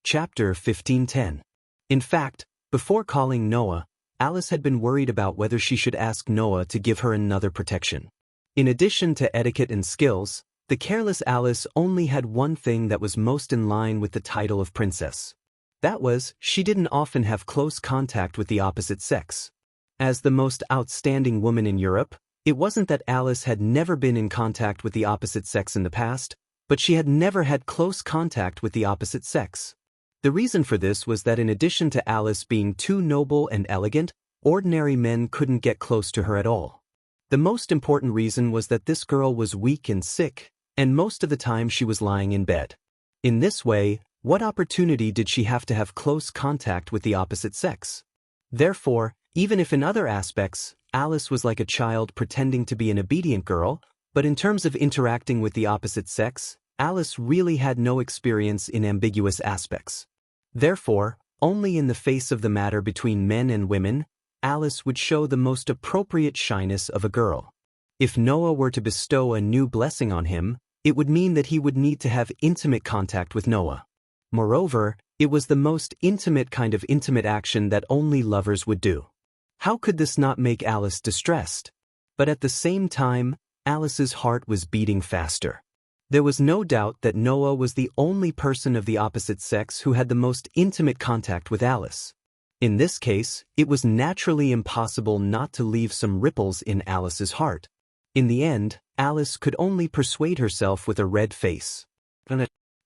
Chapter 1510. In fact, before calling Noah, Alice had been worried about whether she should ask Noah to give her another protection. In addition to etiquette and skills, the careless Alice only had one thing that was most in line with the title of princess. That was, she didn't often have close contact with the opposite sex. As the most outstanding woman in Europe, it wasn't that Alice had never been in contact with the opposite sex in the past, but she had never had close contact with the opposite sex. The reason for this was that in addition to Alice being too noble and elegant, ordinary men couldn't get close to her at all. The most important reason was that this girl was weak and sick, and most of the time she was lying in bed. In this way, what opportunity did she have to have close contact with the opposite sex? Therefore, even if in other aspects, Alice was like a child pretending to be an obedient girl, but in terms of interacting with the opposite sex, Alice really had no experience in ambiguous aspects. Therefore, only in the face of the matter between men and women, Alice would show the most appropriate shyness of a girl. If Noah were to bestow a new blessing on him, it would mean that he would need to have intimate contact with Noah. Moreover, it was the most intimate kind of intimate action that only lovers would do. How could this not make Alice distressed? But at the same time, Alice's heart was beating faster. There was no doubt that Noah was the only person of the opposite sex who had the most intimate contact with Alice. In this case, it was naturally impossible not to leave some ripples in Alice's heart. In the end, Alice could only persuade herself with a red face.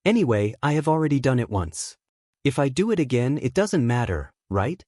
Anyway, I have already done it once. If I do it again, it doesn't matter, right?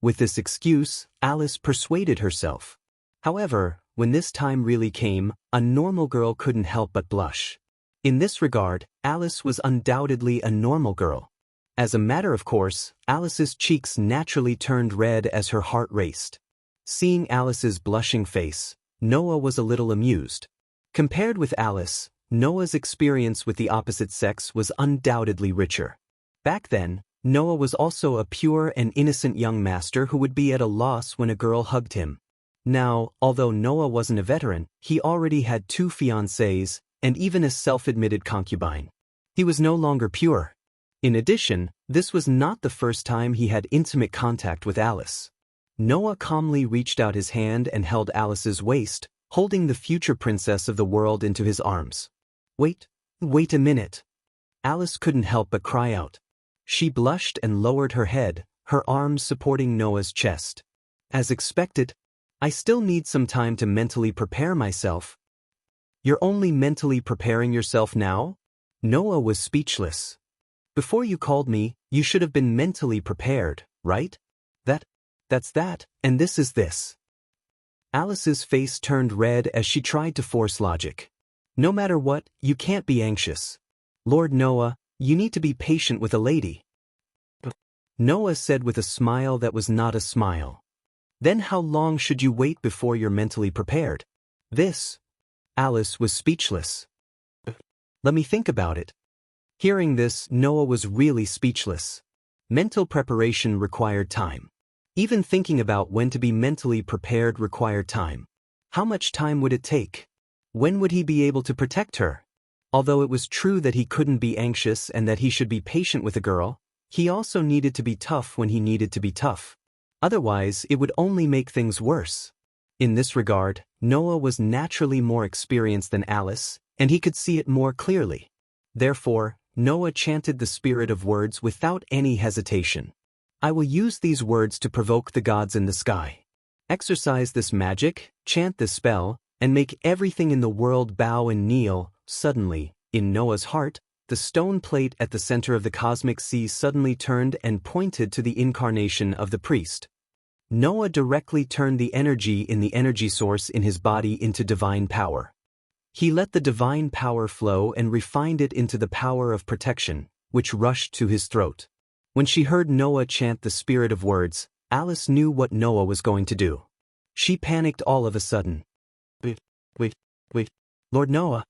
With this excuse, Alice persuaded herself. However, when this time really came, a normal girl couldn't help but blush. In this regard, Alice was undoubtedly a normal girl. As a matter of course, Alice's cheeks naturally turned red as her heart raced. Seeing Alice's blushing face, Noah was a little amused. Compared with Alice, Noah's experience with the opposite sex was undoubtedly richer. Back then, Noah was also a pure and innocent young master who would be at a loss when a girl hugged him. Now, although Noah wasn't a veteran, he already had 2 fiancées and even a self-admitted concubine. He was no longer pure. In addition, this was not the first time he had intimate contact with Alice. Noah calmly reached out his hand and held Alice's waist, holding the future princess of the world into his arms. Wait a minute. Alice couldn't help but cry out. She blushed and lowered her head, her arms supporting Noah's chest. As expected, I still need some time to mentally prepare myself. You're only mentally preparing yourself now? Noah was speechless. Before you called me, you should have been mentally prepared, right? That's that, and this is this. Alice's face turned red as she tried to force logic. No matter what, you can't be anxious. Lord Noah, you need to be patient with a lady. Noah said with a smile that was not a smile. Then how long should you wait before you're mentally prepared? Alice was speechless. Let me think about it. Hearing this, Noah was really speechless. Mental preparation required time. Even thinking about when to be mentally prepared required time. How much time would it take? When would he be able to protect her? Although it was true that he couldn't be anxious and that he should be patient with a girl, he also needed to be tough when he needed to be tough. Otherwise, it would only make things worse. In this regard, Noah was naturally more experienced than Alice, and he could see it more clearly. Therefore, Noah chanted the spirit of words without any hesitation. I will use these words to provoke the gods in the sky. Exercise this magic, chant this spell, and make everything in the world bow and kneel. Suddenly, in Noah's heart, the stone plate at the center of the cosmic sea suddenly turned and pointed to the incarnation of the priest. Noah directly turned the energy in the energy source in his body into divine power. He let the divine power flow and refined it into the power of protection, which rushed to his throat. When she heard Noah chant the spirit of words, Alice knew what Noah was going to do. She panicked all of a sudden. Wait, Lord Noah.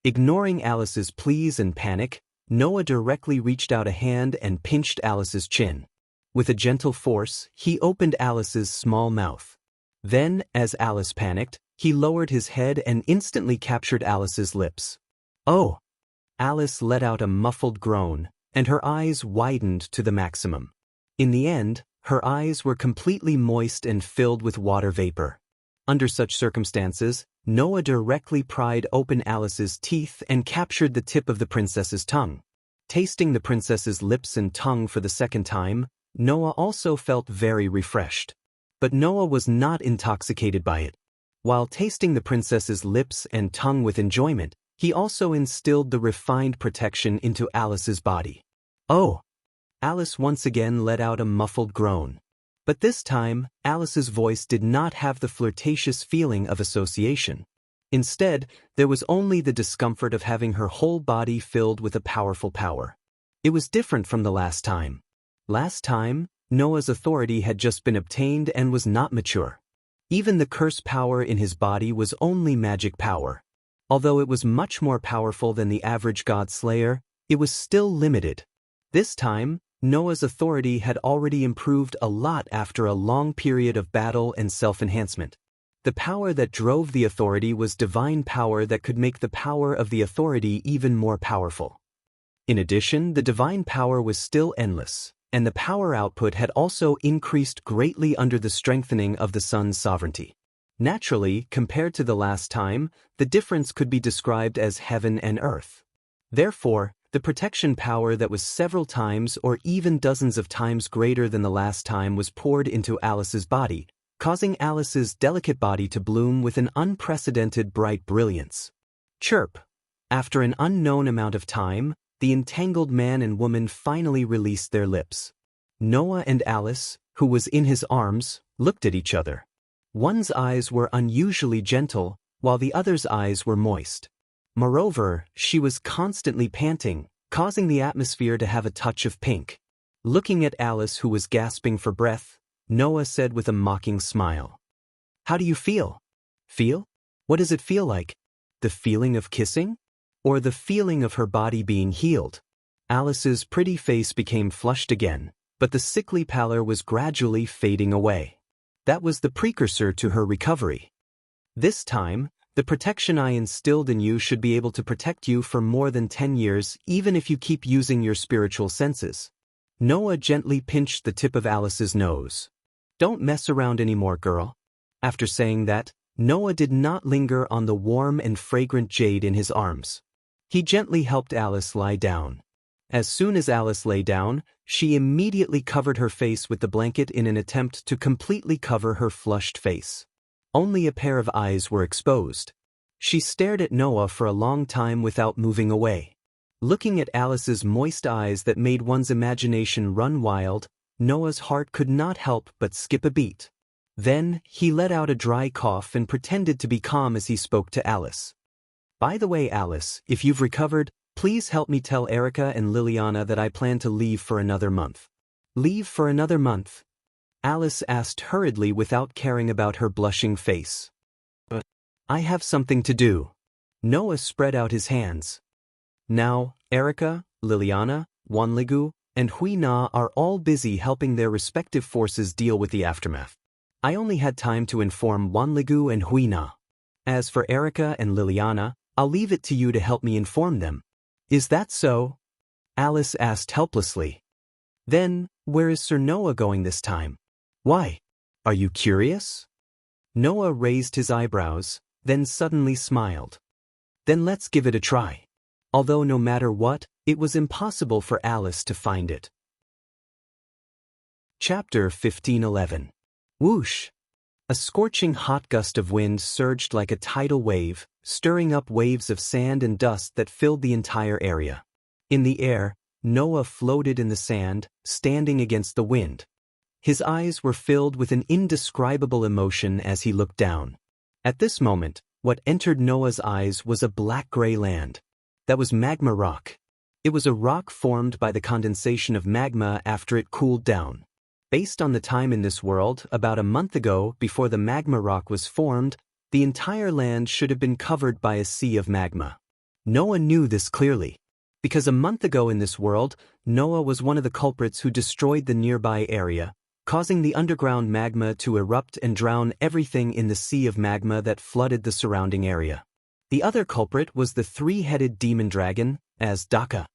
Ignoring Alice's pleas and panic, Noah directly reached out a hand and pinched Alice's chin. With a gentle force, he opened Alice's small mouth. Then, as Alice panicked, he lowered his head and instantly captured Alice's lips. Oh! Alice let out a muffled groan, and her eyes widened to the maximum. In the end, her eyes were completely moist and filled with water vapor. Under such circumstances, Noah directly pried open Alice's teeth and captured the tip of the princess's tongue. Tasting the princess's lips and tongue for the second time, Noah also felt very refreshed. But Noah was not intoxicated by it. While tasting the princess's lips and tongue with enjoyment, he also instilled the refined protection into Alice's body. Oh! Alice once again let out a muffled groan. But this time, Alice's voice did not have the flirtatious feeling of association. Instead, there was only the discomfort of having her whole body filled with a powerful power. It was different from the last time. Last time, Noah's authority had just been obtained and was not mature. Even the curse power in his body was only magic power. Although it was much more powerful than the average god slayer, it was still limited. This time, Noah's authority had already improved a lot after a long period of battle and self-enhancement. The power that drove the authority was divine power that could make the power of the authority even more powerful. In addition, the divine power was still endless, and the power output had also increased greatly under the strengthening of the sun's sovereignty. Naturally, compared to the last time, the difference could be described as heaven and earth. Therefore, the protection power that was several times or even dozens of times greater than the last time was poured into Alice's body, causing Alice's delicate body to bloom with an unprecedented bright brilliance. Chirp! After an unknown amount of time, the entangled man and woman finally released their lips. Noah and Alice, who was in his arms, looked at each other. One's eyes were unusually gentle, while the other's eyes were moist. Moreover, she was constantly panting, causing the atmosphere to have a touch of pink. Looking at Alice, who was gasping for breath, Noah said with a mocking smile, "How do you feel?" "Feel? What does it feel like? The feeling of kissing? Or the feeling of her body being healed?" Alice's pretty face became flushed again, but the sickly pallor was gradually fading away. That was the precursor to her recovery. This time, the protection I instilled in you should be able to protect you for more than 10 years, even if you keep using your spiritual senses. Noah gently pinched the tip of Alice's nose. "Don't mess around anymore, girl." After saying that, Noah did not linger on the warm and fragrant jade in his arms. He gently helped Alice lie down. As soon as Alice lay down, she immediately covered her face with the blanket in an attempt to completely cover her flushed face. Only a pair of eyes were exposed. She stared at Noah for a long time without moving away. Looking at Alice's moist eyes that made one's imagination run wild, Noah's heart could not help but skip a beat. Then, he let out a dry cough and pretended to be calm as he spoke to Alice. "By the way, Alice, if you've recovered, please help me tell Erica and Liliana that I plan to leave for another month." "Leave for another month?" Alice asked hurriedly without caring about her blushing face. "But I have something to do." Noah spread out his hands. Now, Erica, Liliana, Wanligu, and Huina are all busy helping their respective forces deal with the aftermath. I only had time to inform Wanligu and Huina. As for Erica and Liliana, I'll leave it to you to help me inform them. "Is that so?" Alice asked helplessly. "Then, where is Sir Noah going this time? Why? Are you curious?" Noah raised his eyebrows, then suddenly smiled. "Then let's give it a try." Although no matter what, it was impossible for Alice to find it. Chapter 15:11. Whoosh! A scorching hot gust of wind surged like a tidal wave, stirring up waves of sand and dust that filled the entire area. In the air, Noah floated in the sand, standing against the wind. His eyes were filled with an indescribable emotion as he looked down. At this moment, what entered Noah's eyes was a black-gray land. That was magma rock. It was a rock formed by the condensation of magma after it cooled down. Based on the time in this world, about a month ago, before the magma rock was formed, the entire land should have been covered by a sea of magma. Noah knew this clearly. Because a month ago in this world, Noah was one of the culprits who destroyed the nearby area, causing the underground magma to erupt and drown everything in the sea of magma that flooded the surrounding area. The other culprit was the three-headed demon dragon, as Daka.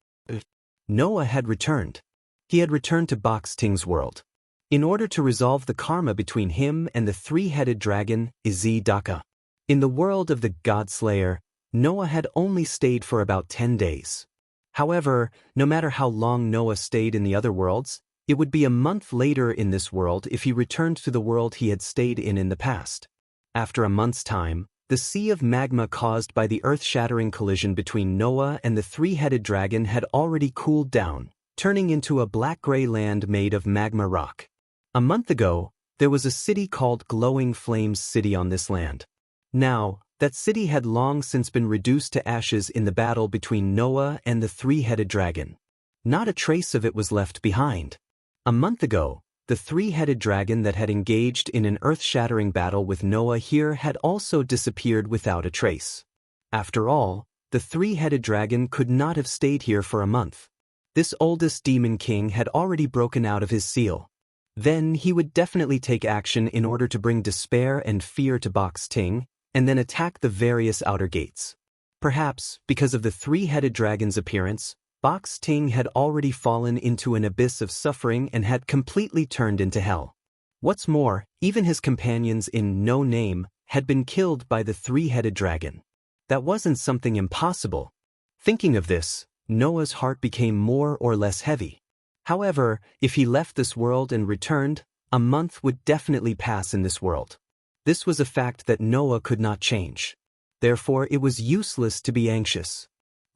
Noah had returned. He had returned to Box Ting's world. In order to resolve the karma between him and the three-headed dragon, Daka. In the world of the God-Slayer, Noah had only stayed for about 10 days. However, no matter how long Noah stayed in the other worlds, it would be a month later in this world if he returned to the world he had stayed in the past. After a month's time, the sea of magma caused by the earth-shattering collision between Noah and the three-headed dragon had already cooled down, turning into a black-gray land made of magma rock. A month ago, there was a city called Glowing Flames City on this land. Now, that city had long since been reduced to ashes in the battle between Noah and the three-headed dragon. Not a trace of it was left behind. A month ago, the three-headed dragon that had engaged in an earth-shattering battle with Noah here had also disappeared without a trace. After all, the three-headed dragon could not have stayed here for a month. This oldest demon king had already broken out of his seal. Then he would definitely take action in order to bring despair and fear to Box Ting, and then attack the various outer gates. Perhaps, because of the three-headed dragon's appearance, Box Ting had already fallen into an abyss of suffering and had completely turned into hell. What's more, even his companions in No Name had been killed by the three-headed dragon. That wasn't something impossible. Thinking of this, Noah's heart became more or less heavy. However, if he left this world and returned, a month would definitely pass in this world. This was a fact that Noah could not change. Therefore, it was useless to be anxious.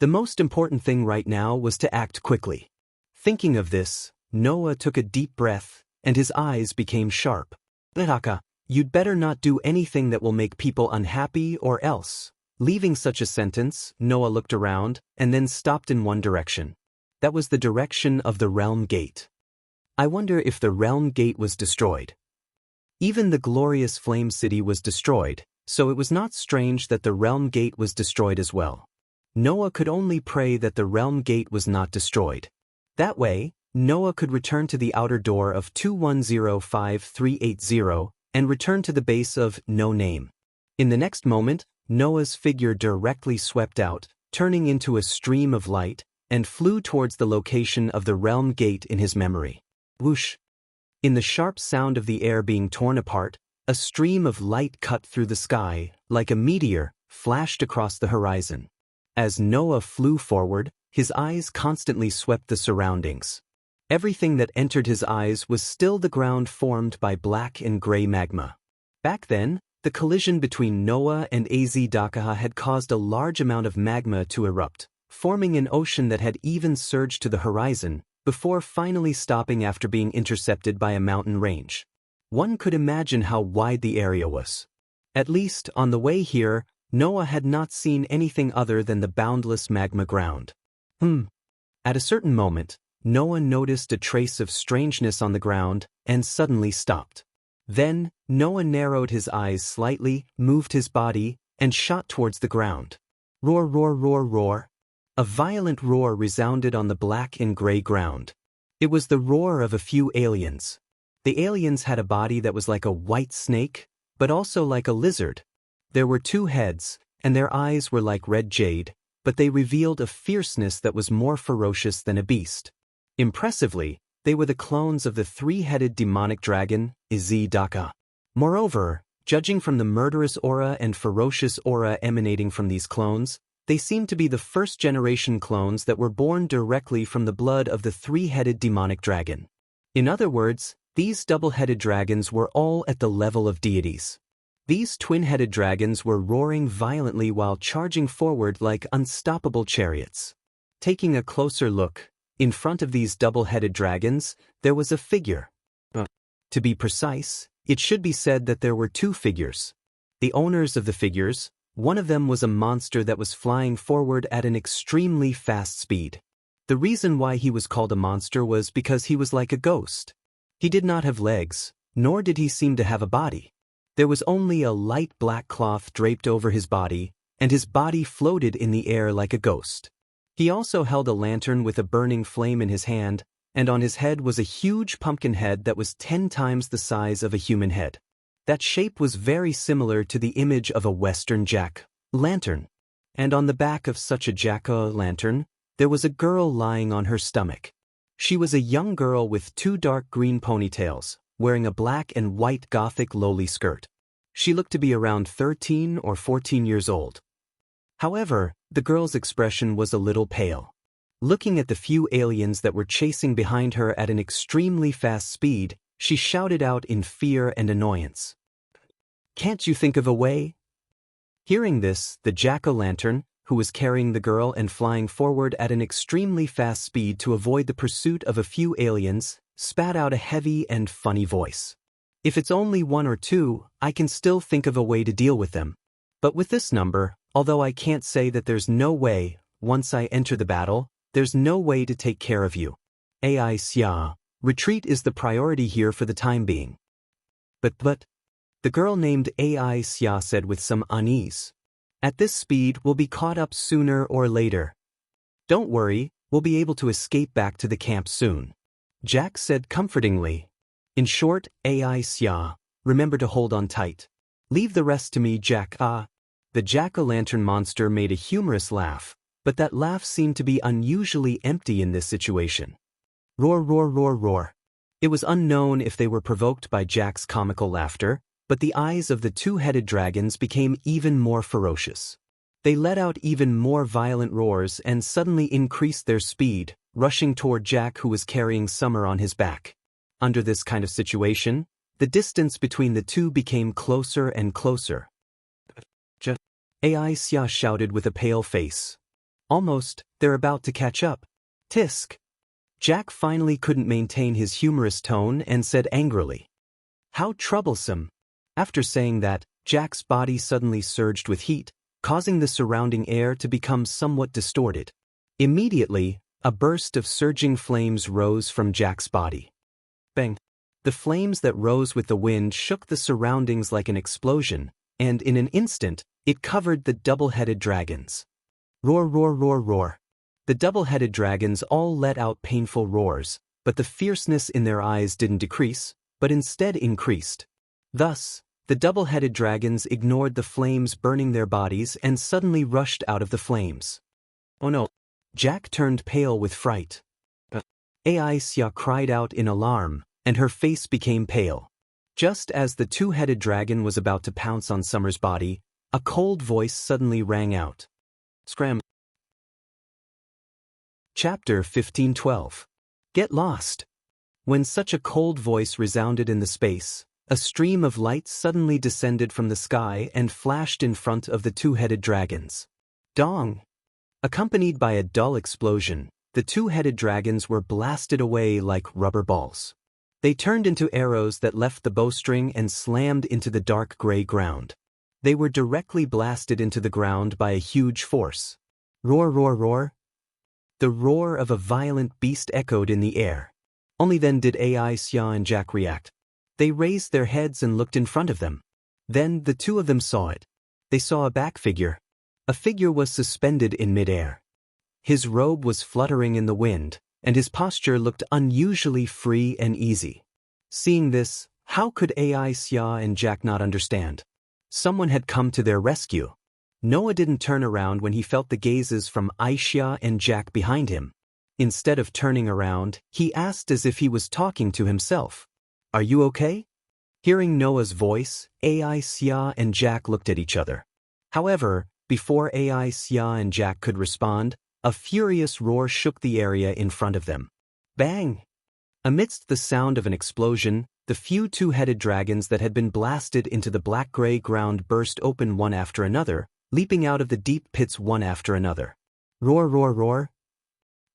The most important thing right now was to act quickly. Thinking of this, Noah took a deep breath, and his eyes became sharp. Daka, you'd better not do anything that will make people unhappy or else. Leaving such a sentence, Noah looked around, and then stopped in one direction. That was the direction of the Realm Gate. I wonder if the Realm Gate was destroyed. Even the glorious Flame City was destroyed, so it was not strange that the Realm Gate was destroyed as well. Noah could only pray that the Realm Gate was not destroyed. That way, Noah could return to the outer door of 2105380 and return to the base of No Name. In the next moment, Noah's figure directly swept out, turning into a stream of light, and flew towards the location of the Realm Gate in his memory. Whoosh! In the sharp sound of the air being torn apart, a stream of light cut through the sky, like a meteor, flashed across the horizon. As Noah flew forward, his eyes constantly swept the surroundings. Everything that entered his eyes was still the ground formed by black and gray magma. Back then, the collision between Noah and Daka had caused a large amount of magma to erupt, forming an ocean that had even surged to the horizon, before finally stopping after being intercepted by a mountain range. One could imagine how wide the area was. At least, on the way here, Noah had not seen anything other than the boundless magma ground. At a certain moment, Noah noticed a trace of strangeness on the ground and suddenly stopped. Then, Noah narrowed his eyes slightly, moved his body, and shot towards the ground. Roar, roar, roar, roar. A violent roar resounded on the black and gray ground. It was the roar of a few aliens. The aliens had a body that was like a white snake, but also like a lizard. There were 2 heads, and their eyes were like red jade, but they revealed a fierceness that was more ferocious than a beast. Impressively, they were the clones of the 3-headed demonic dragon, Daka. Moreover, judging from the murderous aura and ferocious aura emanating from these clones, they seemed to be the first-generation clones that were born directly from the blood of the 3-headed demonic dragon. In other words, these double-headed dragons were all at the level of deities. These twin-headed dragons were roaring violently while charging forward like unstoppable chariots. Taking a closer look, in front of these double-headed dragons, there was a figure. To be precise, it should be said that there were 2 figures. The owners of the figures, one of them was a monster that was flying forward at an extremely fast speed. The reason why he was called a monster was because he was like a ghost. He did not have legs, nor did he seem to have a body. There was only a light black cloth draped over his body, and his body floated in the air like a ghost. He also held a lantern with a burning flame in his hand, and on his head was a huge pumpkin head that was 10 times the size of a human head. That shape was very similar to the image of a Western jack-lantern. And on the back of such a jack-o'-lantern, there was a girl lying on her stomach. She was a young girl with 2 dark green ponytails, wearing a black and white gothic lowly skirt. She looked to be around 13 or 14 years old. However, the girl's expression was a little pale. Looking at the few aliens that were chasing behind her at an extremely fast speed, she shouted out in fear and annoyance. "Can't you think of a way?" Hearing this, the jack-o'-lantern, who was carrying the girl and flying forward at an extremely fast speed to avoid the pursuit of a few aliens, spat out a heavy and funny voice. "If it's only 1 or 2, I can still think of a way to deal with them. But with this number, although I can't say that there's no way, once I enter the battle, there's no way to take care of you. AI Xia, retreat is the priority here for the time being." But, the girl named AI Xia said with some unease. "At this speed, we'll be caught up sooner or later. Don't worry, we'll be able to escape back to the camp soon," Jack said comfortingly. "In short, AI Xia, remember to hold on tight. Leave the rest to me, Jack." The jack-o'-lantern monster made a humorous laugh, but that laugh seemed to be unusually empty in this situation. Roar, roar, roar, roar. It was unknown if they were provoked by Jack's comical laughter, but the eyes of the 2-headed dragons became even more ferocious. They let out even more violent roars and suddenly increased their speed, rushing toward Jack, who was carrying Summer on his back. Under this kind of situation, the distance between the two became closer and closer. AI Xia shouted with a pale face. "Almost, they're about to catch up." Tisk. Jack finally couldn't maintain his humorous tone and said angrily, "How troublesome." After saying that, Jack's body suddenly surged with heat, causing the surrounding air to become somewhat distorted. Immediately, a burst of surging flames rose from Jack's body. Bang! The flames that rose with the wind shook the surroundings like an explosion, and in an instant, it covered the double-headed dragons. Roar, roar, roar, roar. The double-headed dragons all let out painful roars, but the fierceness in their eyes didn't decrease, but instead increased. Thus, the double-headed dragons ignored the flames burning their bodies and suddenly rushed out of the flames. "Oh no!" Jack turned pale with fright. AI Xia cried out in alarm, and her face became pale. Just as the 2-headed dragon was about to pounce on Summer's body, a cold voice suddenly rang out. Scram. Chapter 15:12. Get lost. When such a cold voice resounded in the space, a stream of light suddenly descended from the sky and flashed in front of the 2-headed dragons. Dong! Accompanied by a dull explosion, the 2-headed dragons were blasted away like rubber balls. They turned into arrows that left the bowstring and slammed into the dark gray ground. They were directly blasted into the ground by a huge force. Roar, roar, roar. The roar of a violent beast echoed in the air. Only then did AI Xia and Jack react. They raised their heads and looked in front of them. Then the two of them saw it. They saw a back figure. A figure was suspended in midair. His robe was fluttering in the wind, and his posture looked unusually free and easy. Seeing this, how could AI Xia and Jack not understand? Someone had come to their rescue. Noah didn't turn around when he felt the gazes from Aisha and Jack behind him. Instead of turning around, he asked as if he was talking to himself. "Are you okay?" Hearing Noah's voice, AI Xia and Jack looked at each other. However, before AI Xia and Jack could respond, a furious roar shook the area in front of them. Bang! Amidst the sound of an explosion, the few 2-headed dragons that had been blasted into the black-gray ground burst open one after another, leaping out of the deep pits one after another. Roar, roar, roar.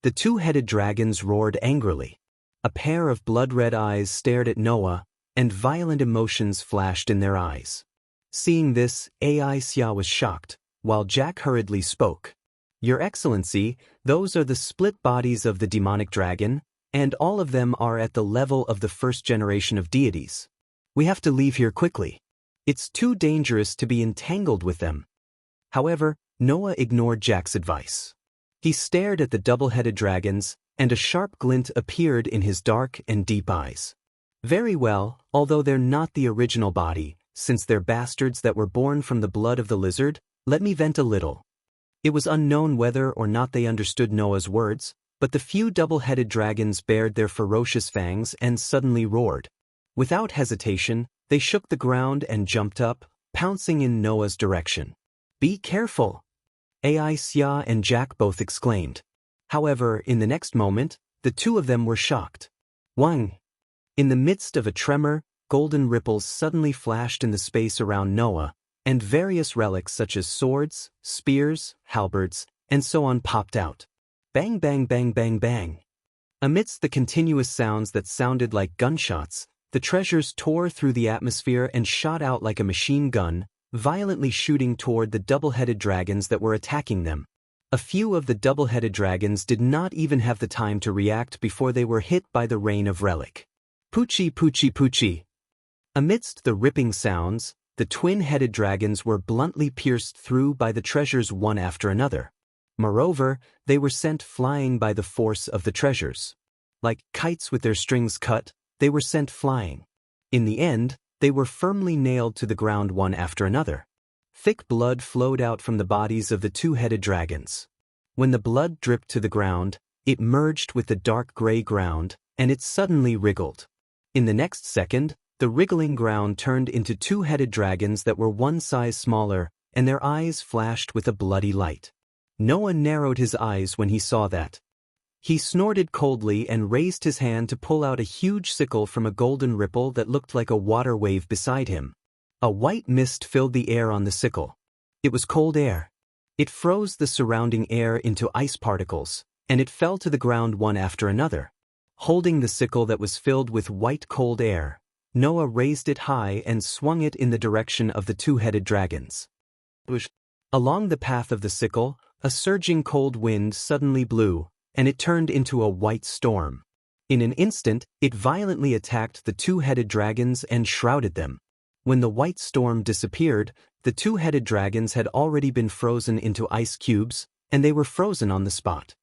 The 2-headed dragons roared angrily. A pair of blood-red eyes stared at Noah, and violent emotions flashed in their eyes. Seeing this, AI Xia was shocked, while Jack hurriedly spoke. "Your Excellency, those are the split bodies of the demonic dragon, and all of them are at the level of the first generation of deities. We have to leave here quickly. It's too dangerous to be entangled with them." However, Noah ignored Jack's advice. He stared at the double-headed dragons, and a sharp glint appeared in his dark and deep eyes. "Very well, although they're not the original body, since they're bastards that were born from the blood of the lizard, let me vent a little." It was unknown whether or not they understood Noah's words, but the few double-headed dragons bared their ferocious fangs and suddenly roared. Without hesitation, they shook the ground and jumped up, pouncing in Noah's direction. "Be careful!" Aisha and Jack both exclaimed. However, in the next moment, the two of them were shocked. Wang! In the midst of a tremor, golden ripples suddenly flashed in the space around Noah, and various relics such as swords, spears, halberds, and so on popped out. Bang bang bang bang bang. Amidst the continuous sounds that sounded like gunshots, the treasures tore through the atmosphere and shot out like a machine gun, violently shooting toward the double-headed dragons that were attacking them. A few of the double-headed dragons did not even have the time to react before they were hit by the rain of relic. Poochie poochie poochie. Amidst the ripping sounds, the twin-headed dragons were bluntly pierced through by the treasures one after another. Moreover, they were sent flying by the force of the treasures. Like kites with their strings cut, they were sent flying. In the end, they were firmly nailed to the ground one after another. Thick blood flowed out from the bodies of the two-headed dragons. When the blood dripped to the ground, it merged with the dark gray ground, and it suddenly wriggled. In the next second, the wriggling ground turned into two-headed dragons that were one size smaller, and their eyes flashed with a bloody light. Noah narrowed his eyes when he saw that. He snorted coldly and raised his hand to pull out a huge sickle from a golden ripple that looked like a water wave beside him. A white mist filled the air on the sickle. It was cold air. It froze the surrounding air into ice particles, and it fell to the ground one after another. Holding the sickle that was filled with white cold air, Noah raised it high and swung it in the direction of the two-headed dragons. Along the path of the sickle, a surging cold wind suddenly blew, and it turned into a white storm. In an instant, it violently attacked the two-headed dragons and shrouded them. When the white storm disappeared, the two-headed dragons had already been frozen into ice cubes, and they were frozen on the spot.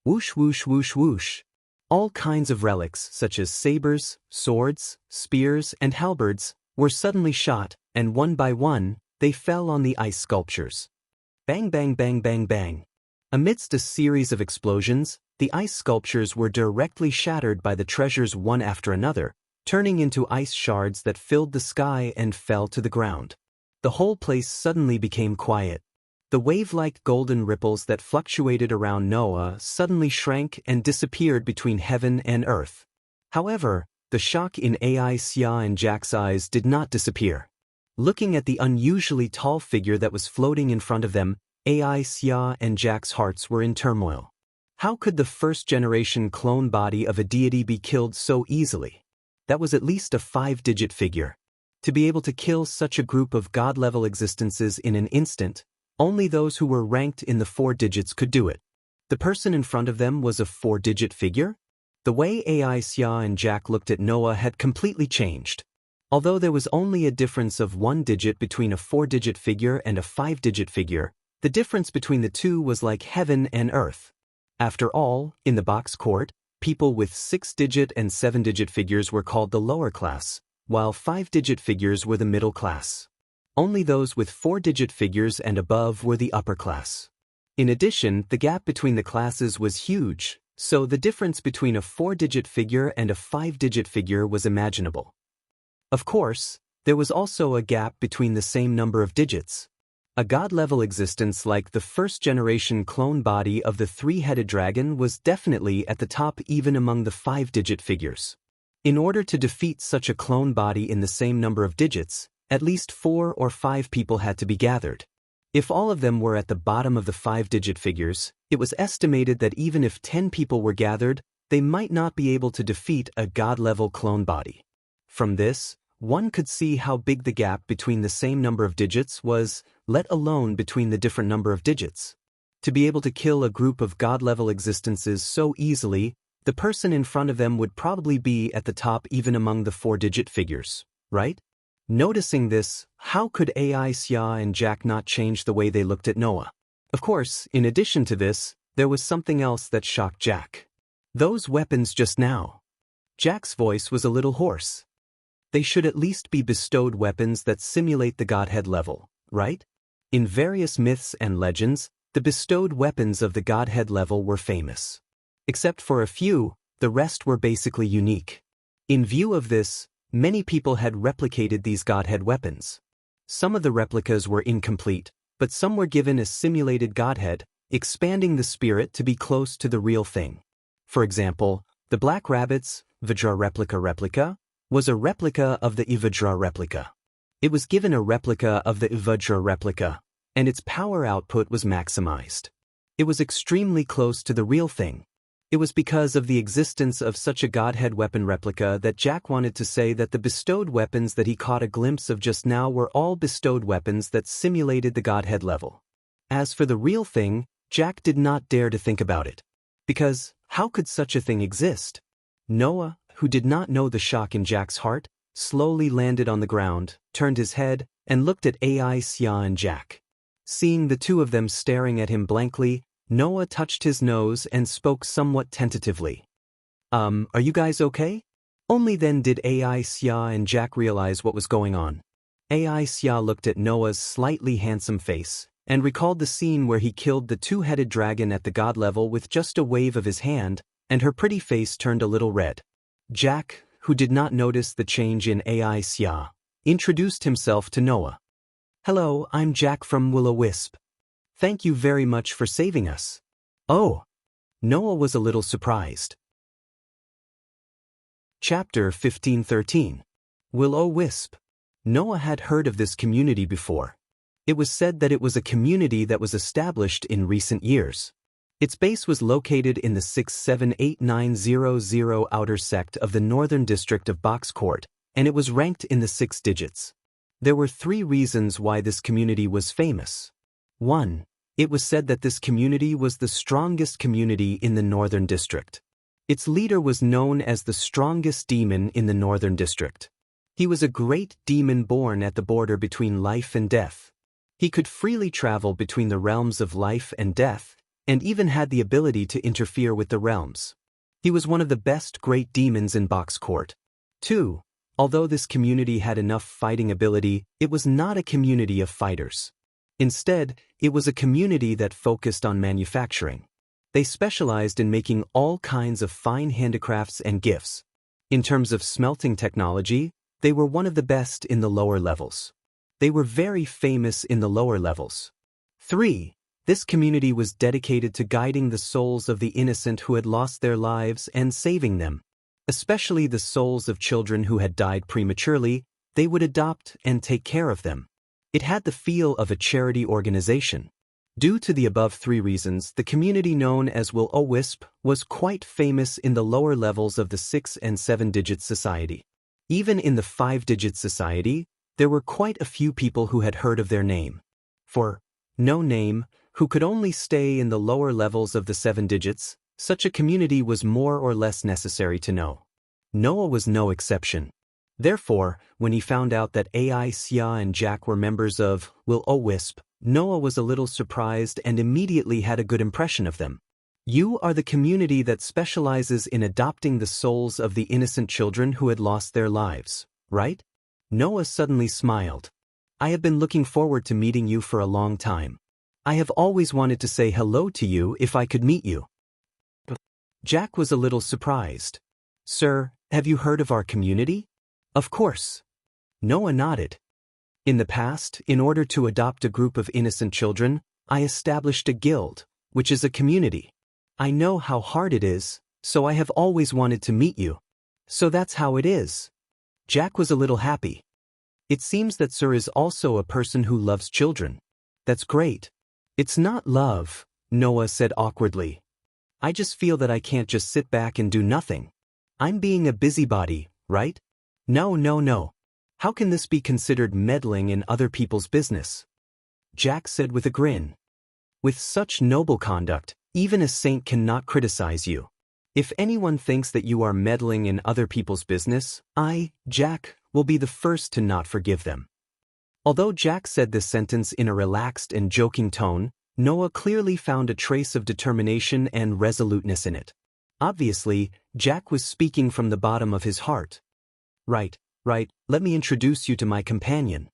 Whoosh whoosh whoosh whoosh. All kinds of relics such as sabers, swords, spears, and halberds were suddenly shot, and one by one, they fell on the ice sculptures. Bang bang bang bang bang. Amidst a series of explosions, the ice sculptures were directly shattered by the treasures one after another, turning into ice shards that filled the sky and fell to the ground. The whole place suddenly became quiet. The wave-like golden ripples that fluctuated around Noah suddenly shrank and disappeared between heaven and earth. However, the shock in Aisha and Jack's eyes did not disappear. Looking at the unusually tall figure that was floating in front of them, Aisha and Jack's hearts were in turmoil. How could the first-generation clone body of a deity be killed so easily? That was at least a 5-digit figure. To be able to kill such a group of god-level existences in an instant, only those who were ranked in the 4 digits could do it. The person in front of them was a 4-digit figure? The way Aisha and Jack looked at Noah had completely changed. Although there was only a difference of 1 digit between a 4-digit figure and a 5-digit figure, the difference between the two was like heaven and earth. After all, in the box court, people with 6-digit and 7-digit figures were called the lower class, while 5-digit figures were the middle class. Only those with 4-digit figures and above were the upper class. In addition, the gap between the classes was huge, so the difference between a 4-digit figure and a 5-digit figure was imaginable. Of course, there was also a gap between the same number of digits. A god-level existence like the first-generation clone body of the 3-headed dragon was definitely at the top even among the 5-digit figures. In order to defeat such a clone body in the same number of digits, at least 4 or 5 people had to be gathered. If all of them were at the bottom of the 5-digit figures, it was estimated that even if 10 people were gathered, they might not be able to defeat a god-level clone body. From this, one could see how big the gap between the same number of digits was, let alone between the different number of digits. To be able to kill a group of god-level existences so easily, the person in front of them would probably be at the top even among the 4-digit figures, right? Noticing this, how could Aisha and Jack not change the way they looked at Noah? Of course, in addition to this, there was something else that shocked Jack. Those weapons just now. Jack's voice was a little hoarse. They should at least be bestowed weapons that simulate the godhead level, right? In various myths and legends, The bestowed weapons of the Godhead level were famous. Except for a few, the rest were basically unique. In view of this, many people had replicated these Godhead weapons. Some of the replicas were incomplete, but some were given a simulated Godhead, expanding the spirit to be close to the real thing. For example, the Black Rabbit's Vajra replica was a replica of the Vajra replica. It was given a replica of the Vajra replica, and its power output was maximized. It was extremely close to the real thing. It was because of the existence of such a Godhead weapon replica that Jack wanted to say that the bestowed weapons that he caught a glimpse of just now were all bestowed weapons that simulated the Godhead level. As for the real thing, Jack did not dare to think about it. Because, how could such a thing exist? Noah, who did not know the shock in Jack's heart, slowly landed on the ground, turned his head, and looked at Sia and Jack. Seeing the two of them staring at him blankly, Noah touched his nose and spoke somewhat tentatively. Are you guys okay? Only then did Sia and Jack realize what was going on. Sia looked at Noah's slightly handsome face, and recalled the scene where he killed the two-headed dragon at the god level with just a wave of his hand, and her pretty face turned a little red. Jack, who did not notice the change in Sia, introduced himself to Noah. Hello, I'm Jack from Will-O-Wisp. Thank you very much for saving us. Oh. Noah was a little surprised. Chapter 15:13. Will-O-Wisp. Noah had heard of this community before. It was said that it was a community that was established in recent years. Its base was located in the 678900 outer sect of the Northern District of Box Court, and it was ranked in the 6 digits. There were 3 reasons why this community was famous. 1. It was said that this community was the strongest community in the Northern District. Its leader was known as the strongest demon in the Northern District. He was a great demon born at the border between life and death. He could freely travel between the realms of life and death, and even had the ability to interfere with the realms. He was one of the best great demons in Box Court. 2. Although this community had enough fighting ability, it was not a community of fighters. Instead, it was a community that focused on manufacturing. They specialized in making all kinds of fine handicrafts and gifts. In terms of smelting technology, they were one of the best in the lower levels. They were very famous in the lower levels. 3. This community was dedicated to guiding the souls of the innocent who had lost their lives and saving them. Especially the souls of children who had died prematurely, they would adopt and take care of them. It had the feel of a charity organization. Due to the above 3 reasons, the community known as Will-O-Wisp was quite famous in the lower levels of the 6 and 7-digit society. Even in the 5-digit society, there were quite a few people who had heard of their name. For no name, who could only stay in the lower levels of the 7 digits, such a community was more or less necessary to know. Noah was no exception. Therefore, when he found out that Sia and Jack were members of Will-O-Wisp, Noah was a little surprised and immediately had a good impression of them. You are the community that specializes in adopting the souls of the innocent children who had lost their lives, right? Noah suddenly smiled. I have been looking forward to meeting you for a long time. I have always wanted to say hello to you if I could meet you. Jack was a little surprised. Sir, have you heard of our community? Of course. Noah nodded. In the past, in order to adopt a group of innocent children, I established a guild, which is a community. I know how hard it is, so I have always wanted to meet you. So that's how it is. Jack was a little happy. It seems that Sir is also a person who loves children. That's great. It's not love, Noah said awkwardly. I just feel that I can't just sit back and do nothing. I'm being a busybody, right? No. How can this be considered meddling in other people's business? Jack said with a grin. With such noble conduct, even a saint cannot criticize you. If anyone thinks that you are meddling in other people's business, I, Jack, will be the first to not forgive them. Although Jack said this sentence in a relaxed and joking tone, Noah clearly found a trace of determination and resoluteness in it. Obviously, Jack was speaking from the bottom of his heart. Right, let me introduce you to my companion.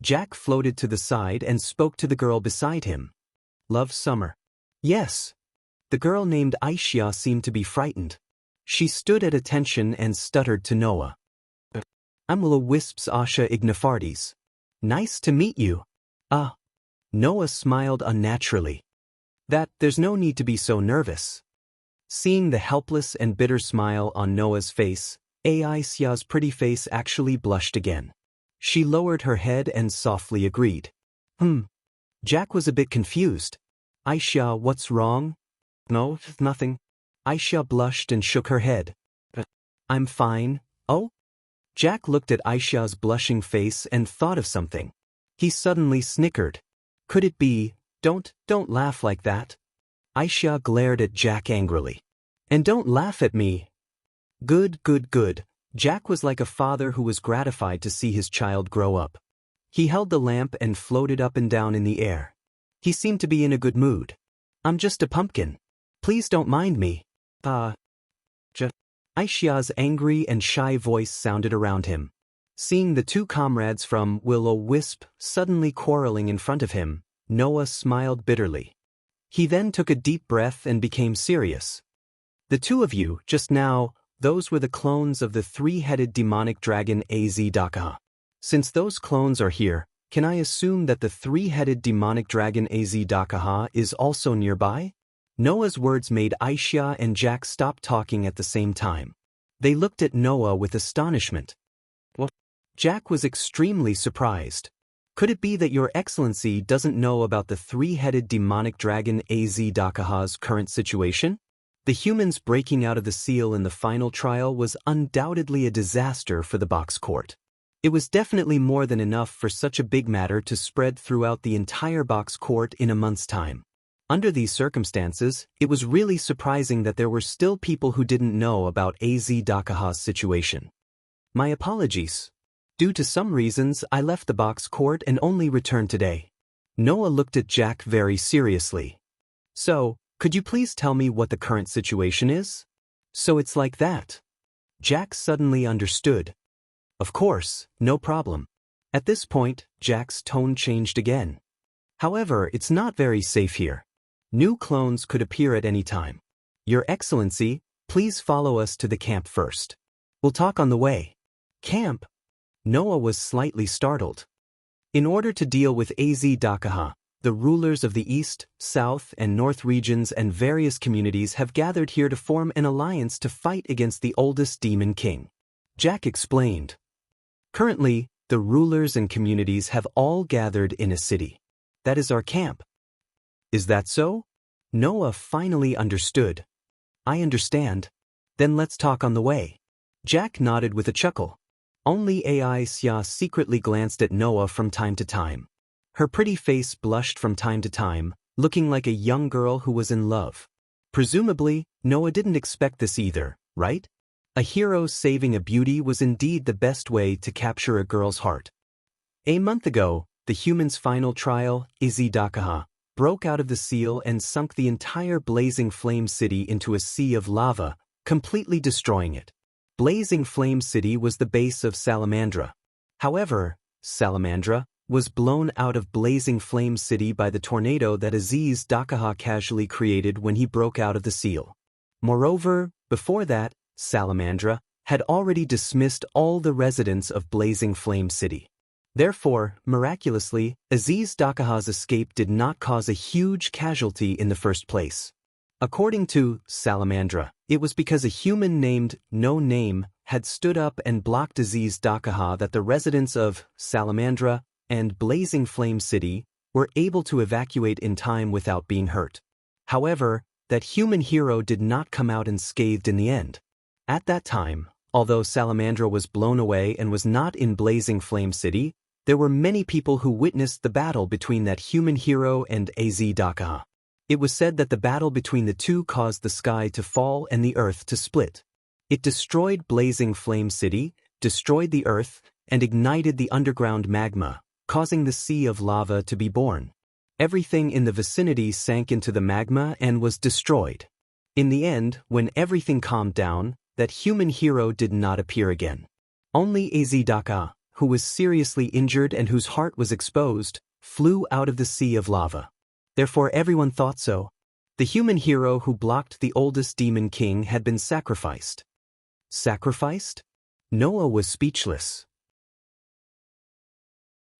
Jack floated to the side and spoke to the girl beside him. Love summer. Yes. The girl named Aisha seemed to be frightened. She stood at attention and stuttered to Noah. I'm Willow Wisps Asha Ignafardes. Nice to meet you. Ah. Noah smiled unnaturally. There's no need to be so nervous. Seeing the helpless and bitter smile on Noah's face, Aisha's pretty face actually blushed again. She lowered her head and softly agreed. Jack was a bit confused. Aisha, what's wrong? No, nothing. Aisha blushed and shook her head. I'm fine. Oh? Jack looked at Aisha's blushing face and thought of something. He suddenly snickered. Could it be, don't laugh like that? Aisha glared at Jack angrily. And don't laugh at me. Good. Jack was like a father who was gratified to see his child grow up. He held the lamp and floated up and down in the air. He seemed to be in a good mood. I'm just a pumpkin. Please don't mind me. Aisha's angry and shy voice sounded around him. Seeing the two comrades from Will-O-Wisp suddenly quarreling in front of him, Noah smiled bitterly. He then took a deep breath and became serious. The two of you, just now, those were the clones of the three-headed demonic dragon Az-Dakaha. Since those clones are here, can I assume that the three-headed demonic dragon Az-Dakaha is also nearby? Noah's words made Aisha and Jack stop talking at the same time. They looked at Noah with astonishment. What? Jack was extremely surprised. Could it be that Your Excellency doesn't know about the three-headed demonic dragon Az-Dakaha's current situation? The humans breaking out of the seal in the final trial was undoubtedly a disaster for the box court. It was definitely more than enough for such a big matter to spread throughout the entire box court in a month's time. Under these circumstances, it was really surprising that there were still people who didn't know about Az-Dakaha's situation. My apologies. Due to some reasons, I left the box court and only returned today. Noah looked at Jack very seriously. So, could you please tell me what the current situation is? So it's like that. Jack suddenly understood. Of course, no problem. At this point, Jack's tone changed again. However, it's not very safe here. New clones could appear at any time. Your Excellency, please follow us to the camp first. We'll talk on the way. Camp? Noah was slightly startled. In order to deal with Az-Dakaha, the rulers of the East, South, and North regions and various communities have gathered here to form an alliance to fight against the oldest demon king. Jack explained. Currently, the rulers and communities have all gathered in a city. That is our camp. Is that so? Noah finally understood. I understand. Then let's talk on the way. Jack nodded with a chuckle. Only Aisha secretly glanced at Noah from time to time. Her pretty face blushed from time to time, looking like a young girl who was in love. Presumably, Noah didn't expect this either, right? A hero saving a beauty was indeed the best way to capture a girl's heart. A month ago, the human's final trial, Az-Dakaha, broke out of the seal and sunk the entire Blazing Flame City into a sea of lava, completely destroying it. Blazing Flame City was the base of Salamandra. However, Salamandra was blown out of Blazing Flame City by the tornado that Az-Dakaha casually created when he broke out of the seal. Moreover, before that, Salamandra had already dismissed all the residents of Blazing Flame City. Therefore, miraculously, Az-Dakaha's escape did not cause a huge casualty in the first place. According to Salamandra, it was because a human named No Name had stood up and blocked Az-Dakaha that the residents of Salamandra and Blazing Flame City were able to evacuate in time without being hurt. However, that human hero did not come out unscathed in the end. At that time, although Salamandra was blown away and was not in Blazing Flame City, there were many people who witnessed the battle between that human hero and Az-Dakaha. It was said that the battle between the two caused the sky to fall and the earth to split. It destroyed Blazing Flame City, destroyed the earth, and ignited the underground magma, causing the sea of lava to be born. Everything in the vicinity sank into the magma and was destroyed. In the end, when everything calmed down, that human hero did not appear again. Only Az-Dakaha, who was seriously injured and whose heart was exposed, flew out of the sea of lava. Therefore everyone thought so. The human hero who blocked the oldest demon king had been sacrificed. Sacrificed? Noah was speechless.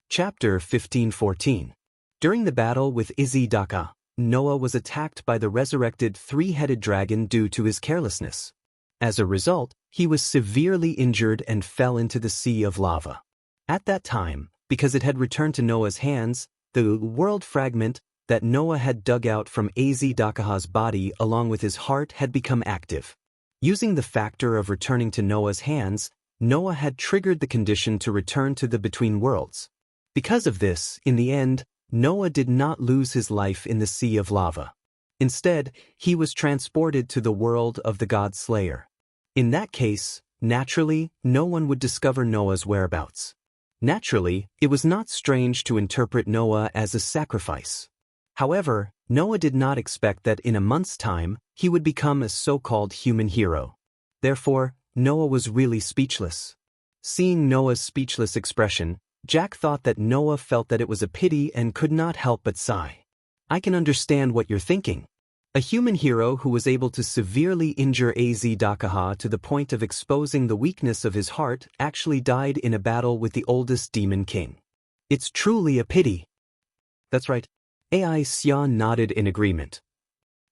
Chapter 15:14. During the battle with Izidaka, Noah was attacked by the resurrected three-headed dragon due to his carelessness. As a result, he was severely injured and fell into the sea of lava. At that time, because it had returned to Noah's hands, the world fragment that Noah had dug out from Azidaka's body along with his heart had become active. Using the factor of returning to Noah's hands, Noah had triggered the condition to return to the between worlds. Because of this, in the end, Noah did not lose his life in the sea of lava. Instead, he was transported to the world of the God Slayer. In that case, naturally, no one would discover Noah's whereabouts. Naturally, it was not strange to interpret Noah as a sacrifice. However, Noah did not expect that in a month's time, he would become a so-called human hero. Therefore, Noah was really speechless. Seeing Noah's speechless expression, Jack thought that Noah felt that it was a pity and could not help but sigh. I can understand what you're thinking. A human hero who was able to severely injure Azidaka to the point of exposing the weakness of his heart actually died in a battle with the oldest demon king. It's truly a pity. That's right. Ai Xia nodded in agreement.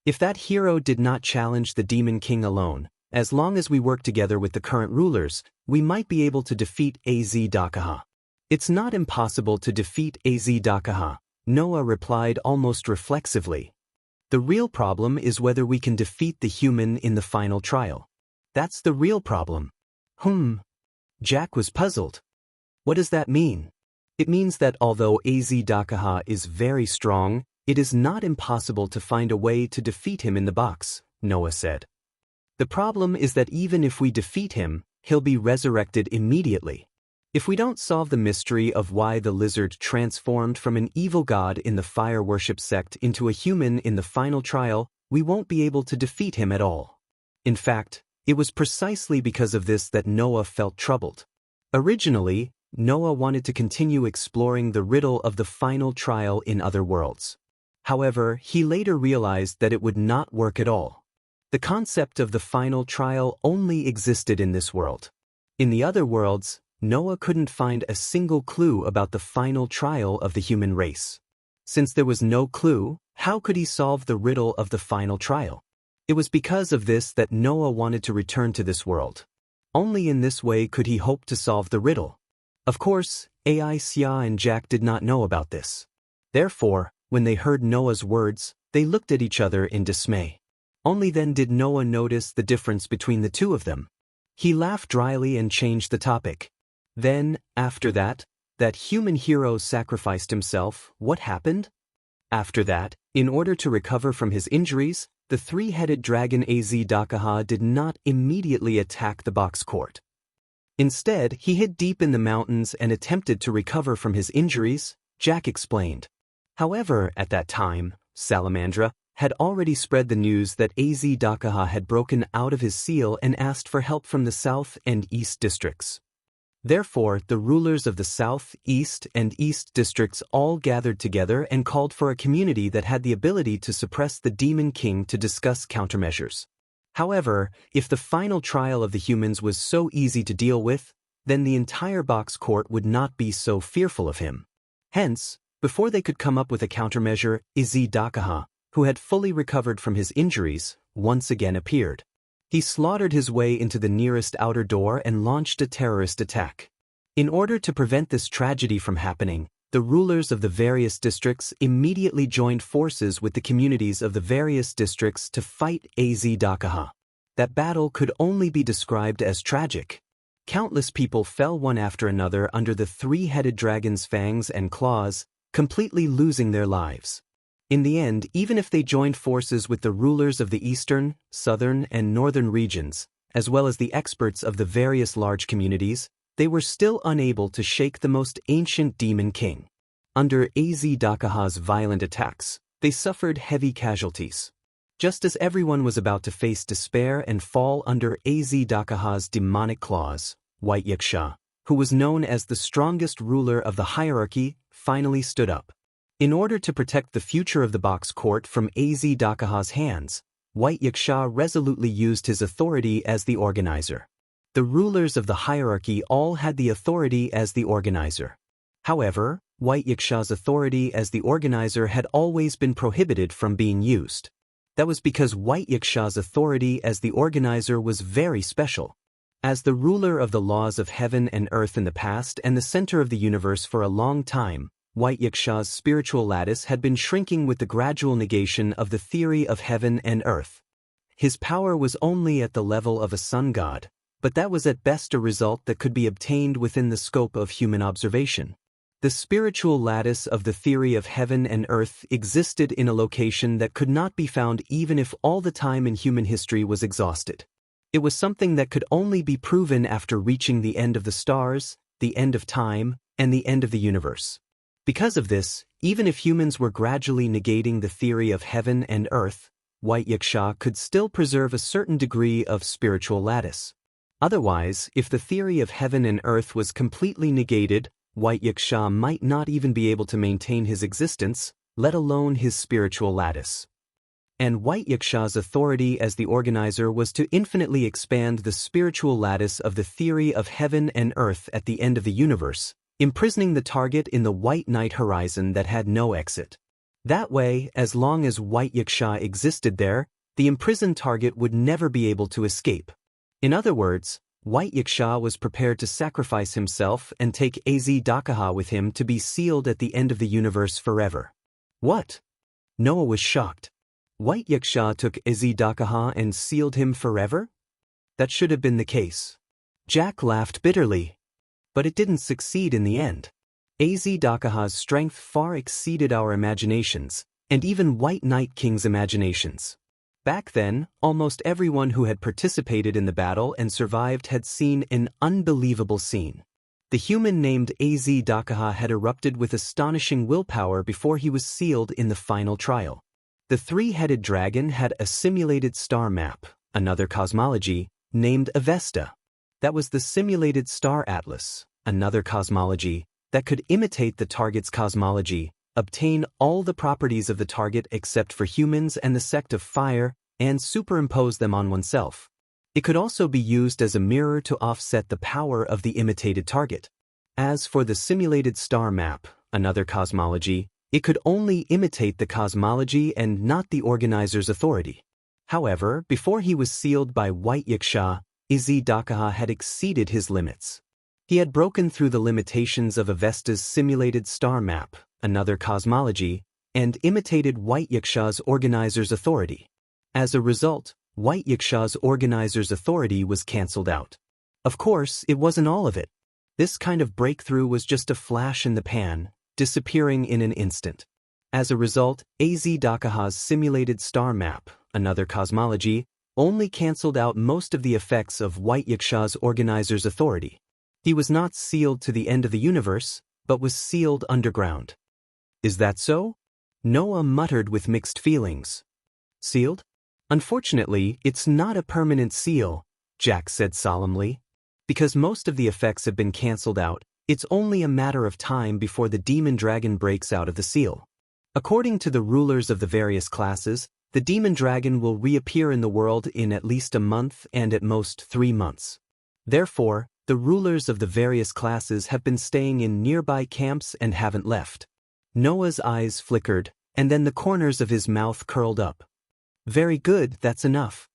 If that hero did not challenge the demon king alone, as long as we work together with the current rulers, we might be able to defeat Azidaka. It's not impossible to defeat Azidaka, Noah replied almost reflexively. The real problem is whether we can defeat the human in the final trial. That's the real problem. Jack was puzzled. What does that mean? It means that although Azidaka is very strong, it is not impossible to find a way to defeat him in the box, Noah said. The problem is that even if we defeat him, he'll be resurrected immediately. If we don't solve the mystery of why the lizard transformed from an evil god in the fire worship sect into a human in the final trial, we won't be able to defeat him at all. In fact, it was precisely because of this that Noah felt troubled. Originally, Noah wanted to continue exploring the riddle of the final trial in other worlds. However, he later realized that it would not work at all. The concept of the final trial only existed in this world. In the other worlds, Noah couldn't find a single clue about the final trial of the human race. Since there was no clue, how could he solve the riddle of the final trial? It was because of this that Noah wanted to return to this world. Only in this way could he hope to solve the riddle. Of course, Ai Xia and Jack did not know about this. Therefore, when they heard Noah's words, they looked at each other in dismay. Only then did Noah notice the difference between the two of them. He laughed dryly and changed the topic. Then, after that human hero sacrificed himself, what happened? After that, in order to recover from his injuries, the three-headed dragon Azidaka did not immediately attack the box court. Instead, he hid deep in the mountains and attempted to recover from his injuries, Jack explained. However, at that time, Salamandra had already spread the news that Azidaka had broken out of his seal and asked for help from the South and East districts. Therefore, the rulers of the South, East, and East districts all gathered together and called for a community that had the ability to suppress the demon king to discuss countermeasures. However, if the final trial of the humans was so easy to deal with, then the entire box court would not be so fearful of him. Hence, before they could come up with a countermeasure, Azidaka, who had fully recovered from his injuries, once again appeared. He slaughtered his way into the nearest outer door and launched a terrorist attack. In order to prevent this tragedy from happening, the rulers of the various districts immediately joined forces with the communities of the various districts to fight Azidaka. That battle could only be described as tragic. Countless people fell one after another under the three-headed dragon's fangs and claws, completely losing their lives. In the end, even if they joined forces with the rulers of the eastern, southern, and northern regions, as well as the experts of the various large communities, they were still unable to shake the most ancient demon king. Under Azidaka's violent attacks, they suffered heavy casualties. Just as everyone was about to face despair and fall under Azidaka's demonic claws, White Yaksha, who was known as the strongest ruler of the hierarchy, finally stood up. In order to protect the future of the box court from Az-Dakaha's hands, White Yaksha resolutely used his authority as the organizer. The rulers of the hierarchy all had the authority as the organizer. However, White Yaksha's authority as the organizer had always been prohibited from being used. That was because White Yaksha's authority as the organizer was very special. As the ruler of the laws of heaven and earth in the past and the center of the universe for a long time, White Yaksha's spiritual lattice had been shrinking with the gradual negation of the theory of heaven and earth. His power was only at the level of a sun god, but that was at best a result that could be obtained within the scope of human observation. The spiritual lattice of the theory of heaven and earth existed in a location that could not be found even if all the time in human history was exhausted. It was something that could only be proven after reaching the end of the stars, the end of time, and the end of the universe. Because of this, even if humans were gradually negating the theory of heaven and earth, White Yaksha could still preserve a certain degree of spiritual lattice. Otherwise, if the theory of heaven and earth was completely negated, White Yaksha might not even be able to maintain his existence, let alone his spiritual lattice. And White Yaksha's authority as the organizer was to infinitely expand the spiritual lattice of the theory of heaven and earth at the end of the universe, imprisoning the target in the white night horizon that had no exit. That way, as long as White Yaksha existed there, the imprisoned target would never be able to escape. In other words, White Yaksha was prepared to sacrifice himself and take Az-Dakaha with him to be sealed at the end of the universe forever. What? Noah was shocked. White Yaksha took Az-Dakaha and sealed him forever? That should have been the case. Jack laughed bitterly. But it didn't succeed in the end. Az-Dakaha's strength far exceeded our imaginations, and even White Night King's imaginations. Back then, almost everyone who had participated in the battle and survived had seen an unbelievable scene. The human named Az-Dakaha had erupted with astonishing willpower before he was sealed in the final trial. The three-headed dragon had a simulated star map, another cosmology, named Avesta. That was the simulated star atlas, another cosmology, that could imitate the target's cosmology, obtain all the properties of the target except for humans and the sect of fire, and superimpose them on oneself. It could also be used as a mirror to offset the power of the imitated target. As for the simulated star map, another cosmology, it could only imitate the cosmology and not the organizer's authority. However, before he was sealed by White Yaksha, Az-Dakaha had exceeded his limits. He had broken through the limitations of Avesta's simulated star map, another cosmology, and imitated White Yaksha's organizer's authority. As a result, White Yaksha's organizer's authority was cancelled out. Of course, it wasn't all of it. This kind of breakthrough was just a flash in the pan, disappearing in an instant. As a result, Az-Dakaha's simulated star map, another cosmology, only cancelled out most of the effects of White Yaksha's organizer's authority. He was not sealed to the end of the universe, but was sealed underground. Is that so? Noah muttered with mixed feelings. Sealed? Unfortunately, it's not a permanent seal, Jack said solemnly. Because most of the effects have been cancelled out, it's only a matter of time before the demon dragon breaks out of the seal. According to the rulers of the various classes, the demon dragon will reappear in the world in at least a month and at most 3 months. Therefore, the rulers of the various classes have been staying in nearby camps and haven't left. Noah's eyes flickered, and then the corners of his mouth curled up. Very good, that's enough.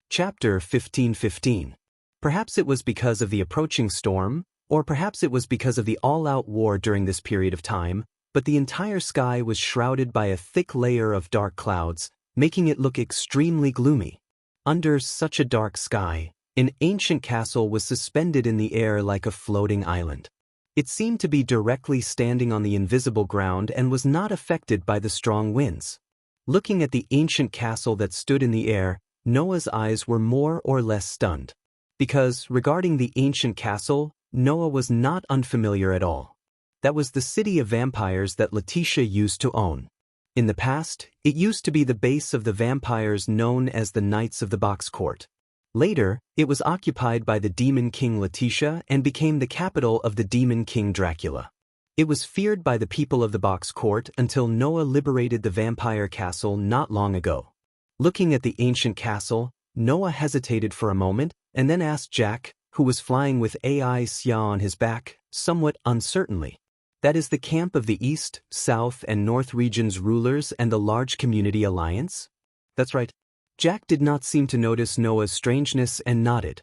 Chapter 15:15. Perhaps it was because of the approaching storm, or perhaps it was because of the all-out war during this period of time, but the entire sky was shrouded by a thick layer of dark clouds, making it look extremely gloomy. Under such a dark sky, an ancient castle was suspended in the air like a floating island. It seemed to be directly standing on the invisible ground and was not affected by the strong winds. Looking at the ancient castle that stood in the air, Noah's eyes were more or less stunned. Because, regarding the ancient castle, Noah was not unfamiliar at all. That was the city of vampires that Letitia used to own. In the past, it used to be the base of the vampires known as the Knights of the Box Court. Later, it was occupied by the Demon King Letitia and became the capital of the Demon King Dracula. It was feared by the people of the Box Court until Noah liberated the vampire castle not long ago. Looking at the ancient castle, Noah hesitated for a moment and then asked Jack, who was flying with AI Xia on his back, somewhat uncertainly. That is the camp of the East, South, and North regions' rulers and the large community alliance? That's right. Jack did not seem to notice Noah's strangeness and nodded.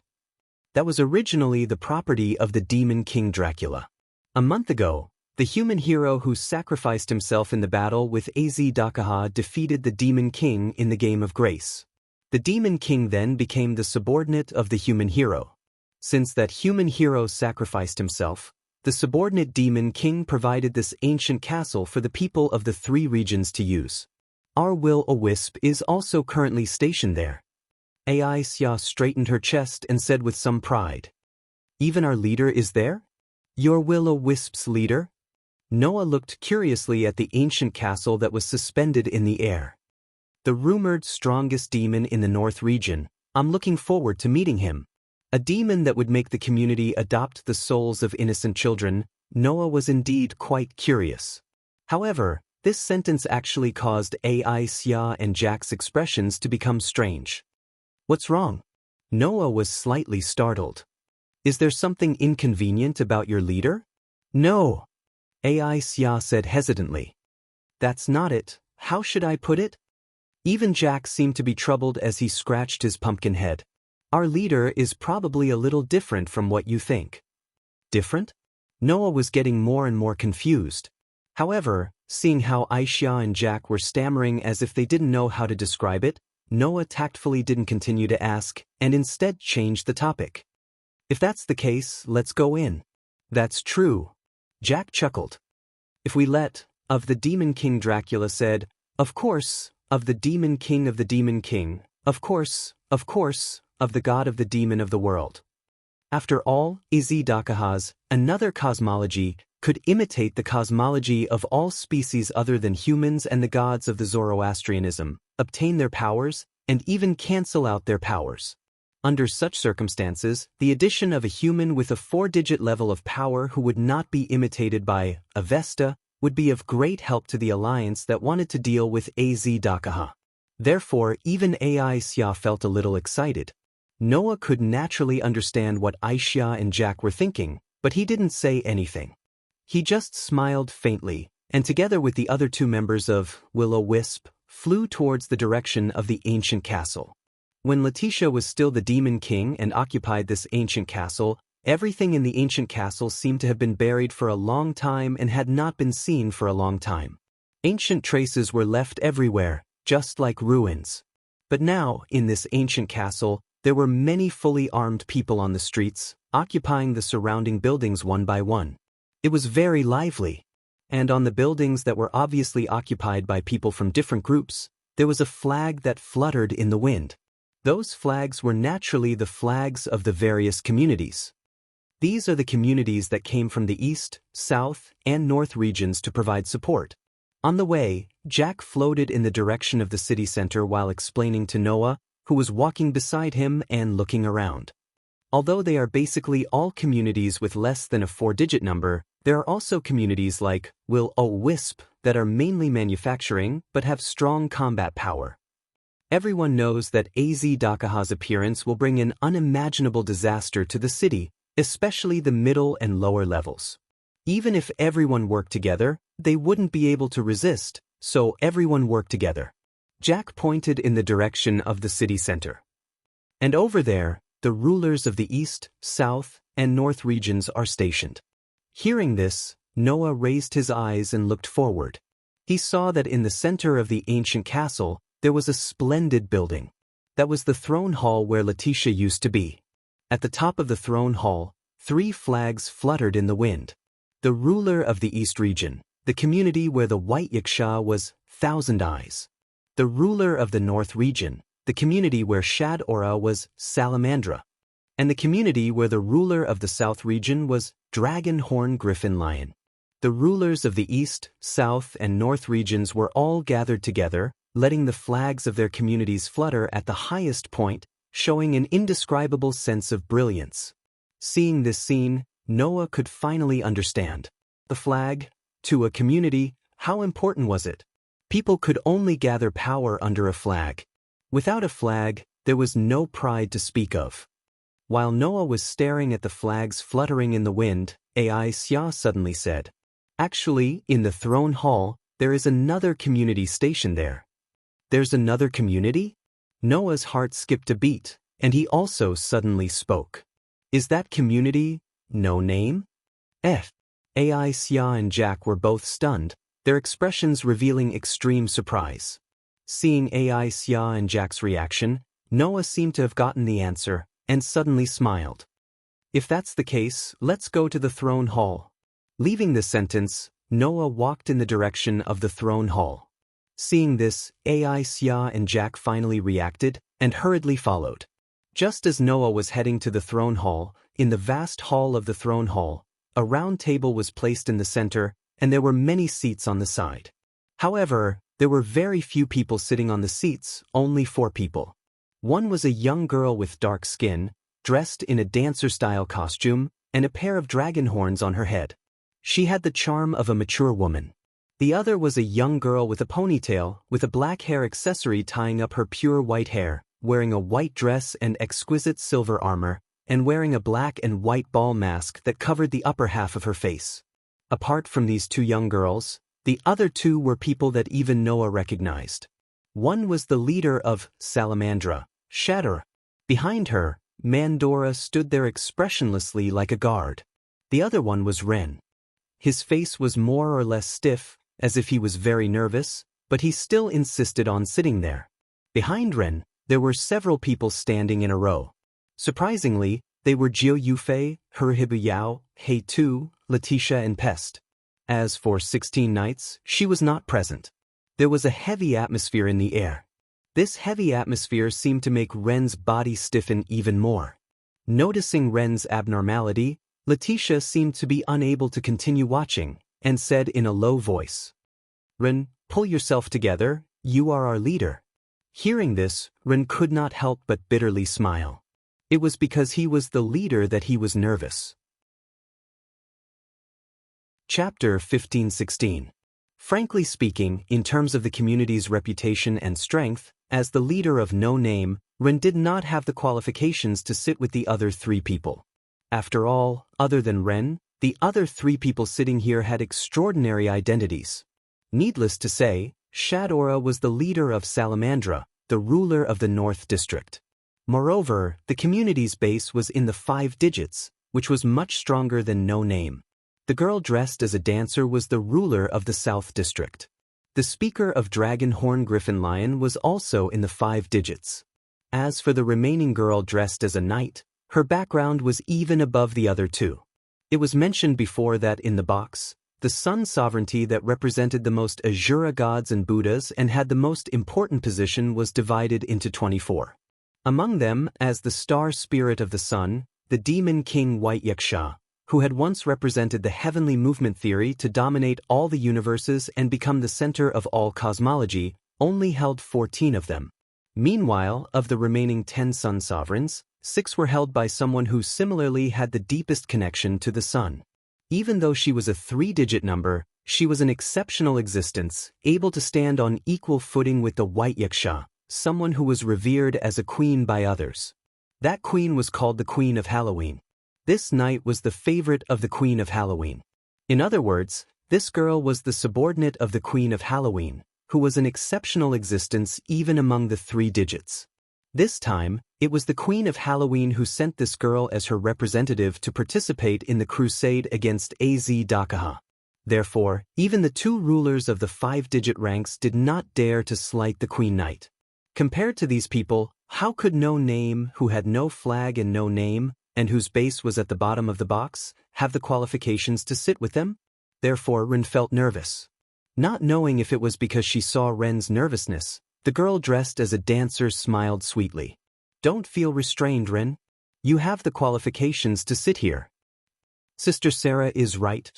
That was originally the property of the demon king Dracula. A month ago, the human hero who sacrificed himself in the battle with Az Dakaha defeated the demon king in the Game of Grace. The demon king then became the subordinate of the human hero. Since that human hero sacrificed himself, the subordinate demon king provided this ancient castle for the people of the three regions to use. Our will-o-wisp is also currently stationed there. AI Xia straightened her chest and said with some pride. Even our leader is there? Your will-o-wisp's leader? Noah looked curiously at the ancient castle that was suspended in the air. The rumored strongest demon in the North region. I'm looking forward to meeting him. A demon that would make the community adopt the souls of innocent children. Noah was indeed quite curious. However, this sentence actually caused AI Xia and Jack's expressions to become strange. What's wrong? Noah was slightly startled. Is there something inconvenient about your leader? No. AI Xia said hesitantly. That's not it. How should I put it? Even Jack seemed to be troubled as he scratched his pumpkin head. Our leader is probably a little different from what you think. Different? Noah was getting more and more confused. However, seeing how Aisha and Jack were stammering as if they didn't know how to describe it, Noah tactfully didn't continue to ask and instead changed the topic. If that's the case, let's go in. That's true. Jack chuckled. If we let, of the Demon King Dracula said, of course, of the Demon King of the Demon King, of course, of the God of the Demon of the world. After all, Izidakaha's, another cosmology, could imitate the cosmology of all species other than humans and the gods of the Zoroastrianism, obtain their powers, and even cancel out their powers. Under such circumstances, the addition of a human with a 4-digit level of power who would not be imitated by Avesta would be of great help to the alliance that wanted to deal with Az Dakaha. Therefore, even AI Xia felt a little excited. Noah could naturally understand what Aisha and Jack were thinking, but he didn't say anything. He just smiled faintly, and together with the other two members of Will-O-Wisp, flew towards the direction of the ancient castle. When Letitia was still the Demon King and occupied this ancient castle, everything in the ancient castle seemed to have been buried for a long time and had not been seen for a long time. Ancient traces were left everywhere, just like ruins. But now, in this ancient castle, there were many fully armed people on the streets, occupying the surrounding buildings one by one. It was very lively. And on the buildings that were obviously occupied by people from different groups, there was a flag that fluttered in the wind. Those flags were naturally the flags of the various communities. These are the communities that came from the East, South, and North regions to provide support. On the way, Jack floated in the direction of the city center while explaining to Noah, who was walking beside him and looking around. Although they are basically all communities with less than a 4-digit number, there are also communities like Will-O-Wisp that are mainly manufacturing but have strong combat power. Everyone knows that Az Dakaha's appearance will bring an unimaginable disaster to the city, especially the middle and lower levels. Even if everyone worked together, they wouldn't be able to resist, so everyone worked together. Jack pointed in the direction of the city center. And over there, the rulers of the East, South, and North regions are stationed. Hearing this, Noah raised his eyes and looked forward. He saw that in the center of the ancient castle, there was a splendid building. That was the throne hall where Letitia used to be. At the top of the throne hall, 3 flags fluttered in the wind. The ruler of the East region, the community where the white Yaksha was Thousand Eyes. The ruler of the North region, the community where Shad Aura was Salamandra. And the community where the ruler of the South region was Dragon Horn Griffin Lion. The rulers of the East, South, and North regions were all gathered together, letting the flags of their communities flutter at the highest point, showing an indescribable sense of brilliance. Seeing this scene, Noah could finally understand. The flag? To a community, how important was it? People could only gather power under a flag. Without a flag, there was no pride to speak of. While Noah was staring at the flags fluttering in the wind, Ai Xia suddenly said, "Actually, in the throne hall, there is another community station there." "There's another community?" Noah's heart skipped a beat, and he also suddenly spoke. "Is that community no name?" Ai Xia and Jack were both stunned, their expressions revealing extreme surprise. Seeing Ai Xia and Jack's reaction, Noah seemed to have gotten the answer, and suddenly smiled. "If that's the case, let's go to the throne hall." Leaving the sentence, Noah walked in the direction of the throne hall. Seeing this, Ai Xia and Jack finally reacted, and hurriedly followed. Just as Noah was heading to the throne hall, in the vast hall of the throne hall, a round table was placed in the center, and there were many seats on the side. However, there were very few people sitting on the seats, only 4 people. One was a young girl with dark skin, dressed in a dancer-style costume, and a pair of dragon horns on her head. She had the charm of a mature woman. The other was a young girl with a ponytail, with a black hair accessory tying up her pure white hair, wearing a white dress and exquisite silver armor, and wearing a black and white ball mask that covered the upper half of her face. Apart from these 2 young girls, the other 2 were people that even Noah recognized. One was the leader of Salamandra, Shadora. Behind her, Mandora stood there expressionlessly like a guard. The other one was Ren. His face was more or less stiff, as if he was very nervous, but he still insisted on sitting there. Behind Ren, there were several people standing in a row. Surprisingly, they were Jiu Yufei, Herhibu Yao, Hei Tu, Letitia and Pest. As for 16 Nights, she was not present. There was a heavy atmosphere in the air. This heavy atmosphere seemed to make Ren's body stiffen even more. Noticing Ren's abnormality, Letitia seemed to be unable to continue watching, and said in a low voice, "Ren, pull yourself together, you are our leader." Hearing this, Ren could not help but bitterly smile. It was because he was the leader that he was nervous. Chapter 15-16. Frankly speaking, in terms of the community's reputation and strength, as the leader of No Name, Ren did not have the qualifications to sit with the other 3 people. After all, other than Ren, the other 3 people sitting here had extraordinary identities. Needless to say, Shadora was the leader of Salamandra, the ruler of the North District. Moreover, the community's base was in the 5 digits, which was much stronger than No Name. The girl dressed as a dancer was the ruler of the South District. The speaker of Dragon Horn Griffin Lion was also in the 5 digits. As for the remaining girl dressed as a knight, her background was even above the other 2. It was mentioned before that in the box, the sun sovereignty that represented the most Asura gods and Buddhas and had the most important position was divided into 24. Among them, as the star spirit of the sun, the demon king White Yaksha, who had once represented the heavenly movement theory to dominate all the universes and become the center of all cosmology, only held 14 of them. Meanwhile, of the remaining 10 sun sovereigns, 6 were held by someone who similarly had the deepest connection to the sun. Even though she was a 3-digit number, she was an exceptional existence, able to stand on equal footing with the White Yaksha, someone who was revered as a queen by others. That queen was called the Queen of Halloween. This knight was the favorite of the Queen of Halloween. In other words, this girl was the subordinate of the Queen of Halloween, who was an exceptional existence even among the 3 digits. This time, it was the Queen of Halloween who sent this girl as her representative to participate in the crusade against Az Dakaha. Therefore, even the 2 rulers of the 5-digit ranks did not dare to slight the Queen Knight. Compared to these people, how could No Name, who had no flag and no name, and whose base was at the bottom of the box, have the qualifications to sit with them? Therefore Ren felt nervous. Not knowing if it was because she saw Ren's nervousness, the girl dressed as a dancer smiled sweetly. "Don't feel restrained, Ren. You have the qualifications to sit here." "Sister Sarah is right."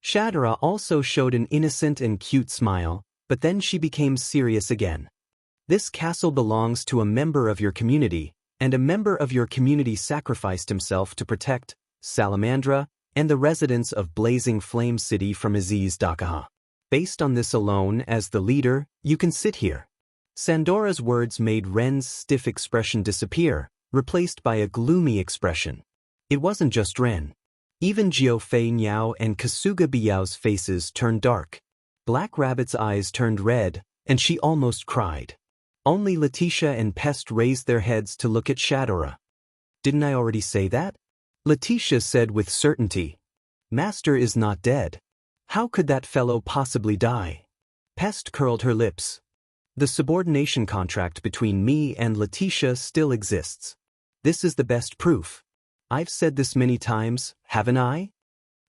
Shadora also showed an innocent and cute smile, but then she became serious again. "This castle belongs to a member of your community, and a member of your community sacrificed himself to protect Salamandra and the residents of Blazing Flame City from Aziz Dakaha. Based on this alone, as the leader, you can sit here. Sandora's words made Ren's stiff expression disappear, replaced by a gloomy expression. It wasn't just Ren. Even Jiao Fei Niao and Kasuga Biao's faces turned dark. Black Rabbit's eyes turned red, and she almost cried. Only Letitia and Pest raised their heads to look at Shadora. Didn't I already say that? Letitia said with certainty. Master is not dead. How could that fellow possibly die? Pest curled her lips. The subordination contract between me and Letitia still exists. This is the best proof. I've said this many times, haven't I?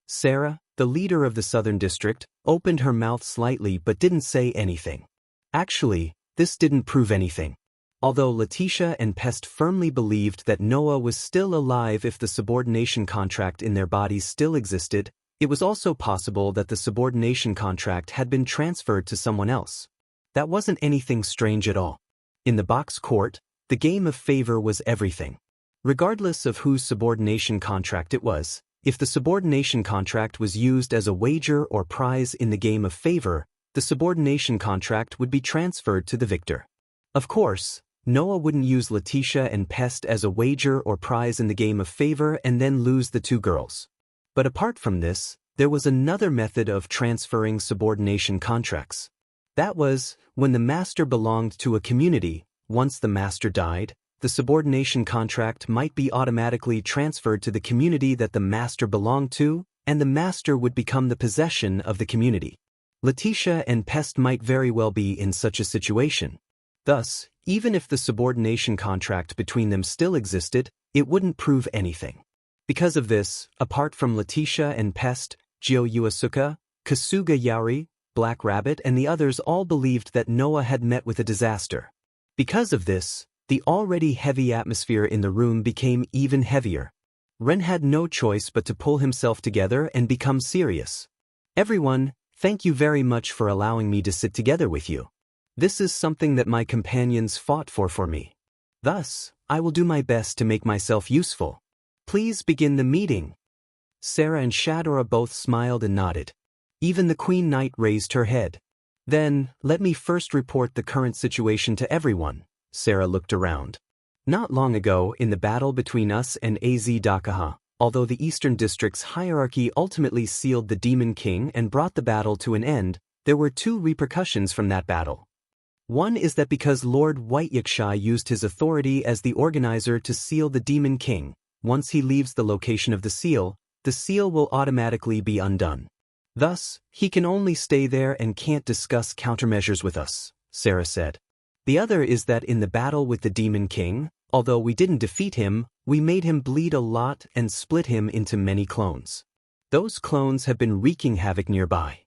Sarah, the leader of the Southern District, opened her mouth slightly but didn't say anything. Actually, this didn't prove anything. Although Letitia and Pest firmly believed that Noah was still alive if the subordination contract in their bodies still existed, it was also possible that the subordination contract had been transferred to someone else. That wasn't anything strange at all. In the box court, the game of favor was everything. Regardless of whose subordination contract it was, if the subordination contract was used as a wager or prize in the game of favor, the subordination contract would be transferred to the victor. Of course, Noah wouldn't use Letitia and Pest as a wager or prize in the game of favor and then lose the two girls. But apart from this, there was another method of transferring subordination contracts. That was, when the master belonged to a community, once the master died, the subordination contract might be automatically transferred to the community that the master belonged to, and the master would become the possession of the community. Letitia and Pest might very well be in such a situation. Thus, even if the subordination contract between them still existed, it wouldn't prove anything. Because of this, apart from Letitia and Pest, Jio Yuasuka, Kasuga Yaori, Black Rabbit and the others all believed that Noah had met with a disaster. Because of this, the already heavy atmosphere in the room became even heavier. Ren had no choice but to pull himself together and become serious. Everyone, thank you very much for allowing me to sit together with you. This is something that my companions fought for me. Thus, I will do my best to make myself useful. Please begin the meeting. Sarah and Shadora both smiled and nodded. Even the Queen Knight raised her head. Then, let me first report the current situation to everyone. Sarah looked around. Not long ago, in the battle between us and AZ Dakaha, although the Eastern District's hierarchy ultimately sealed the Demon King and brought the battle to an end, there were two repercussions from that battle. One is that because Lord White Yaksha used his authority as the organizer to seal the Demon King, once he leaves the location of the seal will automatically be undone. Thus, he can only stay there and can't discuss countermeasures with us, Sarah said. The other is that in the battle with the Demon King, although we didn't defeat him, we made him bleed a lot and split him into many clones. Those clones have been wreaking havoc nearby.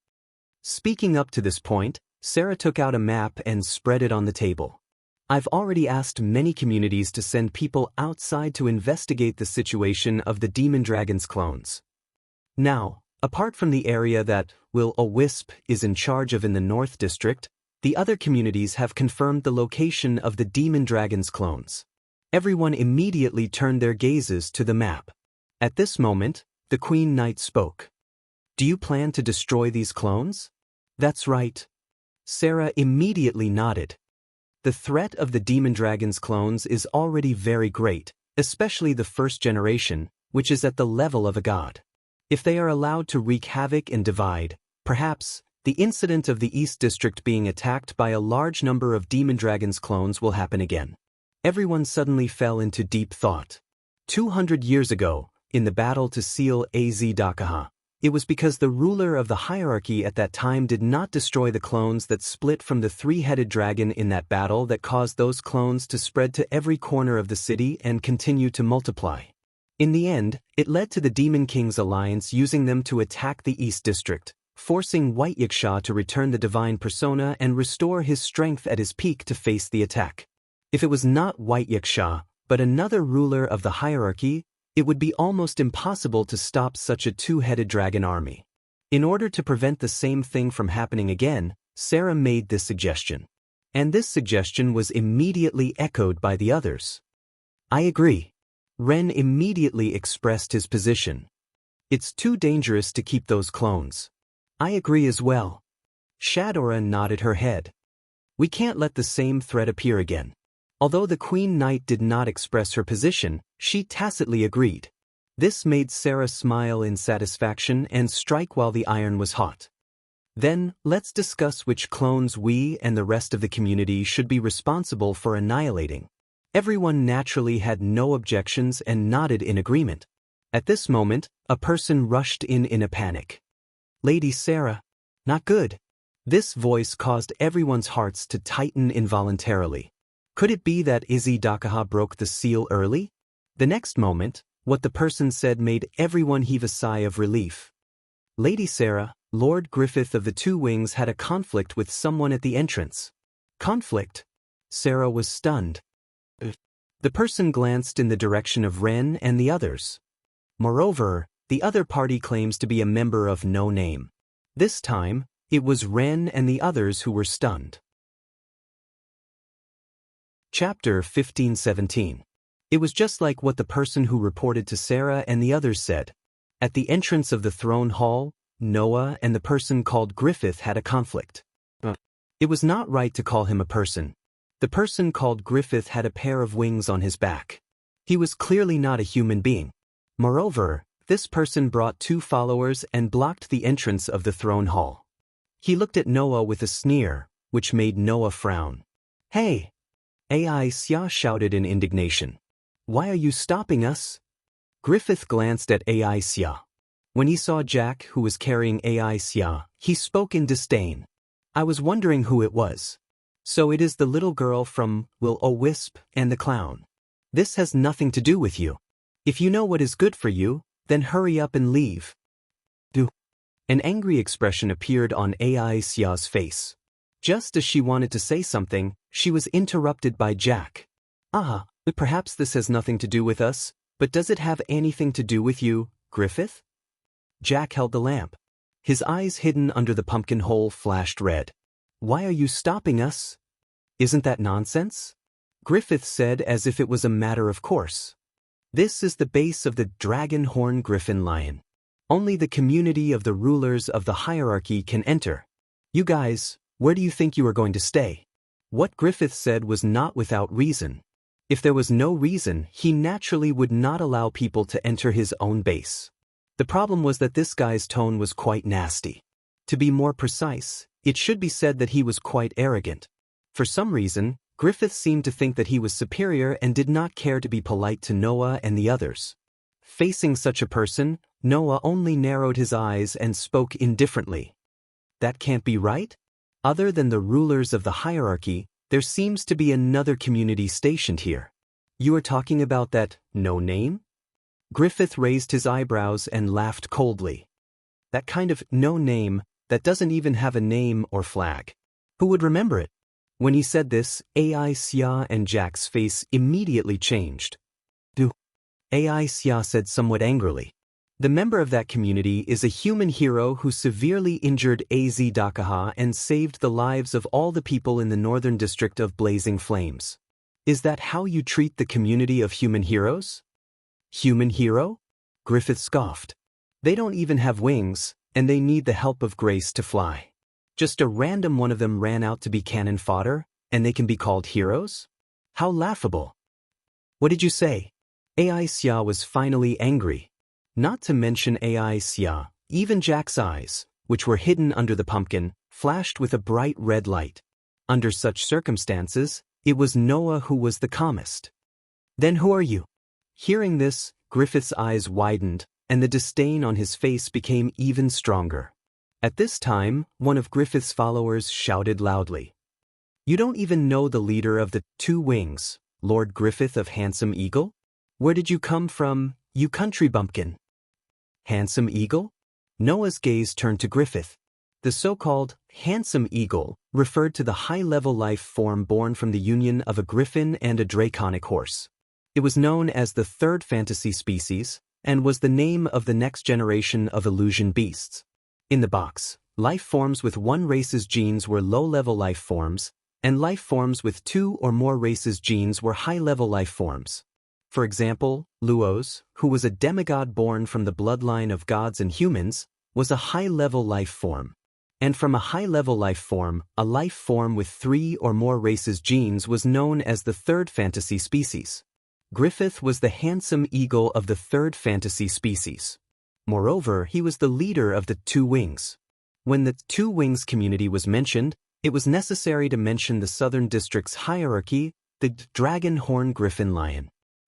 Speaking up to this point, Sarah took out a map and spread it on the table. I've already asked many communities to send people outside to investigate the situation of the Demon Dragon's clones. Now, apart from the area that Will-O-Wisp is in charge of in the North District, the other communities have confirmed the location of the Demon Dragon's clones. Everyone immediately turned their gazes to the map. At this moment, the Queen Knight spoke. Do you plan to destroy these clones? That's right. Sarah immediately nodded. The threat of the Demon Dragon's clones is already very great, especially the first generation, which is at the level of a god. If they are allowed to wreak havoc and divide, perhaps, the incident of the East District being attacked by a large number of Demon Dragon's clones will happen again. Everyone suddenly fell into deep thought. 200 years ago, in the battle to seal AZ Dakaha, it was because the ruler of the hierarchy at that time did not destroy the clones that split from the three-headed dragon in that battle that caused those clones to spread to every corner of the city and continue to multiply. In the end, it led to the Demon King's alliance using them to attack the East District, forcing White Yaksha to return the divine persona and restore his strength at his peak to face the attack. If it was not White Yaksha, but another ruler of the hierarchy, it would be almost impossible to stop such a two-headed dragon army. In order to prevent the same thing from happening again, Sarah made this suggestion. And this suggestion was immediately echoed by the others. I agree. Ren immediately expressed his position. It's too dangerous to keep those clones. I agree as well. Shadora nodded her head. We can't let the same threat appear again. Although the Queen Knight did not express her position, she tacitly agreed. This made Sarah smile in satisfaction and strike while the iron was hot. Then, let's discuss which clones we and the rest of the community should be responsible for annihilating. Everyone naturally had no objections and nodded in agreement. At this moment, a person rushed in a panic. Lady Sarah. Not good. This voice caused everyone's hearts to tighten involuntarily. Could it be that Izzy Dakaha broke the seal early? The next moment, what the person said made everyone heave a sigh of relief. Lady Sarah, Lord Griffith of the Two Wings had a conflict with someone at the entrance. Conflict? Sarah was stunned. The person glanced in the direction of Ren and the others. Moreover, the other party claims to be a member of no name. This time, it was Ren and the others who were stunned. Chapter 15-17. It was just like what the person who reported to Sarah and the others said. At the entrance of the throne hall, Noah and the person called Griffith had a conflict. It was not right to call him a person. The person called Griffith had a pair of wings on his back. He was clearly not a human being. Moreover, this person brought 2 followers and blocked the entrance of the throne hall. He looked at Noah with a sneer, which made Noah frown. Hey! Ai Xia shouted in indignation. Why are you stopping us? Griffith glanced at Ai Xia. When he saw Jack, who was carrying Ai Xia, he spoke in disdain. I was wondering who it was. So it is the little girl from Will-O-Wisp and the clown. This has nothing to do with you. If you know what is good for you, then hurry up and leave. An angry expression appeared on Ai Xia's face. Just as she wanted to say something, she was interrupted by Jack. Perhaps this has nothing to do with us, but does it have anything to do with you, Griffith? Jack held the lamp. His eyes hidden under the pumpkin hole flashed red. Why are you stopping us? Isn't that nonsense? Griffith said as if it was a matter of course. This is the base of the dragon horn griffin lion. Only the community of the rulers of the hierarchy can enter. You guys, where do you think you are going to stay? What Griffith said was not without reason. If there was no reason, he naturally would not allow people to enter his own base. The problem was that this guy's tone was quite nasty. To be more precise, it should be said that he was quite arrogant. For some reason, Griffith seemed to think that he was superior and did not care to be polite to Noah and the others. Facing such a person, Noah only narrowed his eyes and spoke indifferently. That can't be right? Other than the rulers of the hierarchy, there seems to be another community stationed here. You are talking about that no name? Griffith raised his eyebrows and laughed coldly. That kind of no name that doesn't even have a name or flag. Who would remember it? When he said this, Ai Xia and Jack's face immediately changed. Ai Xia said somewhat angrily. The member of that community is a human hero who severely injured Az Dakaha and saved the lives of all the people in the northern district of Blazing Flames. Is that how you treat the community of human heroes? Human hero? Griffith scoffed. They don't even have wings, and they need the help of grace to fly. Just a random one of them ran out to be cannon fodder, and they can be called heroes? How laughable. What did you say? Ai Xia was finally angry. Not to mention Ai Xia, even Jack's eyes, which were hidden under the pumpkin, flashed with a bright red light. Under such circumstances, it was Noah who was the calmest. Then who are you? Hearing this, Griffith's eyes widened, and the disdain on his face became even stronger. At this time, one of Griffith's followers shouted loudly. You don't even know the leader of the Two Wings, Lord Griffith of Handsome Eagle? Where did you come from, you country bumpkin? Handsome Eagle? Noah's gaze turned to Griffith. The so-called Handsome Eagle referred to the high-level life form born from the union of a griffin and a draconic horse. It was known as the third fantasy species, and was the name of the next generation of illusion beasts. In the box, life forms with one race's genes were low-level life forms, and life forms with 2 or more races' genes were high-level life forms. For example, Luos, who was a demigod born from the bloodline of gods and humans, was a high-level life form. And from a high-level life form, a life form with 3 or more races genes was known as the third fantasy species. Griffith was the handsome eagle of the third fantasy species. Moreover, he was the leader of the Two Wings. When the Two Wings community was mentioned, it was necessary to mention the Southern District's hierarchy, the Dragon Horn Griffin Lion.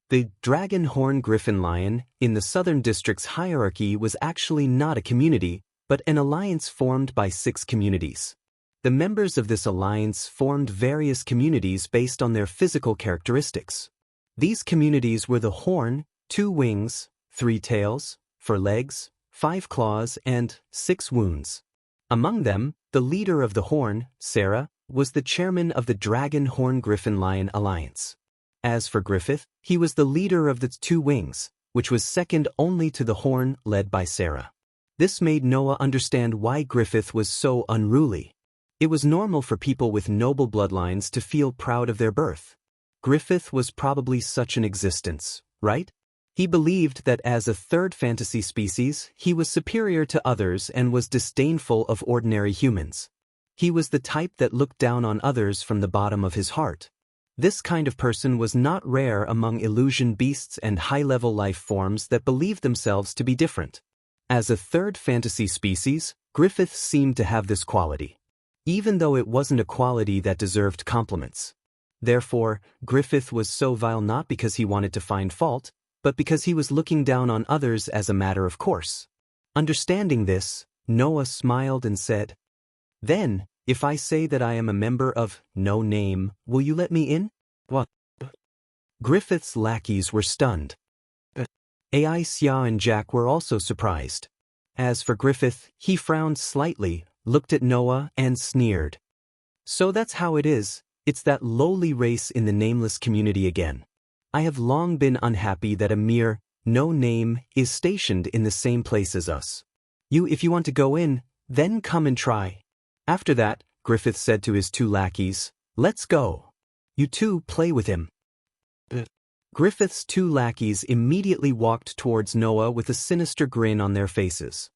The Dragon Horn Griffin Lion in the Southern District's hierarchy was actually not a community, but an alliance formed by 6 communities. The members of this alliance formed various communities based on their physical characteristics. These communities were the Horn, 2 Wings, 3 Tails, 4 Legs, 5 Claws, and 6 Wounds. Among them, the leader of the Horn, Sarah, was the chairman of the Dragon Horn Griffin Lion Alliance. As for Griffith, he was the leader of the Two Wings, which was second only to the Horn led by Sarah. This made Noah understand why Griffith was so unruly. It was normal for people with noble bloodlines to feel proud of their birth. Griffith was probably such an existence, right? He believed that as a third fantasy species, he was superior to others and was disdainful of ordinary humans. He was the type that looked down on others from the bottom of his heart. This kind of person was not rare among illusion beasts and high-level life forms that believed themselves to be different. As a third fantasy species, Griffith seemed to have this quality, even though it wasn't a quality that deserved compliments. Therefore, Griffith was so vile not because he wanted to find fault, but because he was looking down on others as a matter of course. Understanding this, Noah smiled and said, "Then, if I say that I am a member of No Name, will you let me in?" What? Griffith's lackeys were stunned. Ai Xia and Jack were also surprised. As for Griffith, he frowned slightly, looked at Noah, and sneered. "So that's how it is, it's that lowly race in the nameless community again. I have long been unhappy that a mere No Name is stationed in the same place as us. If you want to go in, then come and try." After that, Griffith said to his 2 lackeys, "Let's go. You 2 play with him." Griffith's 2 lackeys immediately walked towards Noah with a sinister grin on their faces.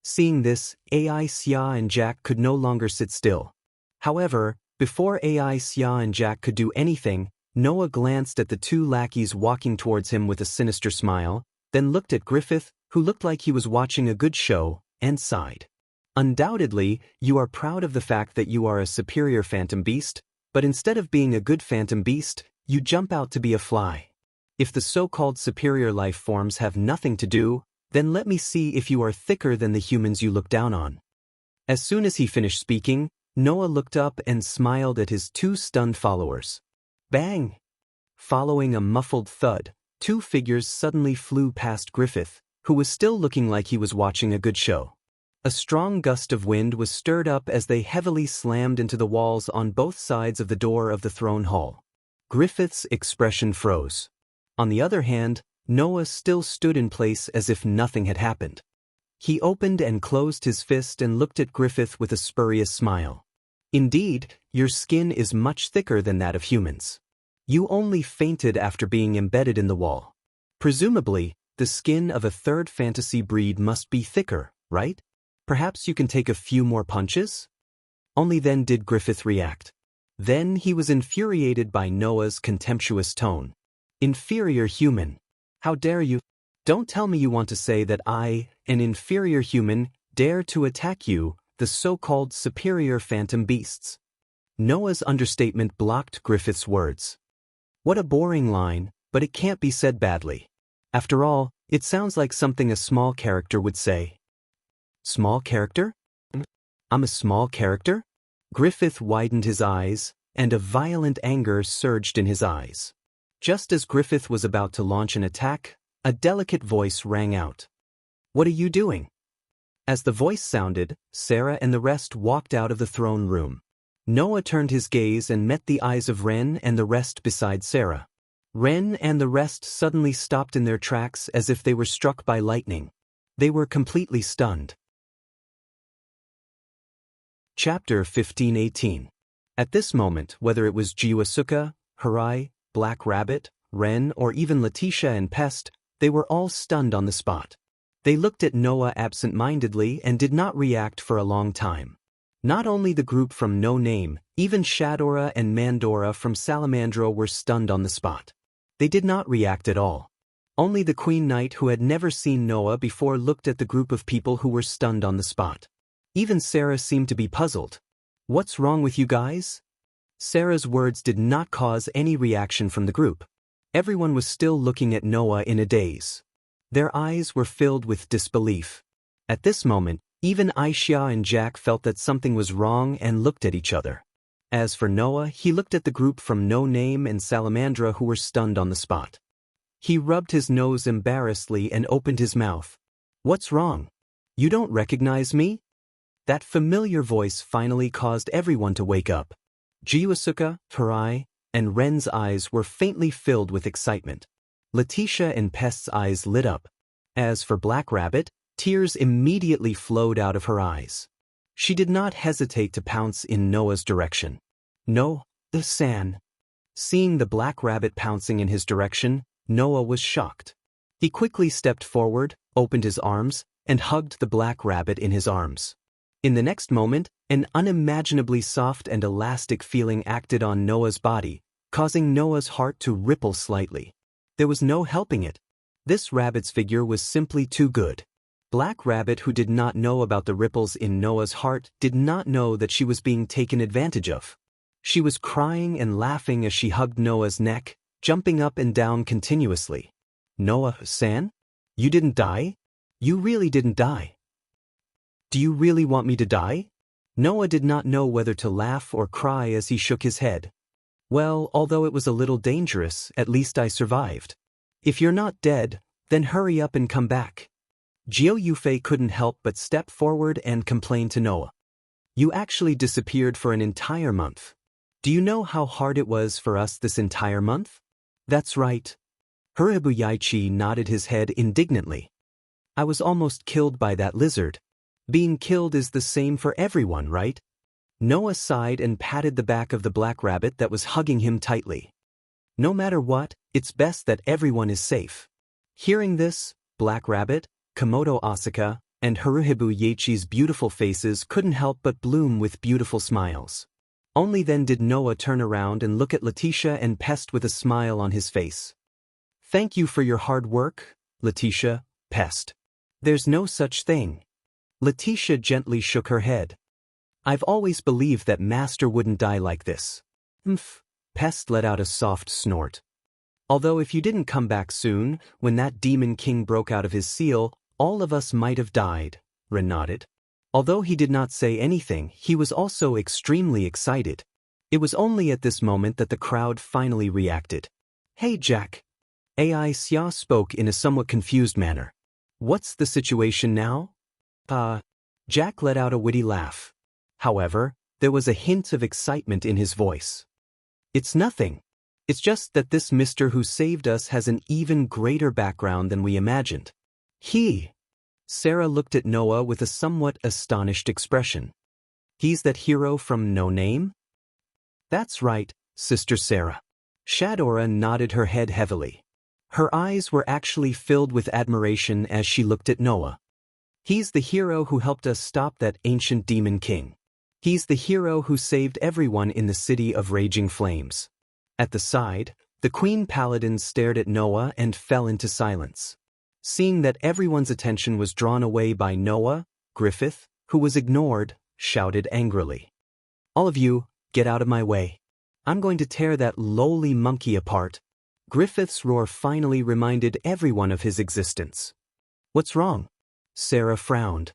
Seeing this, Ai Xia and Jack could no longer sit still. However, before Ai Xia and Jack could do anything, Noah glanced at the 2 lackeys walking towards him with a sinister smile, then looked at Griffith, who looked like he was watching a good show, and sighed. "Undoubtedly, you are proud of the fact that you are a superior phantom beast, but instead of being a good phantom beast, you jump out to be a fly. If the so-called superior life forms have nothing to do, then let me see if you are thicker than the humans you look down on." As soon as he finished speaking, Noah looked up and smiled at his 2 stunned followers. Bang! Following a muffled thud, 2 figures suddenly flew past Griffith, who was still looking like he was watching a good show. A strong gust of wind was stirred up as they heavily slammed into the walls on both sides of the door of the throne hall. Griffith's expression froze. On the other hand, Noah still stood in place as if nothing had happened. He opened and closed his fist and looked at Griffith with a spurious smile. "Indeed, your skin is much thicker than that of humans. You only fainted after being embedded in the wall. Presumably, the skin of a third fantasy breed must be thicker, right? Perhaps you can take a few more punches?" Only then did Griffith react. Then he was infuriated by Noah's contemptuous tone. "Inferior human. How dare you? Don't tell me you want to say that I, an inferior human, dare to attack you, the so-called superior phantom beasts." Noah's understatement blocked Griffith's words. What a boring line, but it can't be said badly. After all, it sounds like something a small character would say. Small character? I'm a small character? Griffith widened his eyes, and a violent anger surged in his eyes. Just as Griffith was about to launch an attack, a delicate voice rang out. "What are you doing?" As the voice sounded, Sarah and the rest walked out of the throne room. Noah turned his gaze and met the eyes of Ren and the rest beside Sarah. Ren and the rest suddenly stopped in their tracks as if they were struck by lightning. They were completely stunned. Chapter 15:18. At this moment, whether it was Jiwasuka, Harai, Black Rabbit, Ren, or even Letitia and Pest, they were all stunned on the spot. They looked at Noah absent-mindedly and did not react for a long time. Not only the group from No Name, even Shadora and Mandora from Salamandra were stunned on the spot. They did not react at all. Only the Queen Knight, who had never seen Noah before, looked at the group of people who were stunned on the spot. Even Sarah seemed to be puzzled. "What's wrong with you guys?" Sarah's words did not cause any reaction from the group. Everyone was still looking at Noah in a daze. Their eyes were filled with disbelief. At this moment, even Aisha and Jack felt that something was wrong and looked at each other. As for Noah, he looked at the group from No Name and Salamandra who were stunned on the spot. He rubbed his nose embarrassedly and opened his mouth. "What's wrong? You don't recognize me?" That familiar voice finally caused everyone to wake up. Jiwasuka, Harai, and Ren's eyes were faintly filled with excitement. Letitia and Pest's eyes lit up. As for Black Rabbit, tears immediately flowed out of her eyes. She did not hesitate to pounce in Noah's direction. "No, the San." Seeing the Black Rabbit pouncing in his direction, Noah was shocked. He quickly stepped forward, opened his arms, and hugged the Black Rabbit in his arms. In the next moment, an unimaginably soft and elastic feeling acted on Noah's body, causing Noah's heart to ripple slightly. There was no helping it. This rabbit's figure was simply too good. Black Rabbit, who did not know about the ripples in Noah's heart, did not know that she was being taken advantage of. She was crying and laughing as she hugged Noah's neck, jumping up and down continuously. "Noah-san? You didn't die? You really didn't die? Do you really want me to die?" Noah did not know whether to laugh or cry as he shook his head. "Well, although it was a little dangerous, at least I survived. If you're not dead, then hurry up and come back." Jiao Yufei couldn't help but step forward and complain to Noah. "You actually disappeared for an entire month. Do you know how hard it was for us this entire month?" "That's right." Huribu Yaichi nodded his head indignantly. "I was almost killed by that lizard. Being killed is the same for everyone, right?" Noah sighed and patted the back of the Black Rabbit that was hugging him tightly. "No matter what, it's best that everyone is safe." Hearing this, Black Rabbit, Komodo Asuka, and Haruhibu Yaichi's beautiful faces couldn't help but bloom with beautiful smiles. Only then did Noah turn around and look at Letitia and Pest with a smile on his face. "Thank you for your hard work, Letitia, Pest." "There's no such thing." Letitia gently shook her head. "I've always believed that Master wouldn't die like this." "Mph," Pest let out a soft snort. "Although if you didn't come back soon, when that Demon King broke out of his seal, all of us might have died," Ren nodded. Although he did not say anything, he was also extremely excited. It was only at this moment that the crowd finally reacted. "Hey Jack." Ai Xia spoke in a somewhat confused manner. "What's the situation now?" Jack let out a witty laugh. However, there was a hint of excitement in his voice. "It's nothing. It's just that this Mister who saved us has an even greater background than we imagined. Sarah looked at Noah with a somewhat astonished expression. "He's that hero from No Name?" "That's right, Sister Sarah." Shadora nodded her head heavily. Her eyes were actually filled with admiration as she looked at Noah. "He's the hero who helped us stop that ancient Demon King. He's the hero who saved everyone in the City of Raging Flames." At the side, the Queen Paladin stared at Noah and fell into silence. Seeing that everyone's attention was drawn away by Noah, Griffith, who was ignored, shouted angrily. "All of you, get out of my way. I'm going to tear that lowly monkey apart." Griffith's roar finally reminded everyone of his existence. "What's wrong?" Sarah frowned.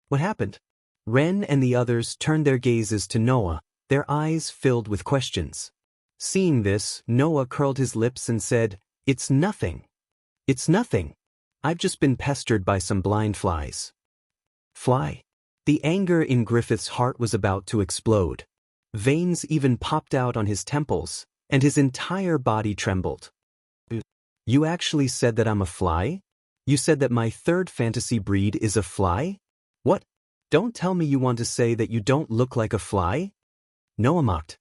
"What happened?" Ren and the others turned their gazes to Noah, their eyes filled with questions. Seeing this, Noah curled his lips and said, "It's nothing. It's nothing. I've just been pestered by some blind flies." "Fly?" The anger in Griffith's heart was about to explode. Veins even popped out on his temples, and his entire body trembled. "You actually said that I'm a fly? You said that my third fantasy breed is a fly? What? Don't tell me you want to say that you don't look like a fly?" Noah mocked.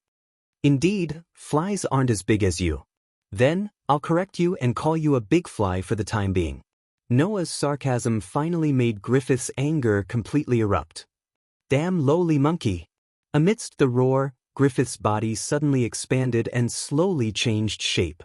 "Indeed, flies aren't as big as you." Then, I'll correct you and call you a big fly for the time being. Noah's sarcasm finally made Griffith's anger completely erupt. Damn lowly monkey. Amidst the roar, Griffith's body suddenly expanded and slowly changed shape.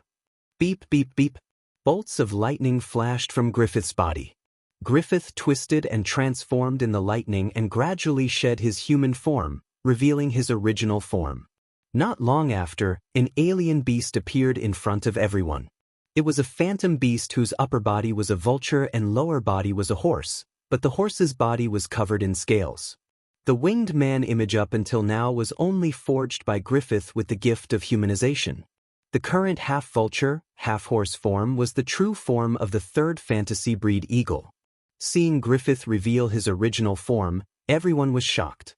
Beep beep beep. Bolts of lightning flashed from Griffith's body. Griffith twisted and transformed in the lightning and gradually shed his human form, revealing his original form. Not long after, an alien beast appeared in front of everyone. It was a phantom beast whose upper body was a vulture and lower body was a horse, but the horse's body was covered in scales. The winged man image up until now was only forged by Griffith with the gift of humanization. The current half-vulture, half-horse form was the true form of the third fantasy breed eagle. Seeing Griffith reveal his original form, everyone was shocked.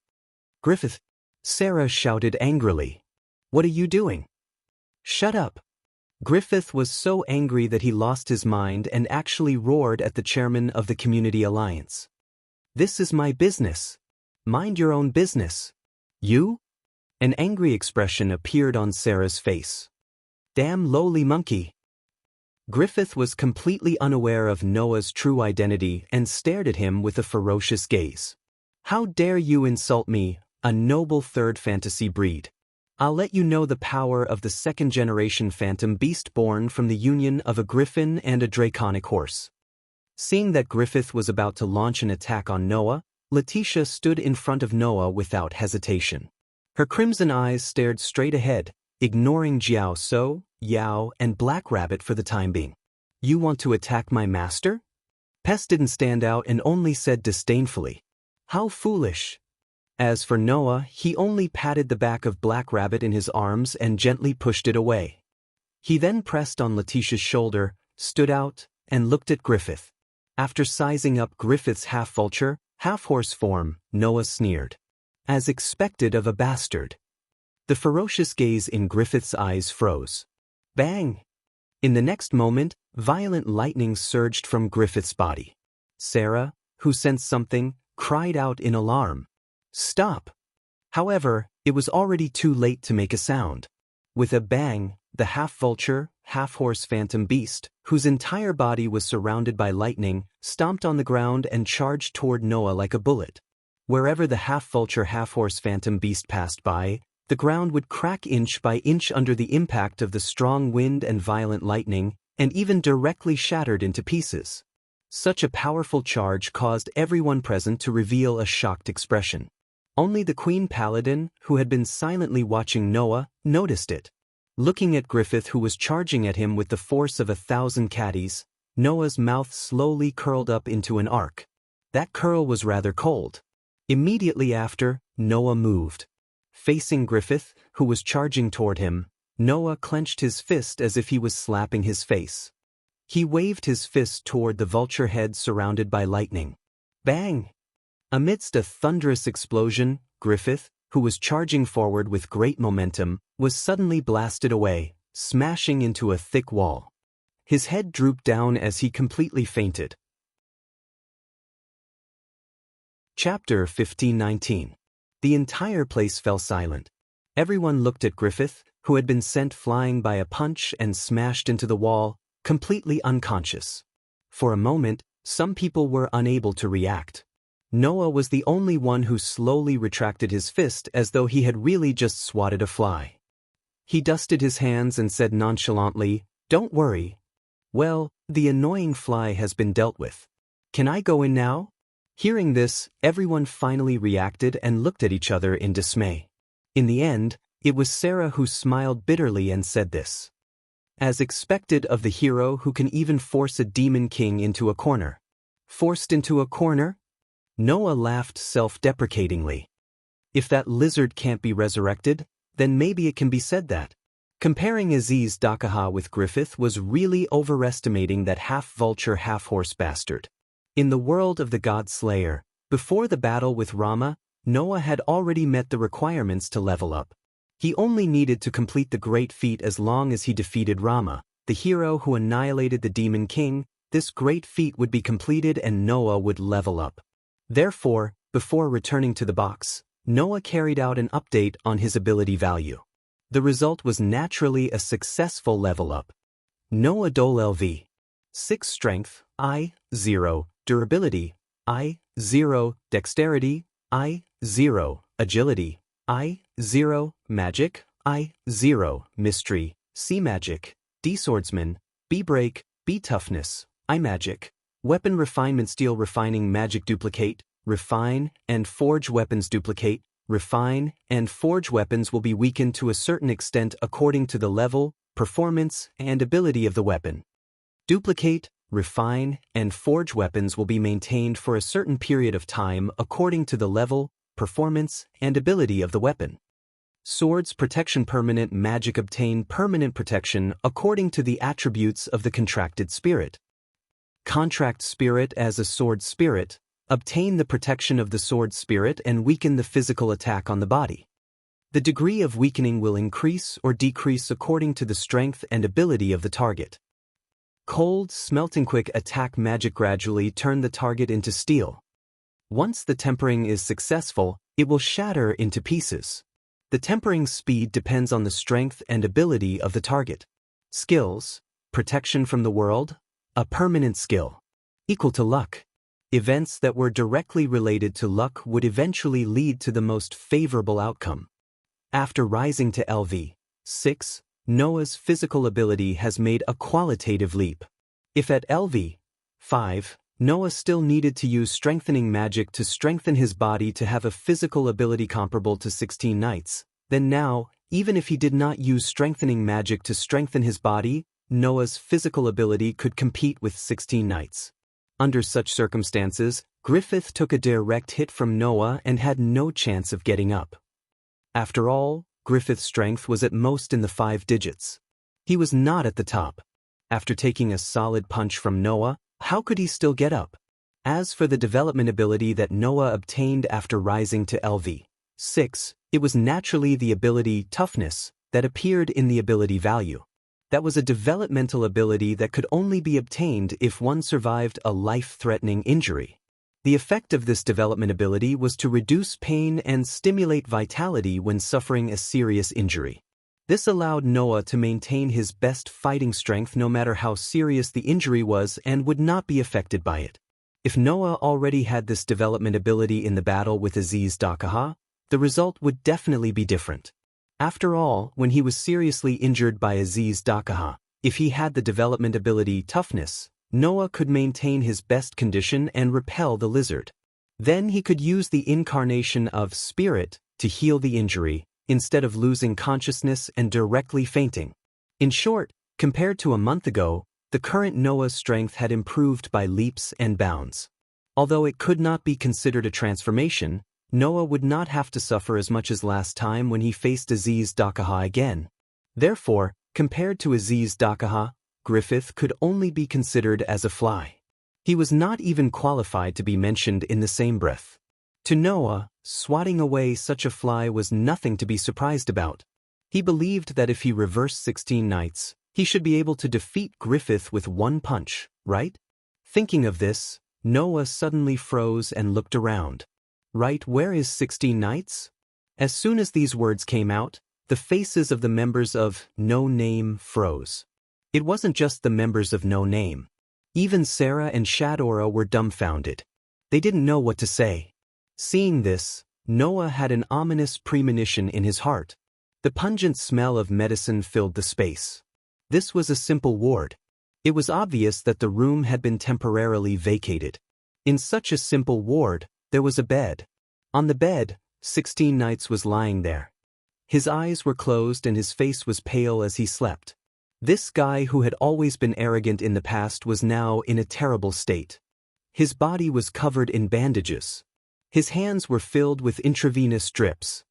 Griffith! Sarah shouted angrily. What are you doing? Shut up! Griffith was so angry that he lost his mind and actually roared at the chairman of the Community Alliance. This is my business. Mind your own business. You? An angry expression appeared on Sarah's face. Damn lowly monkey. Griffith was completely unaware of Noah's true identity and stared at him with a ferocious gaze. How dare you insult me, a noble third fantasy breed? I'll let you know the power of the second-generation phantom beast born from the union of a griffin and a draconic horse. Seeing that Griffith was about to launch an attack on Noah, Letitia stood in front of Noah without hesitation. Her crimson eyes stared straight ahead, ignoring Jiao So, Yao, and Black Rabbit for the time being. You want to attack my master? Pest didn't stand out and only said disdainfully. How foolish. As for Noah, he only patted the back of Black Rabbit in his arms and gently pushed it away. He then pressed on Letitia's shoulder, stood out, and looked at Griffith. After sizing up Griffith's half-vulture, half-horse form, Noah sneered. As expected of a bastard. The ferocious gaze in Griffith's eyes froze. Bang! In the next moment, violent lightning surged from Griffith's body. Sarah, who sensed something, cried out in alarm. Stop! However, it was already too late to make a sound. With a bang, the half-vulture, half-horse phantom beast, whose entire body was surrounded by lightning, stomped on the ground and charged toward Noah like a bullet. Wherever the half-vulture, half-horse phantom beast passed by, the ground would crack inch by inch under the impact of the strong wind and violent lightning, and even directly shattered into pieces. Such a powerful charge caused everyone present to reveal a shocked expression. Only the Queen Paladin, who had been silently watching Noah, noticed it. Looking at Griffith, who was charging at him with the force of 1,000 caddies, Noah's mouth slowly curled up into an arc. That curl was rather cold. Immediately after, Noah moved. Facing Griffith, who was charging toward him, Noah clenched his fist as if he was slapping his face. He waved his fist toward the vulture head surrounded by lightning. Bang! Amidst a thunderous explosion, Griffith, who was charging forward with great momentum, was suddenly blasted away, smashing into a thick wall. His head drooped down as he completely fainted. Chapter 1519. The entire place fell silent. Everyone looked at Griffith, who had been sent flying by a punch and smashed into the wall, completely unconscious. For a moment, some people were unable to react. Noah was the only one who slowly retracted his fist as though he had really just swatted a fly. He dusted his hands and said nonchalantly, "Don't worry. Well, the annoying fly has been dealt with. Can I go in now?" Hearing this, everyone finally reacted and looked at each other in dismay. In the end, it was Sarah who smiled bitterly and said this. As expected of the hero who can even force a demon king into a corner. Forced into a corner? Noah laughed self-deprecatingly. If that lizard can't be resurrected, then maybe it can be said that. Comparing Aziz Dakaha with Griffith was really overestimating that half-vulture, half-horse bastard. In the world of the God Slayer, before the battle with Rama, Noah had already met the requirements to level up. He only needed to complete the great feat as long as he defeated Rama, the hero who annihilated the Demon King. This great feat would be completed and Noah would level up. Therefore, before returning to the box, Noah carried out an update on his ability value. The result was naturally a successful level up. Noah Dole LV. 6 Strength, I0, Durability, I0, Dexterity, I0, Agility, I0, Magic, I0, Mystery, C Magic, D Swordsman, B Break, B Toughness, I Magic. Weapon Refinement Steel Refining Magic Duplicate, Refine, and Forge Weapons Duplicate, Refine, and Forge weapons will be weakened to a certain extent according to the level, performance, and ability of the weapon. Duplicate, refine, and forge weapons will be maintained for a certain period of time according to the level, performance, and ability of the weapon. Swords Protection Permanent Magic obtain permanent protection according to the attributes of the contracted spirit. Contract Spirit as a sword spirit, obtain the protection of the sword spirit and weaken the physical attack on the body. The degree of weakening will increase or decrease according to the strength and ability of the target. Cold, Smelting Quick Attack Magic gradually turn the target into steel. Once the tempering is successful, it will shatter into pieces. The tempering speed depends on the strength and ability of the target. Skills, Protection from the World, a permanent skill. Equal to luck. Events that were directly related to luck would eventually lead to the most favorable outcome. After rising to LV 6, Noah's physical ability has made a qualitative leap. If at LV 5, Noah still needed to use strengthening magic to strengthen his body to have a physical ability comparable to 16 knights, then now, even if he did not use strengthening magic to strengthen his body, Noah's physical ability could compete with 16 knights. Under such circumstances, Griffith took a direct hit from Noah and had no chance of getting up. After all, Griffith's strength was at most in the 5 digits. He was not at the top. After taking a solid punch from Noah, how could he still get up? As for the development ability that Noah obtained after rising to LV 6, it was naturally the ability Toughness that appeared in the ability value. That was a developmental ability that could only be obtained if one survived a life-threatening injury. The effect of this development ability was to reduce pain and stimulate vitality when suffering a serious injury. This allowed Noah to maintain his best fighting strength no matter how serious the injury was and would not be affected by it. If Noah already had this development ability in the battle with Aziz Dakaha, the result would definitely be different. After all, when he was seriously injured by Aziz Dakaha, if he had the development ability Toughness, Noah could maintain his best condition and repel the lizard. Then he could use the incarnation of Spirit to heal the injury, instead of losing consciousness and directly fainting. In short, compared to a month ago, the current Noah's strength had improved by leaps and bounds. Although it could not be considered a transformation, Noah would not have to suffer as much as last time when he faced Aziz Dakaha again. Therefore, compared to Aziz Dakaha, Griffith could only be considered as a fly. He was not even qualified to be mentioned in the same breath. To Noah, swatting away such a fly was nothing to be surprised about. He believed that if he reversed 16 knights, he should be able to defeat Griffith with one punch, right? Thinking of this, Noah suddenly froze and looked around. Right, where is 16 knights? As soon as these words came out, the faces of the members of No Name froze. It wasn't just the members of No Name. Even Sarah and Shadora were dumbfounded. They didn't know what to say. Seeing this, Noah had an ominous premonition in his heart. The pungent smell of medicine filled the space. This was a simple ward. It was obvious that the room had been temporarily vacated. In such a simple ward, there was a bed. On the bed, 16 Knights was lying there. His eyes were closed and his face was pale as he slept. This guy who had always been arrogant in the past was now in a terrible state. His body was covered in bandages. His hands were filled with intravenous drips.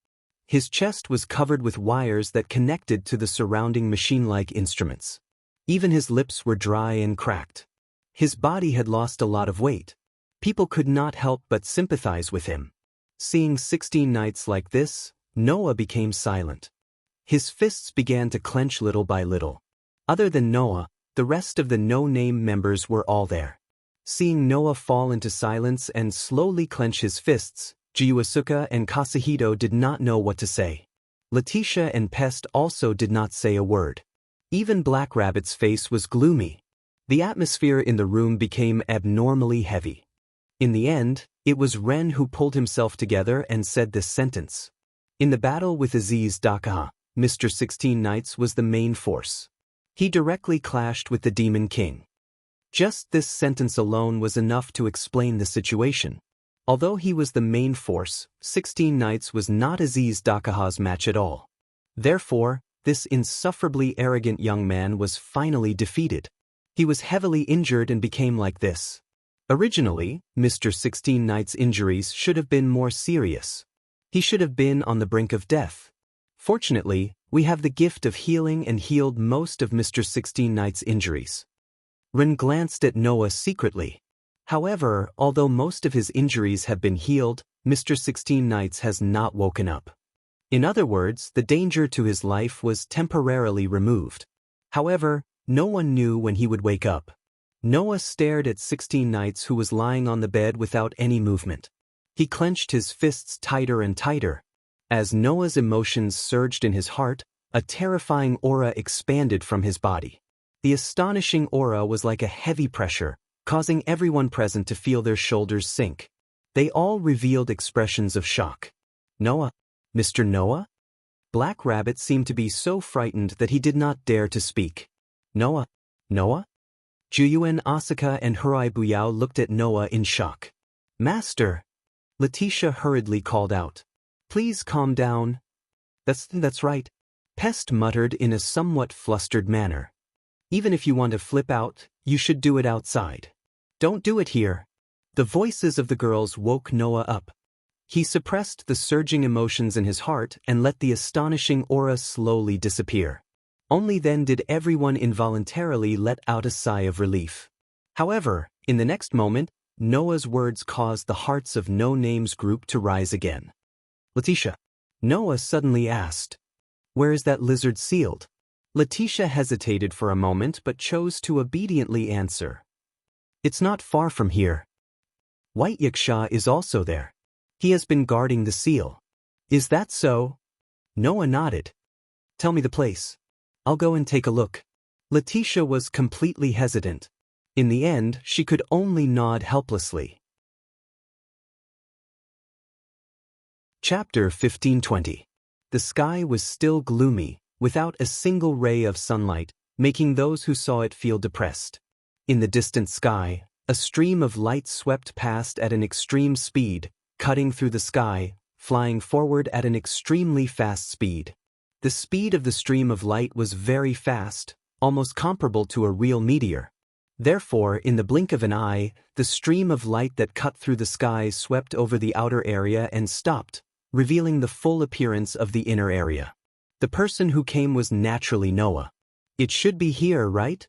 His chest was covered with wires that connected to the surrounding machine-like instruments. Even his lips were dry and cracked. His body had lost a lot of weight. People could not help but sympathize with him. Seeing 16 Knights like this, Noah became silent. His fists began to clench little by little. Other than Noah, the rest of the No Name members were all there. Seeing Noah fall into silence and slowly clench his fists, Jiuasuka and Kasahito did not know what to say. Letitia and Pest also did not say a word. Even Black Rabbit's face was gloomy. The atmosphere in the room became abnormally heavy. In the end, it was Ren who pulled himself together and said this sentence. In the battle with Aziz Dakaha, Mr. 16 Knights was the main force. He directly clashed with the Demon King. Just this sentence alone was enough to explain the situation. Although he was the main force, 16 Knights was not Aziz Dakaha's match at all. Therefore, this insufferably arrogant young man was finally defeated. He was heavily injured and became like this. Originally, Mr. 16 Knight's injuries should have been more serious. He should have been on the brink of death. Fortunately, we have the gift of healing and healed most of Mr. 16 Knight's injuries. Ren glanced at Noah secretly. However, although most of his injuries have been healed, Mr. 16 Knights has not woken up. In other words, the danger to his life was temporarily removed. However, no one knew when he would wake up. Noah stared at 16 Knights who was lying on the bed without any movement. He clenched his fists tighter and tighter. As Noah's emotions surged in his heart, a terrifying aura expanded from his body. The astonishing aura was like a heavy pressure, causing everyone present to feel their shoulders sink. They all revealed expressions of shock. Noah? Mr. Noah? Black Rabbit seemed to be so frightened that he did not dare to speak. Noah? Noah? Juyuan, Asuka and Hurai Buyao looked at Noah in shock. Master! Letitia hurriedly called out. Please calm down. That's right. Pest muttered in a somewhat flustered manner. Even if you want to flip out, you should do it outside. Don't do it here. The voices of the girls woke Noah up. He suppressed the surging emotions in his heart and let the astonishing aura slowly disappear. Only then did everyone involuntarily let out a sigh of relief. However, in the next moment, Noah's words caused the hearts of No Name's group to rise again. Letitia. Noah suddenly asked. Where is that lizard sealed? Letitia hesitated for a moment but chose to obediently answer. It's not far from here. White Yaksha is also there. He has been guarding the seal. Is that so? Noah nodded. Tell me the place. I'll go and take a look. Letitia was completely hesitant. In the end, she could only nod helplessly. Chapter 1520. The sky was still gloomy, without a single ray of sunlight, making those who saw it feel depressed. In the distant sky, a stream of light swept past at an extreme speed, cutting through the sky, flying forward at an extremely fast speed. The speed of the stream of light was very fast, almost comparable to a real meteor. Therefore, in the blink of an eye, the stream of light that cut through the sky swept over the outer area and stopped, revealing the full appearance of the inner area. The person who came was naturally Noah. It should be here, right?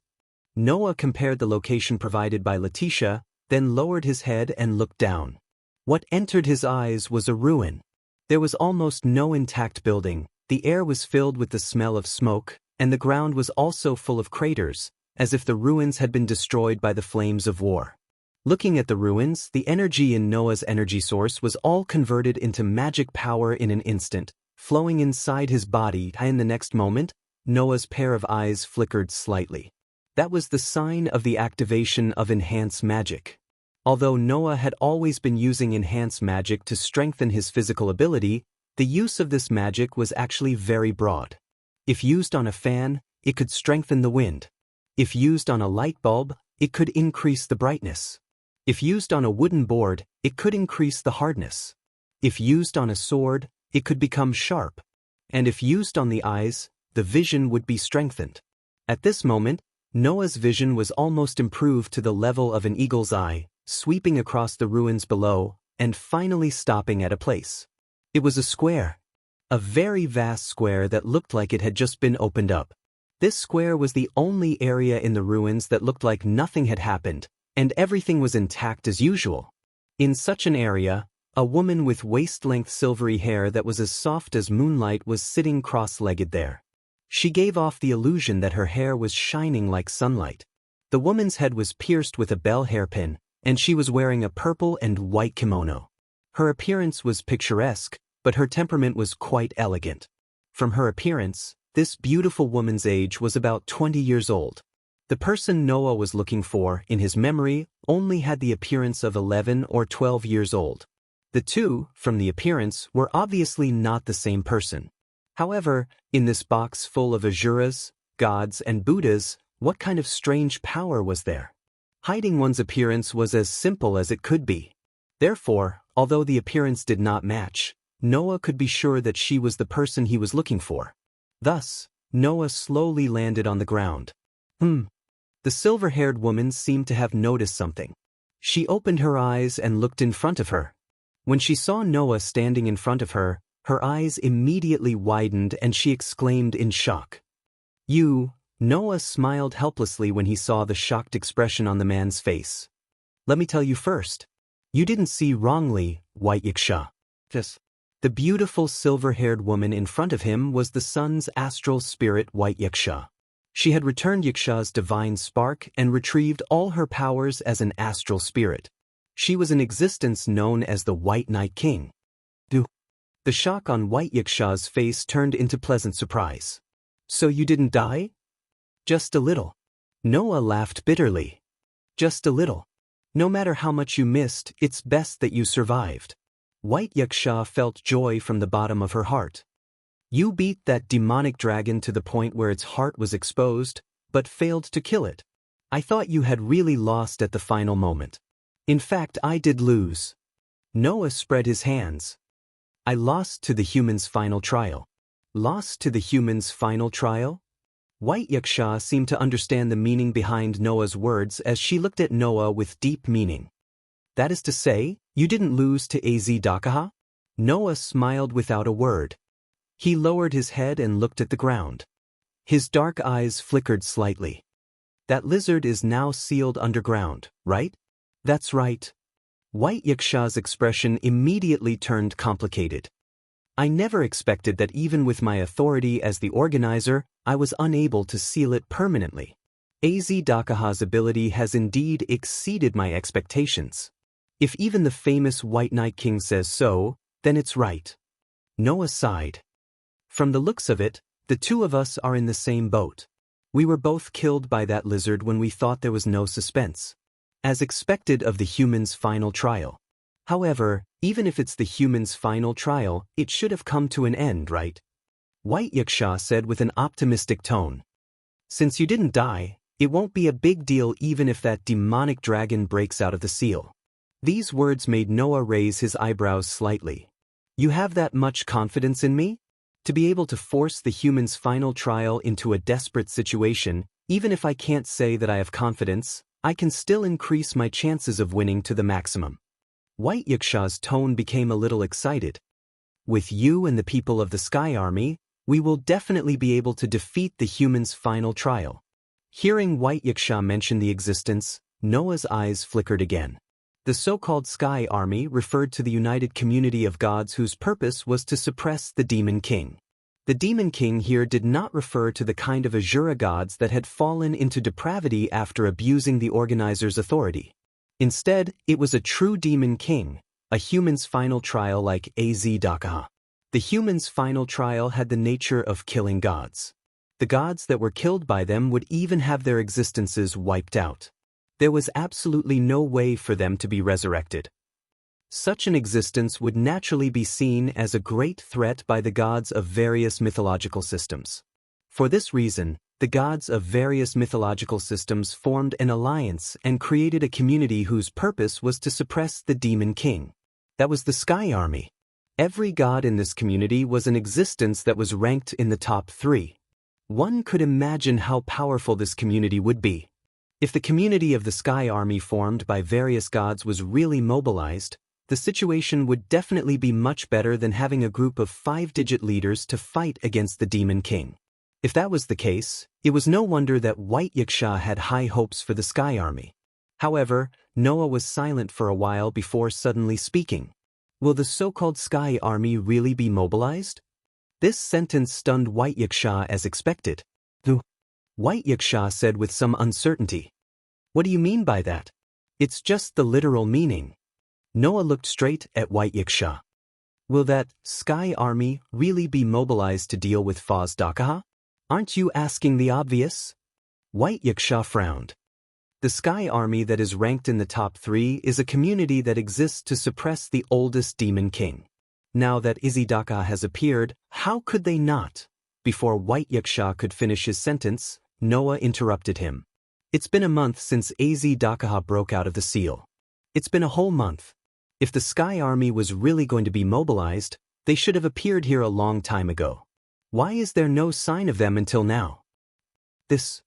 Noah compared the location provided by Letitia, then lowered his head and looked down. What entered his eyes was a ruin. There was almost no intact building. The air was filled with the smell of smoke, and the ground was also full of craters, as if the ruins had been destroyed by the flames of war. Looking at the ruins, the energy in Noah's energy source was all converted into magic power in an instant, flowing inside his body, and in the next moment, Noah's pair of eyes flickered slightly. That was the sign of the activation of Enhance Magic. Although Noah had always been using Enhance Magic to strengthen his physical ability, the use of this magic was actually very broad. If used on a fan, it could strengthen the wind. If used on a light bulb, it could increase the brightness. If used on a wooden board, it could increase the hardness. If used on a sword, it could become sharp. And if used on the eyes, the vision would be strengthened. At this moment, Noah's vision was almost improved to the level of an eagle's eye, sweeping across the ruins below, and finally stopping at a place. It was a square. A very vast square that looked like it had just been opened up. This square was the only area in the ruins that looked like nothing had happened, and everything was intact as usual. In such an area, a woman with waist-length silvery hair that was as soft as moonlight was sitting cross-legged there. She gave off the illusion that her hair was shining like sunlight. The woman's head was pierced with a bell hairpin, and she was wearing a purple and white kimono. Her appearance was picturesque, but her temperament was quite elegant. From her appearance, This beautiful woman's age was about 20 years old. The person Noah was looking for, in his memory, only had the appearance of 11 or 12 years old. The two, from the appearance, were obviously not the same person. However, in this box full of Asuras, gods, and Buddhas, what kind of strange power was there? Hiding one's appearance was as simple as it could be. Therefore, although the appearance did not match, Noah could be sure that she was the person he was looking for. Thus, Noah slowly landed on the ground. The silver-haired woman seemed to have noticed something. She opened her eyes and looked in front of her. When she saw Noah standing in front of her, her eyes immediately widened and she exclaimed in shock. "You..." Noah smiled helplessly when he saw the shocked expression on the man's face. "Let me tell you first. You didn't see wrongly, White Yaksha." The beautiful silver-haired woman in front of him was the sun's astral spirit White Yaksha. She had returned Yaksha's divine spark and retrieved all her powers as an astral spirit. She was in existence known as the White Night King. The shock on White Yaksha's face turned into pleasant surprise. "So you didn't die?" "Just a little." Noah laughed bitterly. "Just a little. No matter how much you missed, it's best that you survived." White Yaksha felt joy from the bottom of her heart. "You beat that demonic dragon to the point where its heart was exposed, but failed to kill it. I thought you had really lost at the final moment. In fact, I did lose." Noah spread his hands. "I lost to the human's final trial." "Lost to the human's final trial?" White Yaksha seemed to understand the meaning behind Noah's words as she looked at Noah with deep meaning. "That is to say, you didn't lose to Az Dakaha?" Noah smiled without a word. He lowered his head and looked at the ground. His dark eyes flickered slightly. "That lizard is now sealed underground, right?" "That's right." White Yaksha's expression immediately turned complicated. "I never expected that even with my authority as the organizer, I was unable to seal it permanently. Az Dakaha's ability has indeed exceeded my expectations. If even the famous White Night King says so, then it's right." Noah sighed. "From the looks of it, the two of us are in the same boat. We were both killed by that lizard when we thought there was no suspense. As expected of the human's final trial. However, even if it's the human's final trial, it should have come to an end, right?" White Yaksha said with an optimistic tone. "Since you didn't die, it won't be a big deal even if that demonic dragon breaks out of the seal." These words made Noah raise his eyebrows slightly. "You have that much confidence in me? To be able to force the human's final trial into a desperate situation, even if I can't say that I have confidence, I can still increase my chances of winning to the maximum." White Yaksha's tone became a little excited. "With you and the people of the Sky Army, we will definitely be able to defeat the human's final trial." Hearing White Yaksha mention the existence, Noah's eyes flickered again. The so-called Sky Army referred to the united community of gods whose purpose was to suppress the Demon King. The Demon King here did not refer to the kind of Asura gods that had fallen into depravity after abusing the organizer's authority. Instead, it was a true Demon King, a human's final trial like Az Dakaha. The human's final trial had the nature of killing gods. The gods that were killed by them would even have their existences wiped out. There was absolutely no way for them to be resurrected. Such an existence would naturally be seen as a great threat by the gods of various mythological systems. For this reason, the gods of various mythological systems formed an alliance and created a community whose purpose was to suppress the Demon King. That was the Sky Army. Every god in this community was an existence that was ranked in the top 3. One could imagine how powerful this community would be. If the community of the Sky Army formed by various gods was really mobilized, the situation would definitely be much better than having a group of 5-digit leaders to fight against the Demon King. If that was the case, it was no wonder that White Yaksha had high hopes for the Sky Army. However, Noah was silent for a while before suddenly speaking. "Will the so-called Sky Army really be mobilized?" This sentence stunned White Yaksha as expected. White Yaksha said with some uncertainty. "What do you mean by that?" "It's just the literal meaning." Noah looked straight at White Yaksha. "Will that Sky Army really be mobilized to deal with Faz Dakaha?" Aren't you asking the obvious? White Yaksha frowned. The Sky Army that is ranked in the top 3 is a community that exists to suppress the oldest demon king. Now that Izidaka has appeared, how could they not? Before White Yaksha could finish his sentence, Noah interrupted him. It's been a month since Izidaka broke out of the seal. It's been a whole month. If the Sky Army was really going to be mobilized, they should have appeared here a long time ago. Why is there no sign of them until now? This.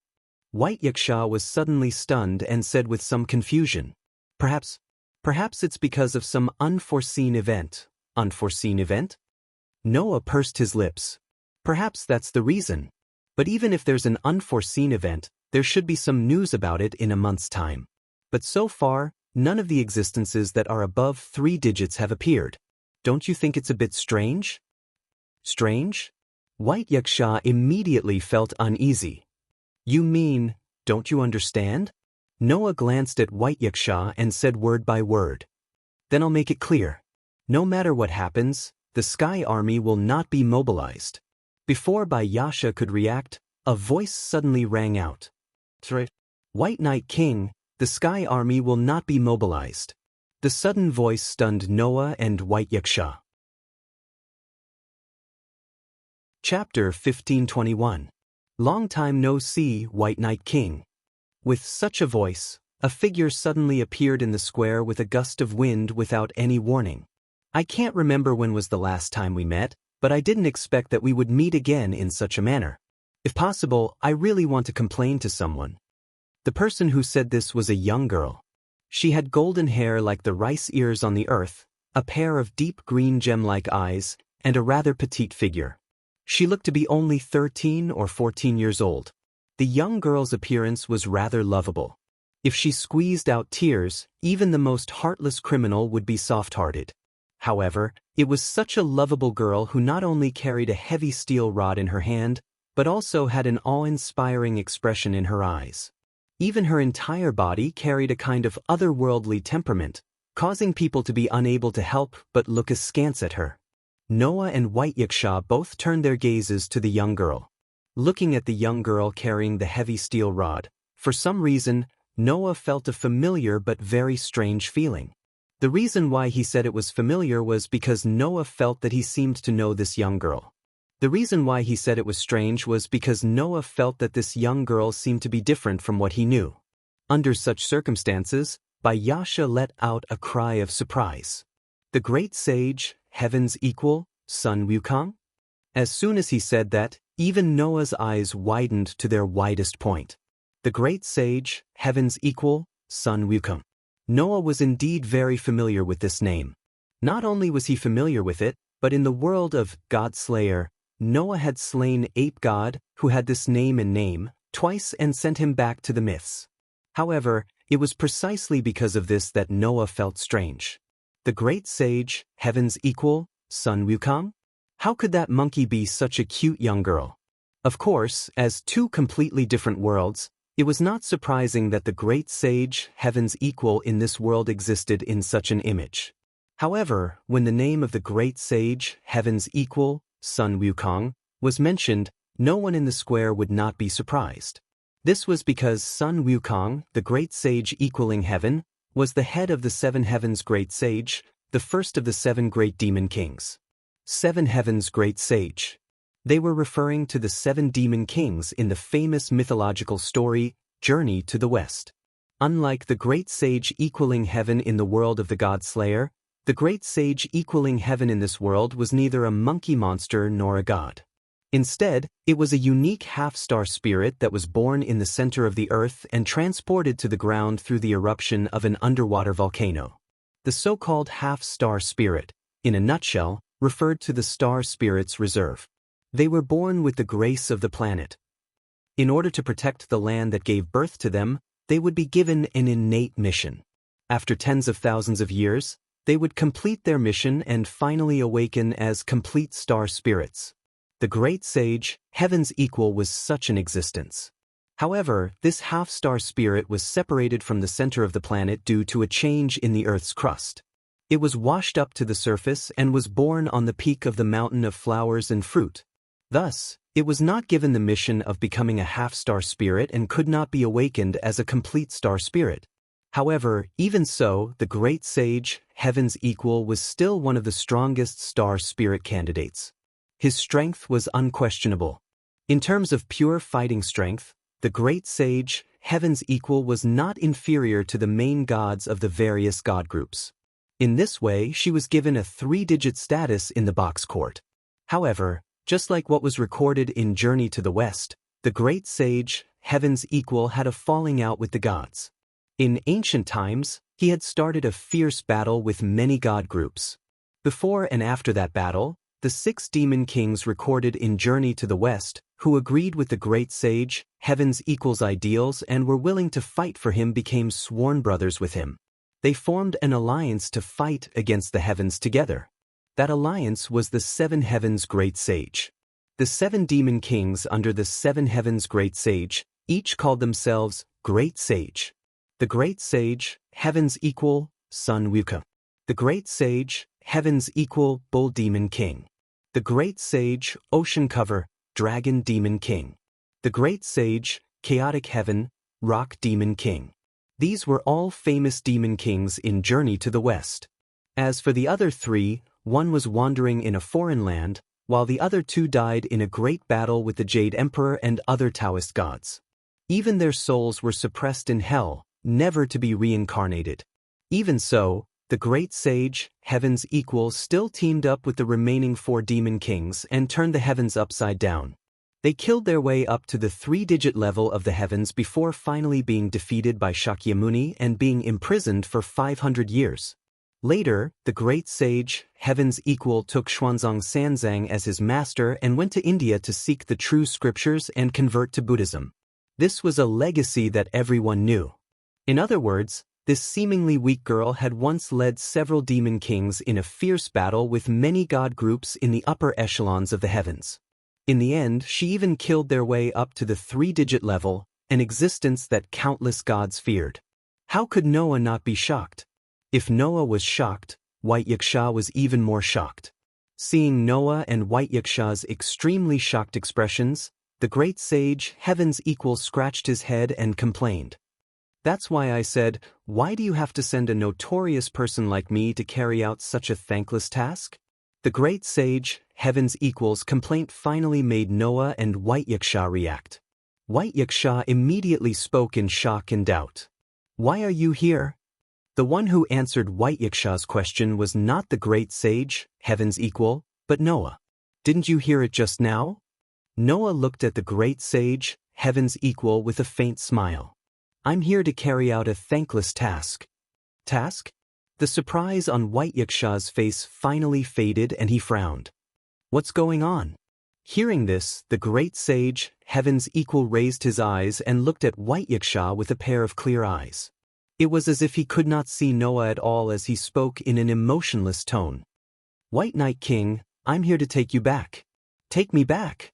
White Yaksha was suddenly stunned and said with some confusion. Perhaps it's because of some unforeseen event. Unforeseen event? Noah pursed his lips. Perhaps that's the reason. But even if there's an unforeseen event, there should be some news about it in a month's time. But so far, none of the existences that are above 3 digits have appeared. Don't you think it's a bit strange? Strange? White Yaksha immediately felt uneasy. You mean, don't you understand? Noah glanced at White Yaksha and said word by word. Then I'll make it clear. No matter what happens, the Sky Army will not be mobilized. Before Bayasha could react, a voice suddenly rang out. White Knight King, the Sky Army will not be mobilized. The sudden voice stunned Noah and White Yaksha. Chapter 1521. Long time no see, White Knight King. With such a voice, a figure suddenly appeared in the square with a gust of wind without any warning. I can't remember when was the last time we met, but I didn't expect that we would meet again in such a manner. If possible, I really want to complain to someone. The person who said this was a young girl. She had golden hair like the rice ears on the earth, a pair of deep green gem-like eyes, and a rather petite figure. She looked to be only 13 or 14 years old. The young girl's appearance was rather lovable. If she squeezed out tears, even the most heartless criminal would be soft-hearted. However, it was such a lovable girl who not only carried a heavy steel rod in her hand, but also had an awe-inspiring expression in her eyes. Even her entire body carried a kind of otherworldly temperament, causing people to be unable to help but look askance at her. Noah and White Yaksha both turned their gazes to the young girl. Looking at the young girl carrying the heavy steel rod, for some reason, Noah felt a familiar but very strange feeling. The reason why he said it was familiar was because Noah felt that he seemed to know this young girl. The reason why he said it was strange was because Noah felt that this young girl seemed to be different from what he knew. Under such circumstances, Bayasha let out a cry of surprise. The great sage, heaven's equal, Sun Wukong? As soon as he said that, even Noah's eyes widened to their widest point. The great sage, heaven's equal, Sun Wukong. Noah was indeed very familiar with this name. Not only was he familiar with it, but in the world of God Slayer, Noah had slain Ape God, who had this name and name, twice and sent him back to the myths. However, it was precisely because of this that Noah felt strange. The great sage, heaven's equal, Sun Wukong? How could that monkey be such a cute young girl? Of course, as 2 completely different worlds, it was not surprising that the great sage, heaven's equal in this world existed in such an image. However, when the name of the great sage, heaven's equal, Sun Wukong, was mentioned, no one in the square would not be surprised. This was because Sun Wukong, the great sage equaling heaven, was the head of the 7 heavens great sage, the first of the 7 great demon kings. 7 heavens great sage. They were referring to the 7 demon kings in the famous mythological story, Journey to the West. Unlike the great sage equaling heaven in the world of the God Slayer, the great sage equaling heaven in this world was neither a monkey monster nor a god. Instead, it was a unique half-star spirit that was born in the center of the earth and transported to the ground through the eruption of an underwater volcano. The so-called half-star spirit, in a nutshell, referred to the star spirit's reserve. They were born with the grace of the planet. In order to protect the land that gave birth to them, they would be given an innate mission. After tens of thousands of years, they would complete their mission and finally awaken as complete star spirits. The great sage, heaven's equal, was such an existence. However, this half-star spirit was separated from the center of the planet due to a change in the Earth's crust. It was washed up to the surface and was born on the peak of the mountain of flowers and fruit. Thus, it was not given the mission of becoming a half-star spirit and could not be awakened as a complete star spirit. However, even so, the great sage, Heaven's equal, was still one of the strongest star spirit candidates. His strength was unquestionable. In terms of pure fighting strength, the great sage, Heaven's equal, was not inferior to the main gods of the various god groups. In this way, she was given a 3-digit status in the box court. However, just like what was recorded in Journey to the West, the great sage, Heaven's equal, had a falling out with the gods. In ancient times, he had started a fierce battle with many god groups. Before and after that battle, the 6 demon kings recorded in Journey to the West, who agreed with the great sage, Heaven's equal's ideals and were willing to fight for him, became sworn brothers with him. They formed an alliance to fight against the heavens together. That alliance was the 7 heavens great sage. The 7 demon kings under the 7 heavens great sage each called themselves Great Sage. The great sage, Heaven's equal, Sun Wuka. The great sage, Heaven's equal, Bull Demon King. The great sage, Ocean Cover, Dragon Demon King. The great sage, Chaotic Heaven, Rock Demon King. These were all famous demon kings in Journey to the West. As for the other 3, one was wandering in a foreign land, while the other 2 died in a great battle with the Jade Emperor and other Taoist gods. Even their souls were suppressed in hell, never to be reincarnated. Even so, the great sage, Heaven's equal, still teamed up with the remaining 4 demon kings and turned the heavens upside down. They killed their way up to the 3-digit level of the heavens before finally being defeated by Shakyamuni and being imprisoned for 500 years. Later, the great sage, Heaven's equal, took Xuanzang Sanzang as his master and went to India to seek the true scriptures and convert to Buddhism. This was a legacy that everyone knew. In other words, this seemingly weak girl had once led several demon kings in a fierce battle with many god groups in the upper echelons of the heavens. In the end, she even killed their way up to the 3-digit level, an existence that countless gods feared. How could Noah not be shocked? If Noah was shocked, White Yaksha was even more shocked. Seeing Noah and White Yaksha's extremely shocked expressions, the great sage, Heaven's equal, scratched his head and complained. That's why I said, why do you have to send a notorious person like me to carry out such a thankless task? The great sage, Heaven's equal's complaint finally made Noah and White Yaksha react. White Yaksha immediately spoke in shock and doubt. Why are you here? The one who answered White Yaksha's question was not the great sage, Heaven's equal, but Noah. Didn't you hear it just now? Noah looked at the great sage, Heaven's equal, with a faint smile. I'm here to carry out a thankless task. Task? The surprise on White Yaksha's face finally faded and he frowned. What's going on? Hearing this, the great sage, Heaven's equal, raised his eyes and looked at White Yaksha with a pair of clear eyes. It was as if he could not see Noah at all as he spoke in an emotionless tone. White Knight King, I'm here to take you back. Take me back.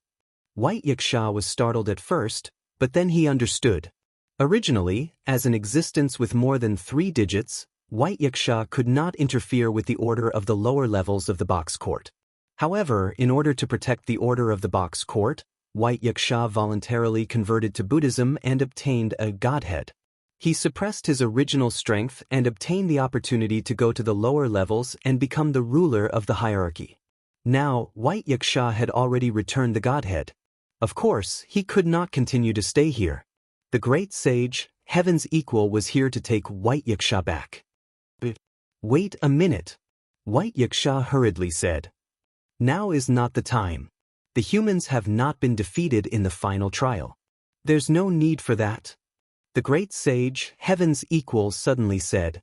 White Yaksha was startled at first, but then he understood. Originally, as an existence with more than 3 digits, White Yaksha could not interfere with the order of the lower levels of the box court. However, in order to protect the order of the box court, White Yaksha voluntarily converted to Buddhism and obtained a godhead. He suppressed his original strength and obtained the opportunity to go to the lower levels and become the ruler of the hierarchy. Now, White Yaksha had already returned the godhead. Of course, he could not continue to stay here. The great sage, Heaven's equal, was here to take White Yaksha back. Wait a minute. White Yaksha hurriedly said. Now is not the time. The humans have not been defeated in the final trial. There's no need for that. The great sage, Heaven's equal, suddenly said.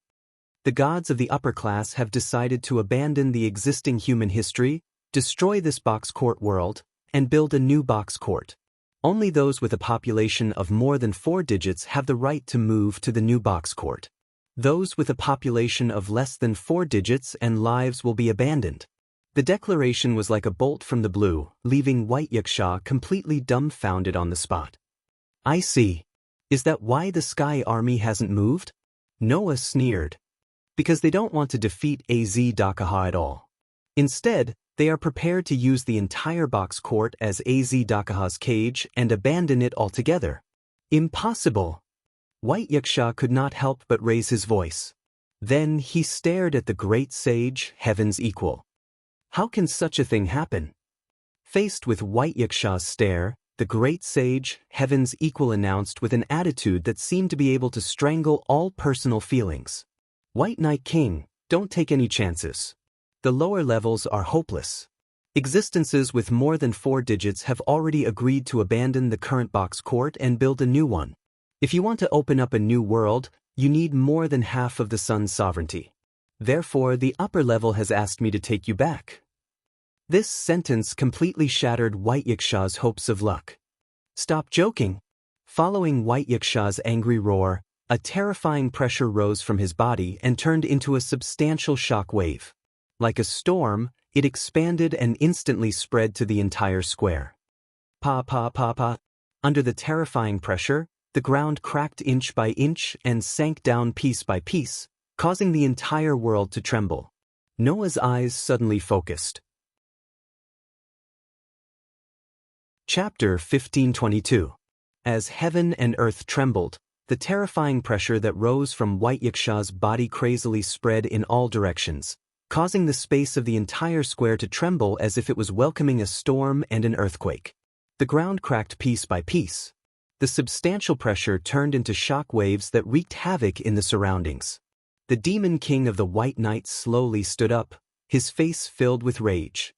The gods of the upper class have decided to abandon the existing human history, destroy this box court world, and build a new box court. Only those with a population of more than 4 digits have the right to move to the new box court. Those with a population of less than 4 digits and lives will be abandoned. The declaration was like a bolt from the blue, leaving White Yaksha completely dumbfounded on the spot. I see. Is that why the Sky Army hasn't moved? Noah sneered. Because they don't want to defeat Az Dakaha at all. Instead, They are prepared to use the entire box court as Az Dakaha's cage and abandon it altogether. Impossible! White Yaksha could not help but raise his voice. Then he stared at the great sage, heaven's equal. How can such a thing happen? Faced with White Yaksha's stare, the great sage, heaven's equal announced with an attitude that seemed to be able to strangle all personal feelings. White Knight King, don't take any chances. The lower levels are hopeless. Existences with more than 4 digits have already agreed to abandon the current box court and build a new one. If you want to open up a new world, you need more than half of the sun's sovereignty. Therefore, the upper level has asked me to take you back. This sentence completely shattered White Yaksha's hopes of luck. Stop joking. Following White Yaksha's angry roar, a terrifying pressure rose from his body and turned into a substantial shock wave. Like a storm, it expanded and instantly spread to the entire square. Pa pa pa pa. Under the terrifying pressure, the ground cracked inch by inch and sank down piece by piece, causing the entire world to tremble. Noah's eyes suddenly focused. Chapter 1522. As heaven and earth trembled, the terrifying pressure that rose from White Yaksha's body crazily spread in all directions, causing the space of the entire square to tremble as if it was welcoming a storm and an earthquake. The ground cracked piece by piece. The substantial pressure turned into shock waves that wreaked havoc in the surroundings. The demon king of the White Knights slowly stood up, his face filled with rage.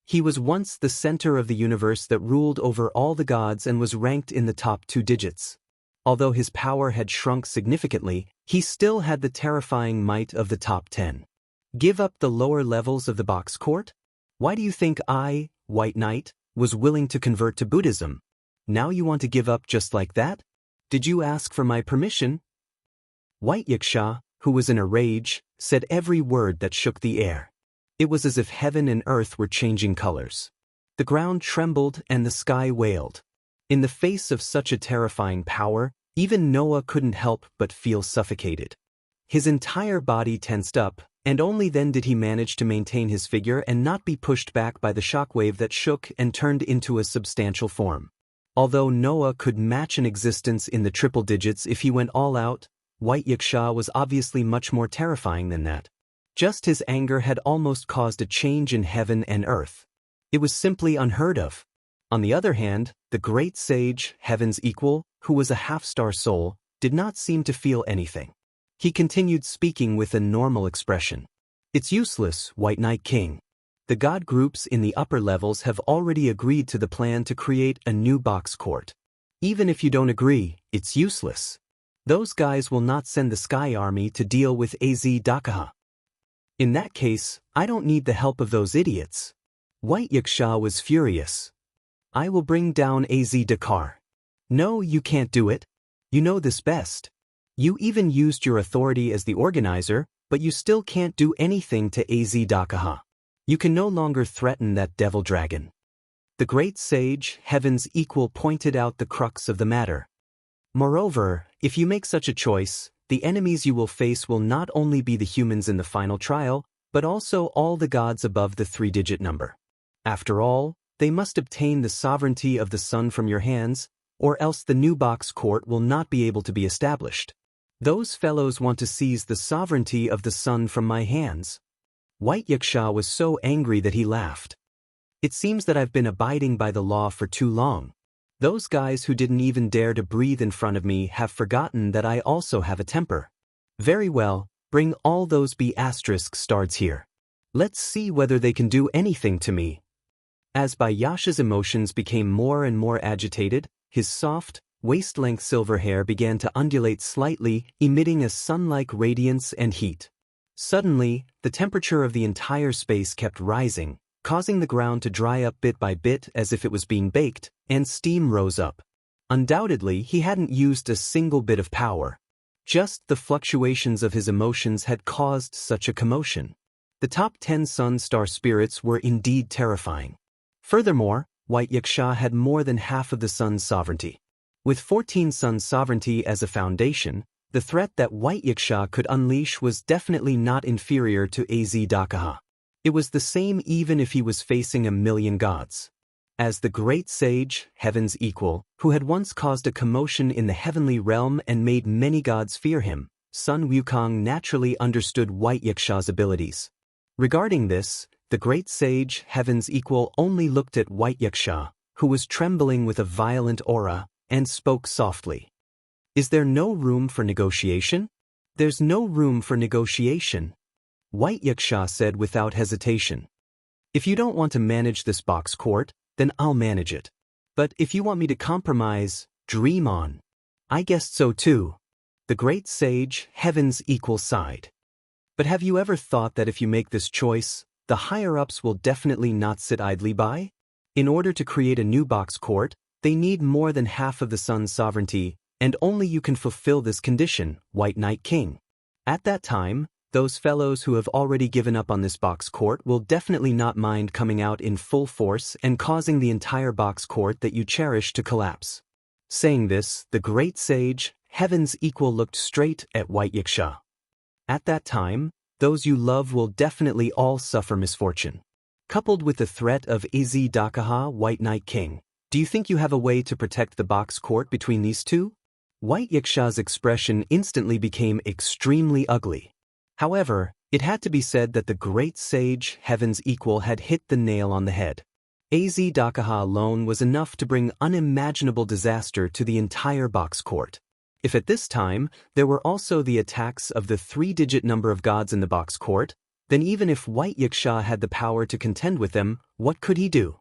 He was once the center of the universe that ruled over all the gods and was ranked in the top 2 digits. Although his power had shrunk significantly, he still had the terrifying might of the top 10. Give up the lower levels of the box court? Why do you think I, White Knight, was willing to convert to Buddhism? Now you want to give up just like that? Did you ask for my permission? White Yaksha, who was in a rage, said every word that shook the air. It was as if heaven and earth were changing colors. The ground trembled and the sky wailed. In the face of such a terrifying power, even Noah couldn't help but feel suffocated. His entire body tensed up, and only then did he manage to maintain his figure and not be pushed back by the shockwave that shook and turned into a substantial form. Although Noah could match an existence in the triple digits if he went all out, White Yaksha was obviously much more terrifying than that. Just his anger had almost caused a change in heaven and earth. It was simply unheard of. On the other hand, the great sage, heaven's equal, who was a half-star soul, did not seem to feel anything. He continued speaking with a normal expression. It's useless, White Knight King. The god groups in the upper levels have already agreed to the plan to create a new box court. Even if you don't agree, it's useless. Those guys will not send the Sky Army to deal with Az Dakaha. In that case, I don't need the help of those idiots. White Yaksha was furious. I will bring down Az Dakar. No, you can't do it. You know this best. You even used your authority as the organizer, but you still can't do anything to Az Dakaha. You can no longer threaten that devil dragon. The great sage, heaven's equal, pointed out the crux of the matter. Moreover, if you make such a choice, the enemies you will face will not only be the humans in the final trial, but also all the gods above the 3-digit number. After all, they must obtain the sovereignty of the sun from your hands, or else the new box court will not be able to be established. Those fellows want to seize the sovereignty of the sun from my hands. White Yaksha was so angry that he laughed. It seems that I've been abiding by the law for too long. Those guys who didn't even dare to breathe in front of me have forgotten that I also have a temper. Very well, bring all those B***stards here. Let's see whether they can do anything to me. As Bayasha's emotions became more and more agitated, his soft, waist-length silver hair began to undulate slightly, emitting a sun-like radiance and heat. Suddenly, the temperature of the entire space kept rising, causing the ground to dry up bit by bit as if it was being baked, and steam rose up. Undoubtedly, he hadn't used a single bit of power. Just the fluctuations of his emotions had caused such a commotion. The top 10 sun star spirits were indeed terrifying. Furthermore, White Yaksha had more than half of the sun's sovereignty. With 14 sun sovereignty as a foundation, the threat that White Yaksha could unleash was definitely not inferior to Az Dakaha. It was the same even if he was facing a million gods. As the great sage, heaven's equal, who had once caused a commotion in the heavenly realm and made many gods fear him, Sun Wukong naturally understood White Yaksha's abilities. Regarding this, the great sage, heaven's equal, only looked at White Yaksha, who was trembling with a violent aura, and spoke softly. Is there no room for negotiation? There's no room for negotiation, White Yaksha said without hesitation. If you don't want to manage this box court, then I'll manage it. But if you want me to compromise, dream on. I guessed so too. The great sage, heaven's equal, sighed. But have you ever thought that if you make this choice, the higher-ups will definitely not sit idly by? In order to create a new box court, they need more than half of the sun's sovereignty, and only you can fulfill this condition, White Knight King. At that time, those fellows who have already given up on this box court will definitely not mind coming out in full force and causing the entire box court that you cherish to collapse. Saying this, the great sage, heaven's equal, looked straight at White Yaksha. At that time, those you love will definitely all suffer misfortune. Coupled with the threat of Az Dakaha, White Knight King, do you think you have a way to protect the box court between these two? White Yaksha's expression instantly became extremely ugly. However, it had to be said that the great sage, heaven's equal, had hit the nail on the head. Az Dakaha alone was enough to bring unimaginable disaster to the entire box court. If at this time, there were also the attacks of the 3-digit number of gods in the box court, then even if White Yaksha had the power to contend with them, what could he do?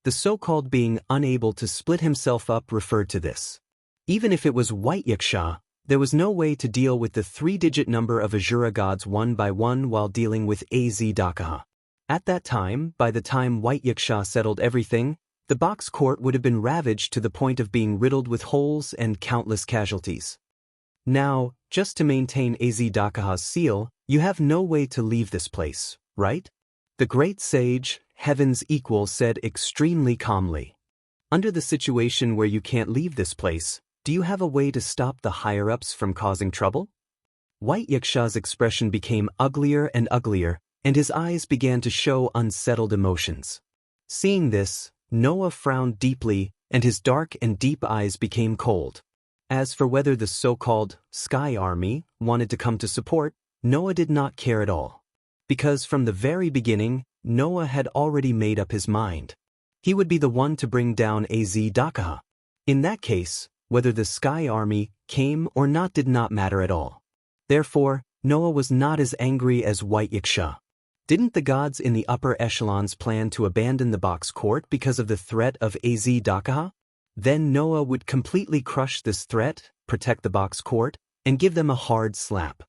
The so-called being unable to split himself up referred to this. Even if it was White Yaksha, there was no way to deal with the 3-digit number of Azura gods one by one while dealing with Az Dakaha. At that time, by the time White Yaksha settled everything, the box court would have been ravaged to the point of being riddled with holes and countless casualties. Now, just to maintain Az Dakaha's seal, you have no way to leave this place, right? The great sage, heaven's equal, said extremely calmly. Under the situation where you can't leave this place, do you have a way to stop the higher-ups from causing trouble? White Yaksha's expression became uglier and uglier, and his eyes began to show unsettled emotions. Seeing this, Noah frowned deeply, and his dark and deep eyes became cold. As for whether the so-called Sky Army wanted to come to support, Noah did not care at all. Because from the very beginning, Noah had already made up his mind. He would be the one to bring down Az Dakaha. In that case, whether the Sky Army came or not did not matter at all. Therefore, Noah was not as angry as White Yaksha. Didn't the gods in the upper echelons plan to abandon the box court because of the threat of Az Dakaha? Then Noah would completely crush this threat, protect the box court, and give them a hard slap.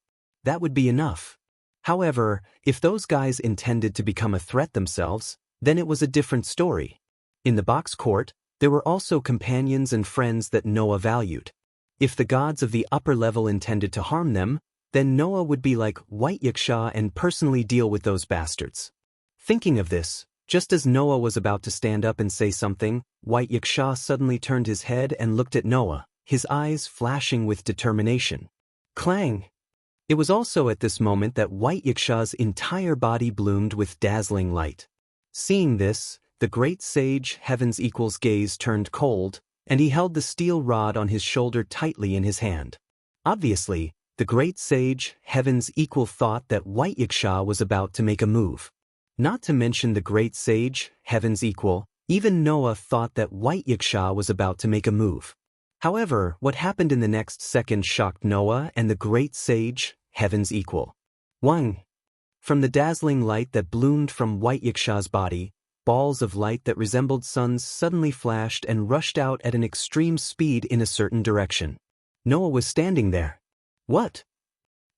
That would be enough. However, if those guys intended to become a threat themselves, then it was a different story. In the box court, there were also companions and friends that Noah valued. If the gods of the upper level intended to harm them, then Noah would be like White Yaksha and personally deal with those bastards. Thinking of this, just as Noah was about to stand up and say something, White Yaksha suddenly turned his head and looked at Noah, his eyes flashing with determination. Clang! It was also at this moment that White Yaksha's entire body bloomed with dazzling light. Seeing this, the great sage, heaven's equal's gaze turned cold, and he held the steel rod on his shoulder tightly in his hand. Obviously, the great sage, heaven's equal, thought that White Yaksha was about to make a move. Not to mention the great sage, heaven's equal, even Noah thought that White Yaksha was about to make a move. However, what happened in the next second shocked Noah and the great sage, heaven's equal. Wang! From the dazzling light that bloomed from White Yaksha's body, balls of light that resembled suns suddenly flashed and rushed out at an extreme speed in a certain direction. Noah was standing there. What?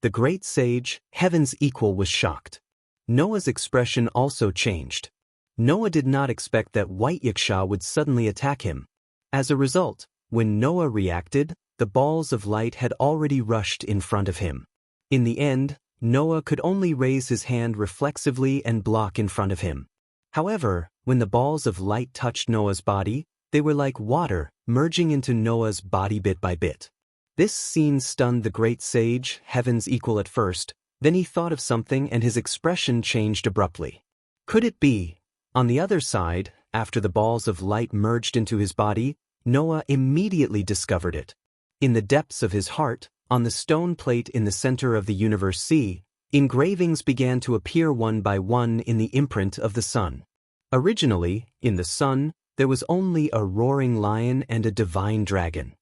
The great sage, heaven's equal, was shocked. Noah's expression also changed. Noah did not expect that White Yaksha would suddenly attack him. As a result, when Noah reacted, the balls of light had already rushed in front of him. In the end, Noah could only raise his hand reflexively and block in front of him. However, when the balls of light touched Noah's body, they were like water, merging into Noah's body bit by bit. This scene stunned the great sage, heaven's equal, at first, then he thought of something and his expression changed abruptly. Could it be? On the other side, after the balls of light merged into his body, Noah immediately discovered it. In the depths of his heart, on the stone plate in the center of the universe sea, engravings began to appear one by one in the imprint of the sun. Originally, in the sun, there was only a roaring lion and a divine dragon.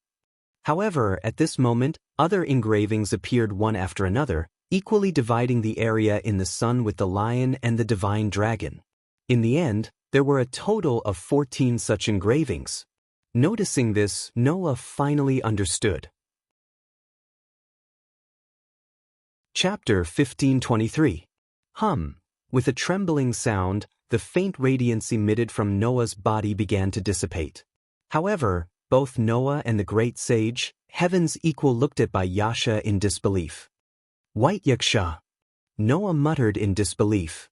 However, at this moment, other engravings appeared one after another, equally dividing the area in the sun with the lion and the divine dragon. In the end, there were a total of 14 such engravings. Noticing this, Noah finally understood. Chapter 15:23. With a trembling sound, the faint radiance emitted from Noah's body began to dissipate. However, both Noah and the great sage, heaven's equal, looked at by Yasha in disbelief. White Yaksha. Noah muttered in disbelief.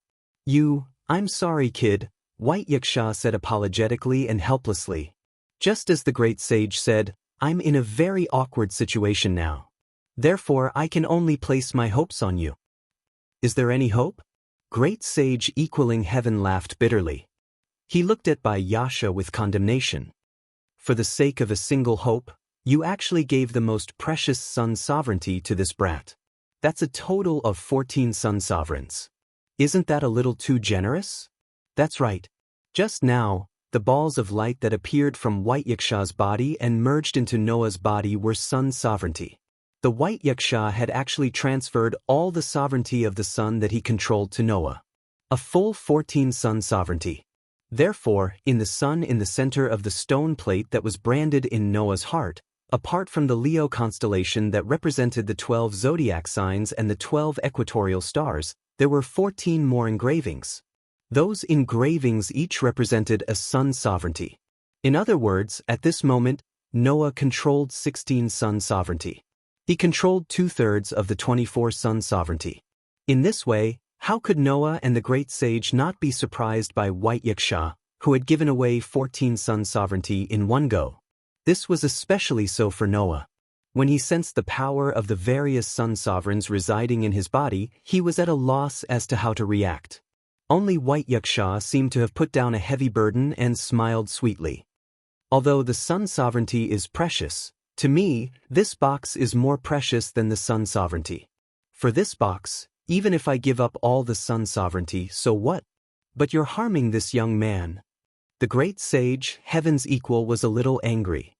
I'm sorry, kid, White Yaksha said apologetically and helplessly. Just as the great sage said, I'm in a very awkward situation now. Therefore I can only place my hopes on you. Is there any hope? Great sage equaling heaven laughed bitterly. He looked at by Yasha with condemnation. For the sake of a single hope, you actually gave the most precious sun sovereignty to this brat. That's a total of 14 sun sovereigns. Isn't that a little too generous? That's right. Just now, the balls of light that appeared from White Yaksha's body and merged into Noah's body were sun sovereignty. The White Yaksha had actually transferred all the sovereignty of the sun that he controlled to Noah. A full 14 sun sovereignty. Therefore, in the sun in the center of the stone plate that was branded in Noah's heart, apart from the Leo constellation that represented the 12 zodiac signs and the 12 equatorial stars, there were 14 more engravings. Those engravings each represented a sun sovereignty. In other words, at this moment, Noah controlled 16 sun sovereignty. He controlled 2/3 of the 24 sun sovereignty. In this way, how could Noah and the great sage not be surprised by White Yaksha, who had given away 14 sun sovereignty in one go? This was especially so for Noah. When he sensed the power of the various sun sovereigns residing in his body, he was at a loss as to how to react. Only White Yaksha seemed to have put down a heavy burden and smiled sweetly. Although the sun sovereignty is precious, to me, this box is more precious than the sun sovereignty. For this box, even if I give up all the sun sovereignty, so what? But you're harming this young man. The great sage, heaven's equal, was a little angry.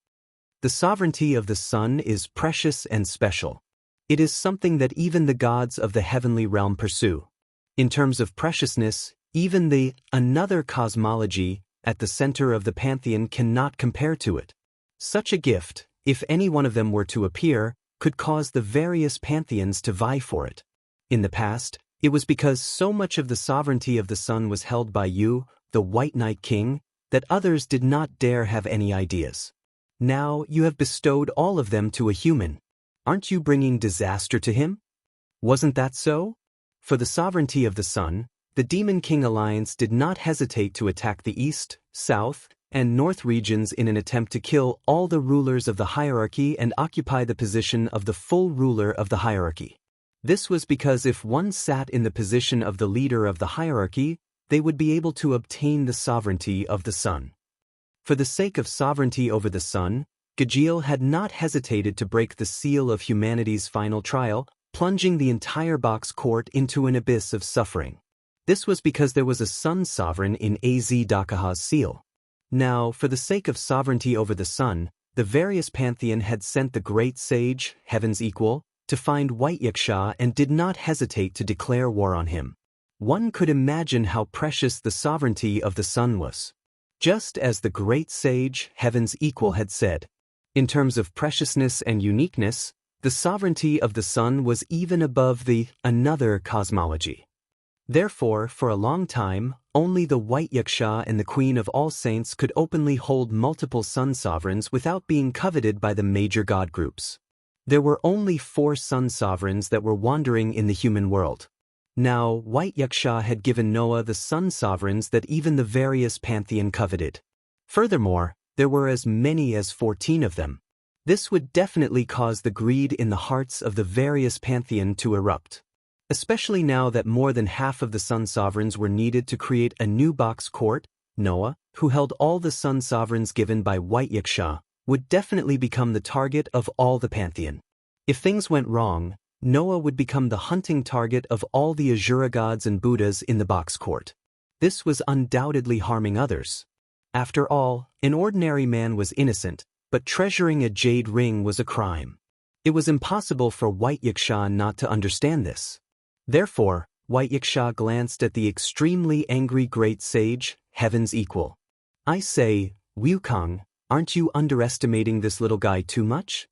The sovereignty of the sun is precious and special. It is something that even the gods of the heavenly realm pursue. In terms of preciousness, even the another cosmology at the center of the pantheon cannot compare to it. Such a gift, if any one of them were to appear, could cause the various pantheons to vie for it. In the past, it was because so much of the sovereignty of the sun was held by you, the White Night King, that others did not dare have any ideas. Now you have bestowed all of them to a human. Aren't you bringing disaster to him? Wasn't that so? For the sovereignty of the sun, the Demon King Alliance did not hesitate to attack the east, south, and north regions in an attempt to kill all the rulers of the hierarchy and occupy the position of the full ruler of the hierarchy. This was because if one sat in the position of the leader of the hierarchy, they would be able to obtain the sovereignty of the sun. For the sake of sovereignty over the sun, Gajiel had not hesitated to break the seal of humanity's final trial, plunging the entire box court into an abyss of suffering. This was because there was a sun sovereign in Az Dakaha's seal. Now, for the sake of sovereignty over the sun, the various pantheon had sent the great sage, heaven's equal, to find White Yaksha and did not hesitate to declare war on him. One could imagine how precious the sovereignty of the sun was. Just as the great sage, heaven's equal, had said, in terms of preciousness and uniqueness, the sovereignty of the sun was even above the another cosmology. Therefore, for a long time, only the White Yaksha and the Queen of All Saints could openly hold multiple sun sovereigns without being coveted by the major god groups. There were only 4 sun sovereigns that were wandering in the human world. Now, White Yaksha had given Noah the sun sovereigns that even the various pantheon coveted. Furthermore, there were as many as 14 of them. This would definitely cause the greed in the hearts of the various pantheon to erupt. Especially now that more than half of the Sun Sovereigns were needed to create a new box court, Noah, who held all the Sun Sovereigns given by White Yiksha, would definitely become the target of all the pantheon. If things went wrong, Noah would become the hunting target of all the Asura gods and Buddhas in the box court. This was undoubtedly harming others. After all, an ordinary man was innocent, but treasuring a jade ring was a crime. It was impossible for White Yiksha not to understand this. Therefore, White Yiksha glanced at the extremely angry great sage, Heaven's equal. I say, Wukong, aren't you underestimating this little guy too much?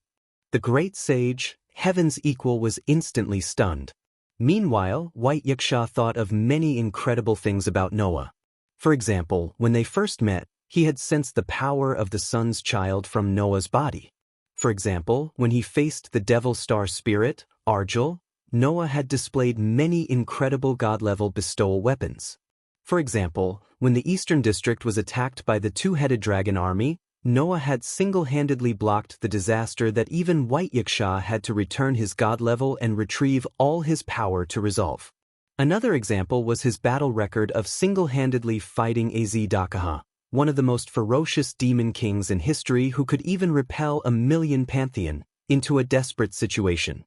The great sage, Heaven's equal, was instantly stunned. Meanwhile, White Yiksha thought of many incredible things about Noah. For example, when they first met, he had sensed the power of the sun's child from Noah's body. For example, when he faced the devil star spirit, Arjul, Noah had displayed many incredible god-level bestowal weapons. For example, when the Eastern District was attacked by the two-headed dragon army, Noah had single-handedly blocked the disaster that even White Yiksha had to return his god level and retrieve all his power to resolve. Another example was his battle record of single-handedly fighting Az-Dakaha, one of the most ferocious demon kings in history who could even repel 1,000,000 pantheon, into a desperate situation.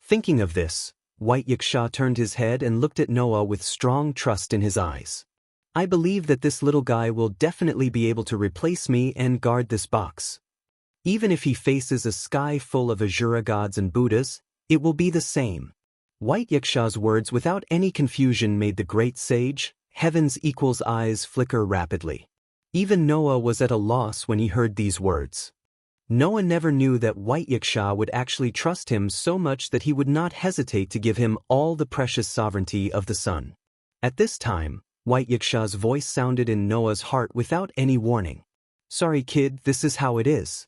Thinking of this, White Yiksha turned his head and looked at Noah with strong trust in his eyes. I believe that this little guy will definitely be able to replace me and guard this box. Even if he faces a sky full of Asura gods and Buddhas, it will be the same. White Yiksha's words without any confusion made the great sage, Heaven's equal's eyes flicker rapidly. Even Noah was at a loss when he heard these words. Noah never knew that White Yiksha would actually trust him so much that he would not hesitate to give him all the precious sovereignty of the sun. At this time, White Yiksha's voice sounded in Noah's heart without any warning. Sorry kid, this is how it is.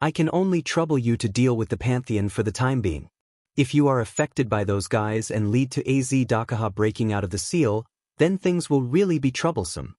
I can only trouble you to deal with the pantheon for the time being. If you are affected by those guys and lead to Az-Dakaha breaking out of the seal, then things will really be troublesome.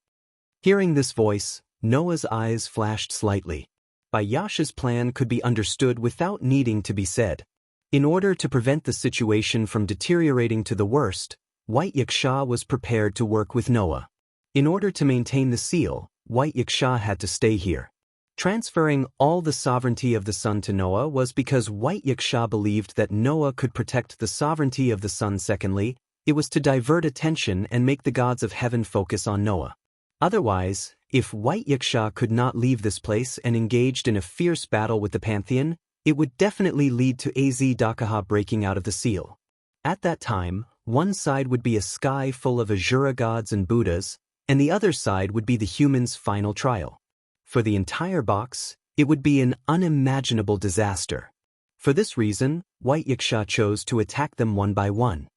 Hearing this voice, Noah's eyes flashed slightly. Yasha's plan could be understood without needing to be said. In order to prevent the situation from deteriorating to the worst, White Yiksha was prepared to work with Noah. In order to maintain the seal, White Yiksha had to stay here. Transferring all the sovereignty of the sun to Noah was because White Yiksha believed that Noah could protect the sovereignty of the sun. Secondly, it was to divert attention and make the gods of heaven focus on Noah. Otherwise, if White Yiksha could not leave this place and engaged in a fierce battle with the pantheon, it would definitely lead to Az-Dakaha breaking out of the seal. At that time, one side would be a sky full of Asura gods and Buddhas, and the other side would be the humans' final trial. For the entire box, it would be an unimaginable disaster. For this reason, White Yiksha chose to attack them one by one.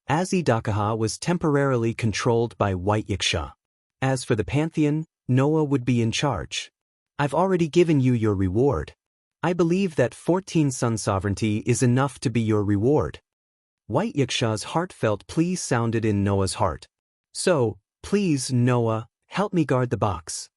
Az-Dakaha was temporarily controlled by White Yiksha. As for the pantheon, Noah would be in charge. I've already given you your reward. I believe that 14 sun sovereignty is enough to be your reward. White Yiksha's heartfelt plea sounded in Noah's heart. So, please, Noah, help me guard the box.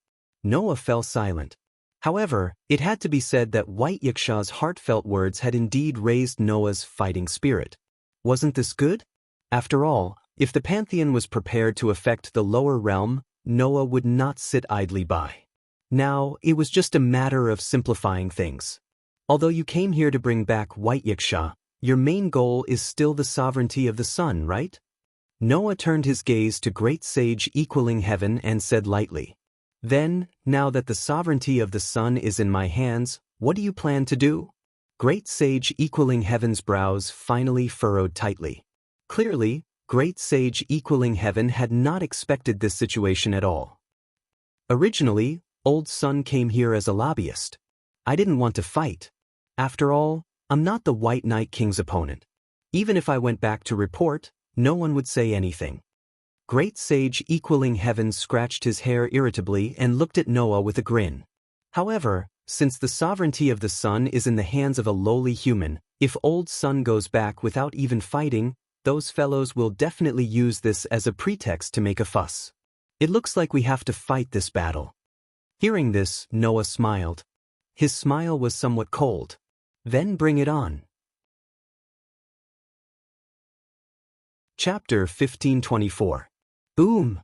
Noah fell silent. However, it had to be said that White Yiksha's heartfelt words had indeed raised Noah's fighting spirit. Wasn't this good? After all, if the pantheon was prepared to affect the lower realm, Noah would not sit idly by. Now, it was just a matter of simplifying things. Although you came here to bring back White Yiksha, your main goal is still the sovereignty of the sun, right? Noah turned his gaze to great sage equaling heaven and said lightly, Then, now that the sovereignty of the sun is in my hands, what do you plan to do? Great sage equaling heaven's brows finally furrowed tightly. Clearly, great sage equaling heaven had not expected this situation at all. Originally, Old Sun came here as a lobbyist. I didn't want to fight. After all, I'm not the White Knight King's opponent. Even if I went back to report, no one would say anything. Great sage equaling heaven scratched his hair irritably and looked at Noah with a grin. However, since the sovereignty of the sun is in the hands of a lowly human, if Old Sun goes back without even fighting, those fellows will definitely use this as a pretext to make a fuss. It looks like we have to fight this battle. Hearing this, Noah smiled. His smile was somewhat cold. Then bring it on. Chapter 1524. Boom!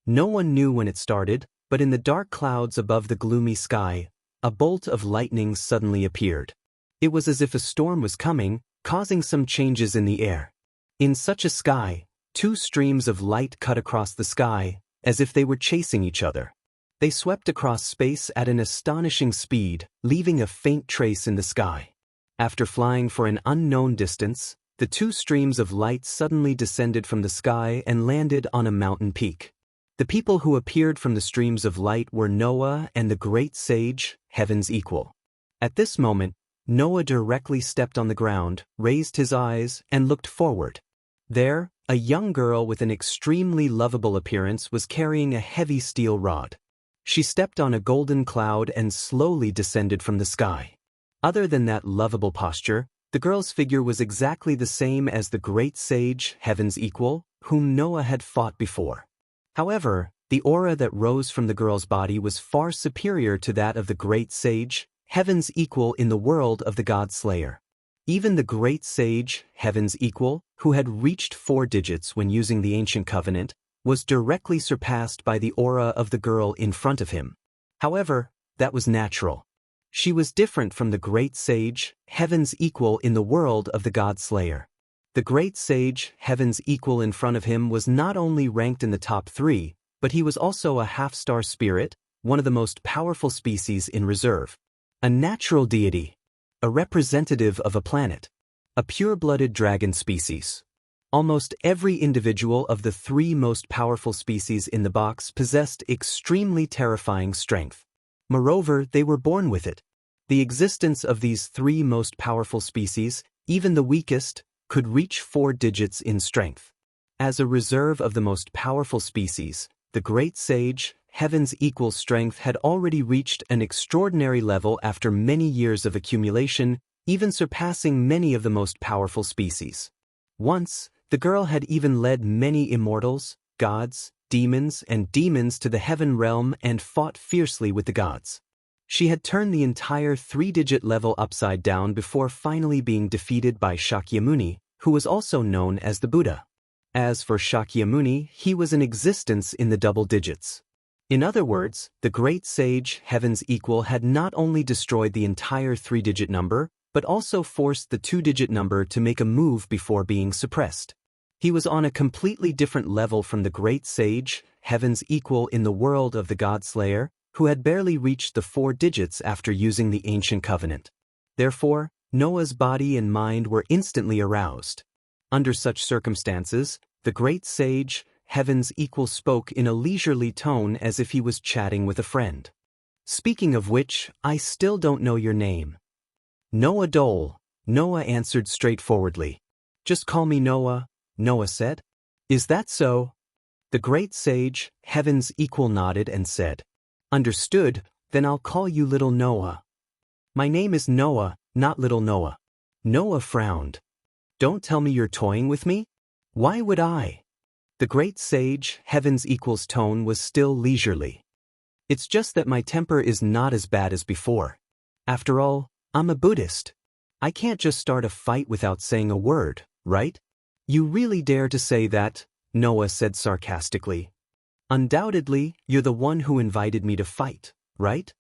No one knew when it started, but in the dark clouds above the gloomy sky, a bolt of lightning suddenly appeared. It was as if a storm was coming, causing some changes in the air. In such a sky, two streams of light cut across the sky, as if they were chasing each other. They swept across space at an astonishing speed, leaving a faint trace in the sky. After flying for an unknown distance, the two streams of light suddenly descended from the sky and landed on a mountain peak. The people who appeared from the streams of light were Noah and the great sage, Heaven's equal. At this moment, Noah directly stepped on the ground, raised his eyes, and looked forward. There, a young girl with an extremely lovable appearance was carrying a heavy steel rod. She stepped on a golden cloud and slowly descended from the sky. Other than that lovable posture, the girl's figure was exactly the same as the great sage, Heaven's equal, whom Noah had fought before. However, the aura that rose from the girl's body was far superior to that of the great sage, Heaven's equal in the world of the God Slayer. Even the great sage, Heaven's equal, who had reached 4 digits when using the ancient covenant, was directly surpassed by the aura of the girl in front of him. However, that was natural. She was different from the great sage, Heaven's equal in the world of the God Slayer. The great sage, Heaven's equal in front of him, was not only ranked in the top 3, but he was also a half-star spirit, one of the most powerful species in reserve. A natural deity. A representative of a planet. A pure-blooded dragon species. Almost every individual of the 3 most powerful species in the box possessed extremely terrifying strength. Moreover, they were born with it. The existence of these 3 most powerful species, even the weakest, could reach 4 digits in strength. As a reserve of the most powerful species, the great sage, Heaven's equal strength had already reached an extraordinary level after many years of accumulation, even surpassing many of the most powerful species. Once, the girl had even led many immortals, gods, demons to the heaven realm and fought fiercely with the gods. She had turned the entire 3-digit level upside down before finally being defeated by Shakyamuni, who was also known as the Buddha. As for Shakyamuni, he was in existence in the double digits. In other words, the great sage, Heaven's equal, had not only destroyed the entire 3-digit number, but also forced the 2-digit number to make a move before being suppressed. He was on a completely different level from the great sage, Heaven's equal in the world of the God Slayer, who had barely reached the 4 digits after using the ancient covenant. Therefore, Noah's body and mind were instantly aroused. Under such circumstances, the great sage, Heaven's equal, spoke in a leisurely tone as if he was chatting with a friend. Speaking of which, I still don't know your name. Noah Dole, Noah answered straightforwardly. Just call me Noah, Noah said. Is that so? The great sage, Heaven's equal, nodded and said. Understood, then I'll call you Little Noah. My name is Noah, not Little Noah. Noah frowned. Don't tell me you're toying with me? Why would I? The great sage, Heaven's equal's tone was still leisurely. It's just that my temper is not as bad as before. After all, I'm a Buddhist. I can't just start a fight without saying a word, right? You really dare to say that? Noah said sarcastically. Undoubtedly, you're the one who invited me to fight, right?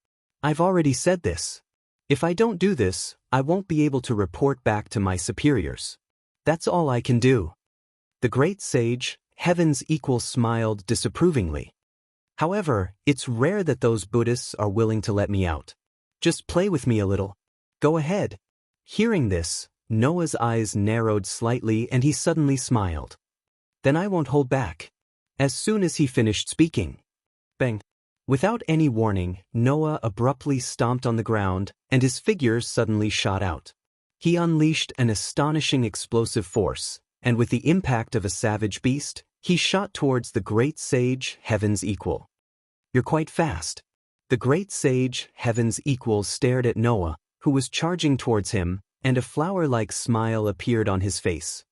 I've already said this. If I don't do this, I won't be able to report back to my superiors. That's all I can do. The great sage, Heaven's equal, smiled disapprovingly. However, it's rare that those Buddhists are willing to let me out. Just play with me a little. Go ahead. Hearing this, Noah's eyes narrowed slightly and he suddenly smiled. Then I won't hold back. As soon as he finished speaking. Bang. Without any warning, Noah abruptly stomped on the ground and his figure suddenly shot out. He unleashed an astonishing explosive force, and with the impact of a savage beast, he shot towards the great sage, Heaven's equal. You're quite fast. The great sage, Heaven's equal, stared at Noah, who was charging towards him, and a flower-like smile appeared on his face.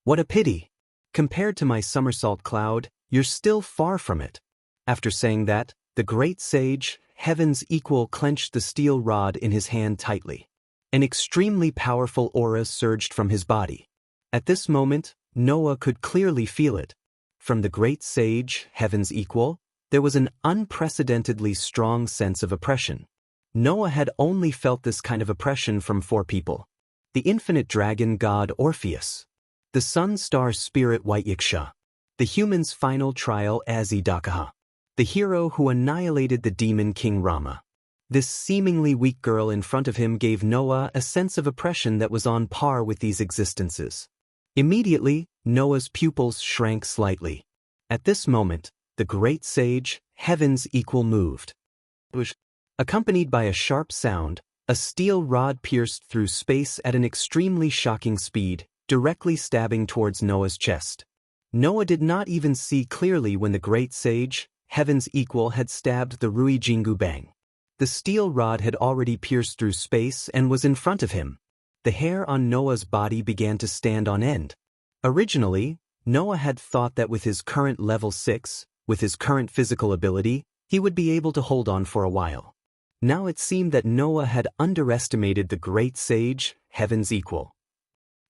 What a pity. Compared to my somersault cloud, you're still far from it. After saying that, the great sage, Heaven's equal, clenched the steel rod in his hand tightly. An extremely powerful aura surged from his body. At this moment, Noah could clearly feel it. From the great sage, heaven's equal, there was an unprecedentedly strong sense of oppression. Noah had only felt this kind of oppression from four people: the infinite dragon god Orpheus, the sun-star spirit Yaksha, the human's final trial Azidakaha, the hero who annihilated the demon king Rama. This seemingly weak girl in front of him gave Noah a sense of oppression that was on par with these existences. Immediately, Noah's pupils shrank slightly. At this moment, the great sage, heaven's equal, moved. Accompanied by a sharp sound, a steel rod pierced through space at an extremely shocking speed, directly stabbing towards Noah's chest. Noah did not even see clearly when the great sage, heaven's equal, had stabbed the Rui Jingu Bang. The steel rod had already pierced through space and was in front of him. The hair on Noah's body began to stand on end. Originally, Noah had thought that with his current level 6, with his current physical ability, he would be able to hold on for a while. Now it seemed that Noah had underestimated the great sage, heaven's equal.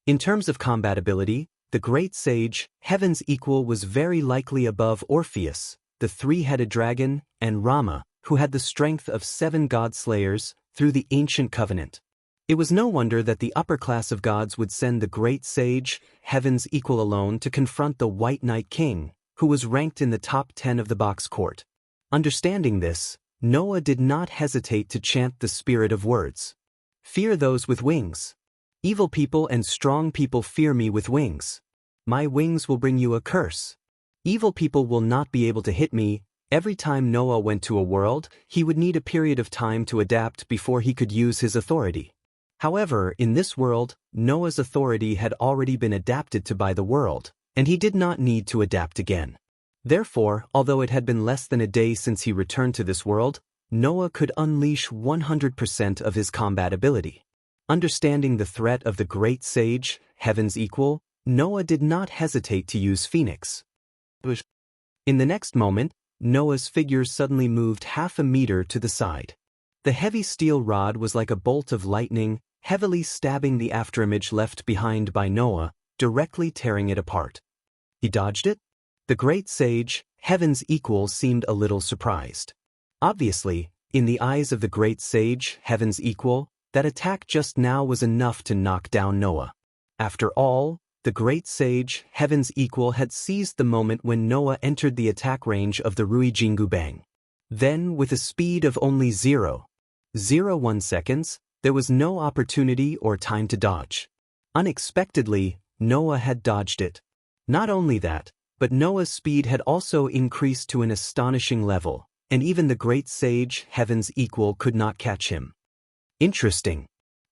In terms of combat ability, the great sage, heaven's equal, was very likely above Orpheus, the three-headed dragon, and Rama, who had the strength of 7 god-slayers through the ancient covenant. It was no wonder that the upper class of gods would send the great sage, heaven's equal, alone to confront the White Knight King, who was ranked in the top 10 of the box court. Understanding this, Noah did not hesitate to chant the spirit of words. Fear those with wings. Evil people and strong people fear me with wings. My wings will bring you a curse. Evil people will not be able to hit me. Every time Noah went to a world, he would need a period of time to adapt before he could use his authority. However, in this world, Noah's authority had already been adapted to by the world, and he did not need to adapt again. Therefore, although it had been less than a day since he returned to this world, Noah could unleash 100% of his combat ability. Understanding the threat of the great sage, heaven's equal, Noah did not hesitate to use Phoenix. In the next moment, Noah's figure suddenly moved half a meter to the side. The heavy steel rod was like a bolt of lightning, heavily stabbing the afterimage left behind by Noah, directly tearing it apart. He dodged it? The great sage, heaven's equal, seemed a little surprised. Obviously, in the eyes of the great sage, heaven's equal, that attack just now was enough to knock down Noah. After all, the great sage, heaven's equal, had seized the moment when Noah entered the attack range of the Rui Jingu Bang. Then, with a speed of only 0.01 seconds, there was no opportunity or time to dodge. Unexpectedly, Noah had dodged it. Not only that, but Noah's speed had also increased to an astonishing level, and even the great sage, heaven's equal, could not catch him. Interesting.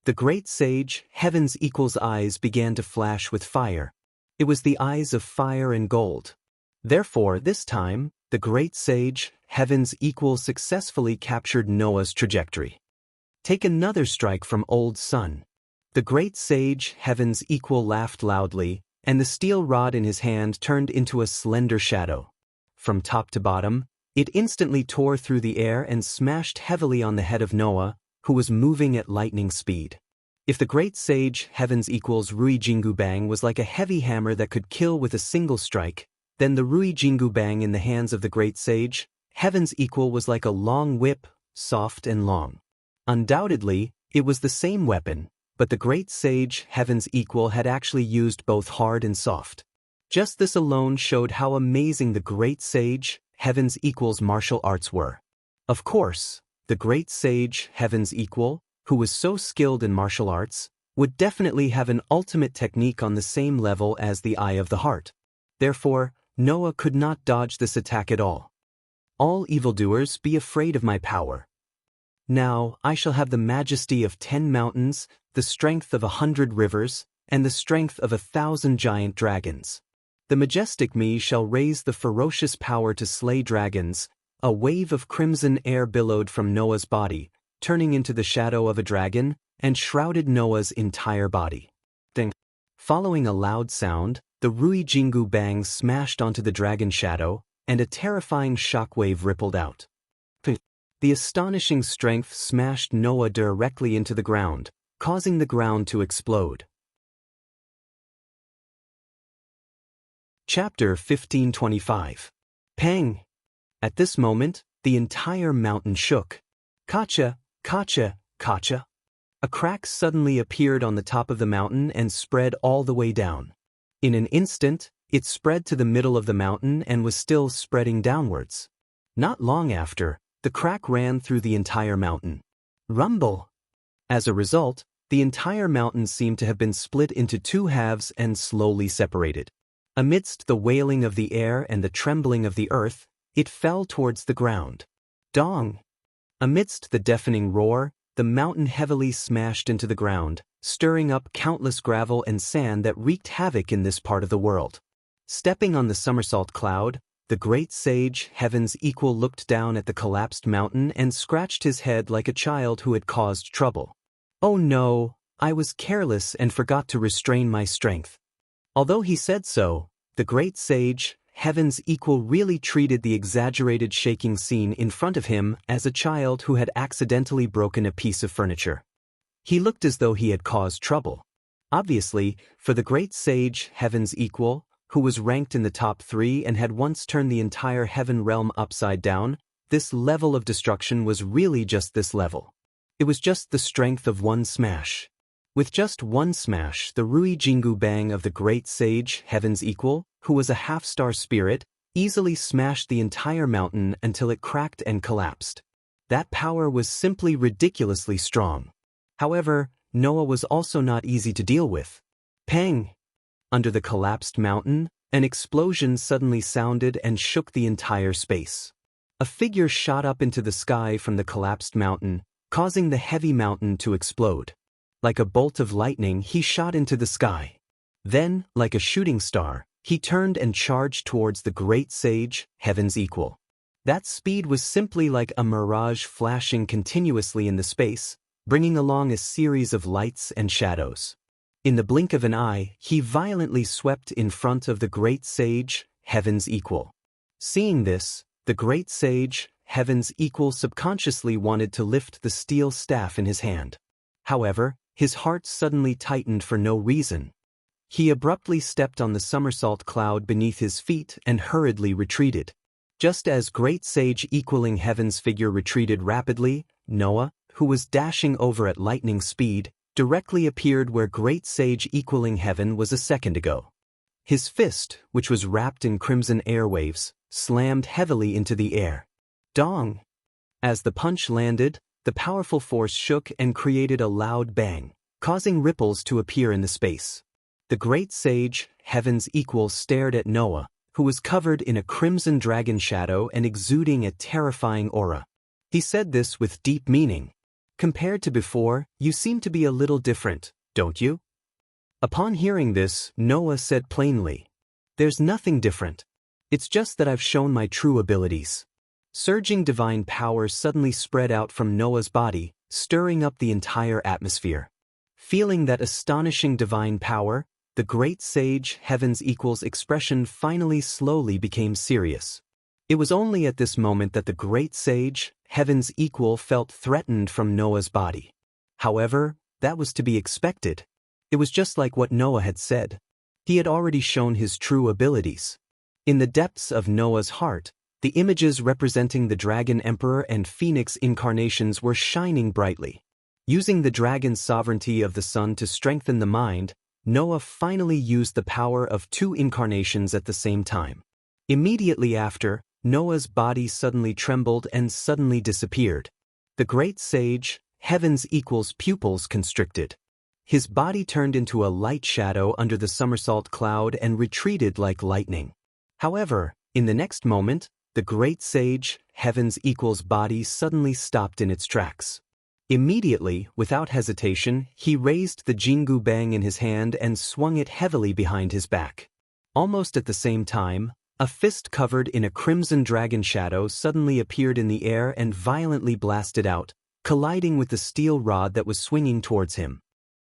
The great sage, heaven's equal's eyes began to flash with fire. It was the eyes of fire and gold. Therefore, this time, the great sage, heaven's equal, successfully captured Noah's trajectory. Take another strike from old sun. The great sage, heaven's equal, laughed loudly, and the steel rod in his hand turned into a slender shadow. From top to bottom, it instantly tore through the air and smashed heavily on the head of Noah, who was moving at lightning speed. If the great sage, heaven's equal's Rui Jingu Bang was like a heavy hammer that could kill with a single strike, then the Rui Jingu Bang in the hands of the great sage, heaven's equal, was like a long whip, soft and long. Undoubtedly, it was the same weapon, but the great sage, heaven's equal, had actually used both hard and soft. Just this alone showed how amazing the great sage, heaven's equal's martial arts were. Of course, the great sage, heaven's equal, who was so skilled in martial arts, would definitely have an ultimate technique on the same level as the Eye of the Heart. Therefore, Noah could not dodge this attack at all. All evildoers, be afraid of my power. Now I shall have the majesty of 10 mountains, the strength of 100 rivers, and the strength of 1,000 giant dragons. The majestic me shall raise the ferocious power to slay dragons. A wave of crimson air billowed from Noah's body, turning into the shadow of a dragon, and shrouded Noah's entire body. Then, following a loud sound, the Rui Jingu Bang smashed onto the dragon shadow, and a terrifying shockwave rippled out. The astonishing strength smashed Noah directly into the ground, causing the ground to explode. Chapter 1525. Pang! At this moment, the entire mountain shook. Kacha, kacha, kacha. A crack suddenly appeared on the top of the mountain and spread all the way down. In an instant, it spread to the middle of the mountain and was still spreading downwards. Not long after, the crack ran through the entire mountain. Rumble! As a result, the entire mountain seemed to have been split into two halves and slowly separated. Amidst the wailing of the air and the trembling of the earth, it fell towards the ground. Dong! Amidst the deafening roar, the mountain heavily smashed into the ground, stirring up countless gravel and sand that wreaked havoc in this part of the world. Stepping on the somersault cloud, the great sage, Heaven's Equal, looked down at the collapsed mountain and scratched his head like a child who had caused trouble. Oh no, I was careless and forgot to restrain my strength. Although he said so, the great sage, Heaven's Equal, really treated the exaggerated shaking scene in front of him as a child who had accidentally broken a piece of furniture. He looked as though he had caused trouble. Obviously, for the great sage, Heaven's Equal, who was ranked in the top 3 and had once turned the entire heaven realm upside down, this level of destruction was really just this level. It was just the strength of one smash. With just one smash, the Rui Jingu Bang of the great sage, Heaven's Equal, who was a half-star spirit, easily smashed the entire mountain until it cracked and collapsed. That power was simply ridiculously strong. However, Noah was also not easy to deal with. Pang! Under the collapsed mountain, an explosion suddenly sounded and shook the entire space. A figure shot up into the sky from the collapsed mountain, causing the heavy mountain to explode. Like a bolt of lightning, he shot into the sky. Then, like a shooting star, he turned and charged towards the great sage, Heaven's Equal. That speed was simply like a mirage flashing continuously in the space, bringing along a series of lights and shadows. In the blink of an eye, he violently swept in front of the great sage, Heaven's Equal. Seeing this, the great sage, Heaven's Equal, subconsciously wanted to lift the steel staff in his hand. However, his heart suddenly tightened for no reason. He abruptly stepped on the somersault cloud beneath his feet and hurriedly retreated. Just as great sage equaling Heaven's figure retreated rapidly, Noah, who was dashing over at lightning speed, directly appeared where great sage equaling Heaven was a second ago. His fist, which was wrapped in crimson airwaves, slammed heavily into the air. Dong! As the punch landed, the powerful force shook and created a loud bang, causing ripples to appear in the space. The great sage, Heaven's Equal, stared at Noah, who was covered in a crimson dragon shadow and exuding a terrifying aura. He said this with deep meaning. Compared to before, you seem to be a little different, don't you? Upon hearing this, Noah said plainly, "There's nothing different. It's just that I've shown my true abilities." Surging divine power suddenly spread out from Noah's body, stirring up the entire atmosphere. Feeling that astonishing divine power, the great sage, Heaven's Equal's expression finally slowly became serious. It was only at this moment that the great sage, Heaven's Equal, felt threatened from Noah's body. However, that was to be expected. It was just like what Noah had said. He had already shown his true abilities. In the depths of Noah's heart, the images representing the Dragon Emperor and Phoenix incarnations were shining brightly. Using the dragon's sovereignty of the sun to strengthen the mind, Noah finally used the power of 2 incarnations at the same time. Immediately after, Noah's body suddenly trembled and suddenly disappeared. The great sage, Heaven's Equal's pupils constricted. His body turned into a light shadow under the somersault cloud and retreated like lightning. However, in the next moment, the great sage, Heaven's Equal's body suddenly stopped in its tracks. Immediately, without hesitation, he raised the Jingu Bang in his hand and swung it heavily behind his back. Almost at the same time, a fist covered in a crimson dragon shadow suddenly appeared in the air and violently blasted out, colliding with the steel rod that was swinging towards him.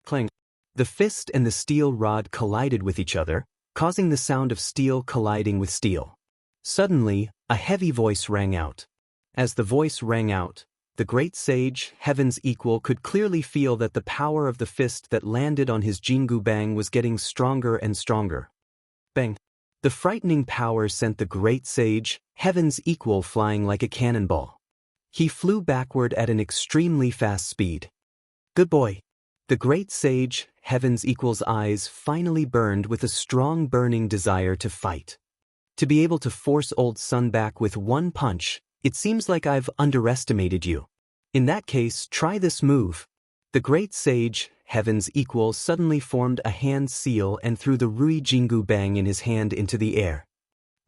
Clang! The fist and the steel rod collided with each other, causing the sound of steel colliding with steel. Suddenly, a heavy voice rang out. As the voice rang out, the great sage, Heaven's Equal, could clearly feel that the power of the fist that landed on his Jingu Bang was getting stronger and stronger. Bang! The frightening power sent the great sage, heaven's equal, flying like a cannonball. He flew backward at an extremely fast speed. Good boy. The great sage, heaven's equal's eyes finally burned with a strong burning desire to fight. To be able to force old Sun back with one punch, it seems like I've underestimated you. In that case, try this move. The great sage, heaven's equal, suddenly formed a hand seal and threw the Rui Jingu Bang in his hand into the air.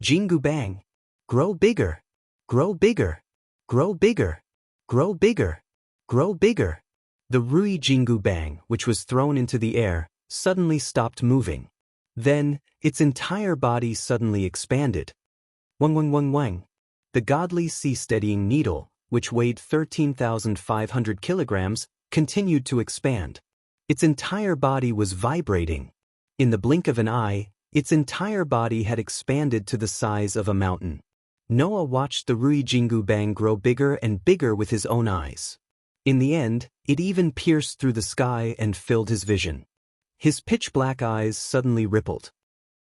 Jingu Bang. Grow bigger. Grow bigger. Grow bigger. Grow bigger. Grow bigger. The Rui Jingu Bang, which was thrown into the air, suddenly stopped moving. Then, its entire body suddenly expanded. Wang wang wang wang. The godly sea-steadying needle, which weighed 13,500 kilograms, continued to expand. Its entire body was vibrating. In the blink of an eye, its entire body had expanded to the size of a mountain. Noah watched the Rui Jingu Bang grow bigger and bigger with his own eyes. In the end, it even pierced through the sky and filled his vision. His pitch-black eyes suddenly rippled.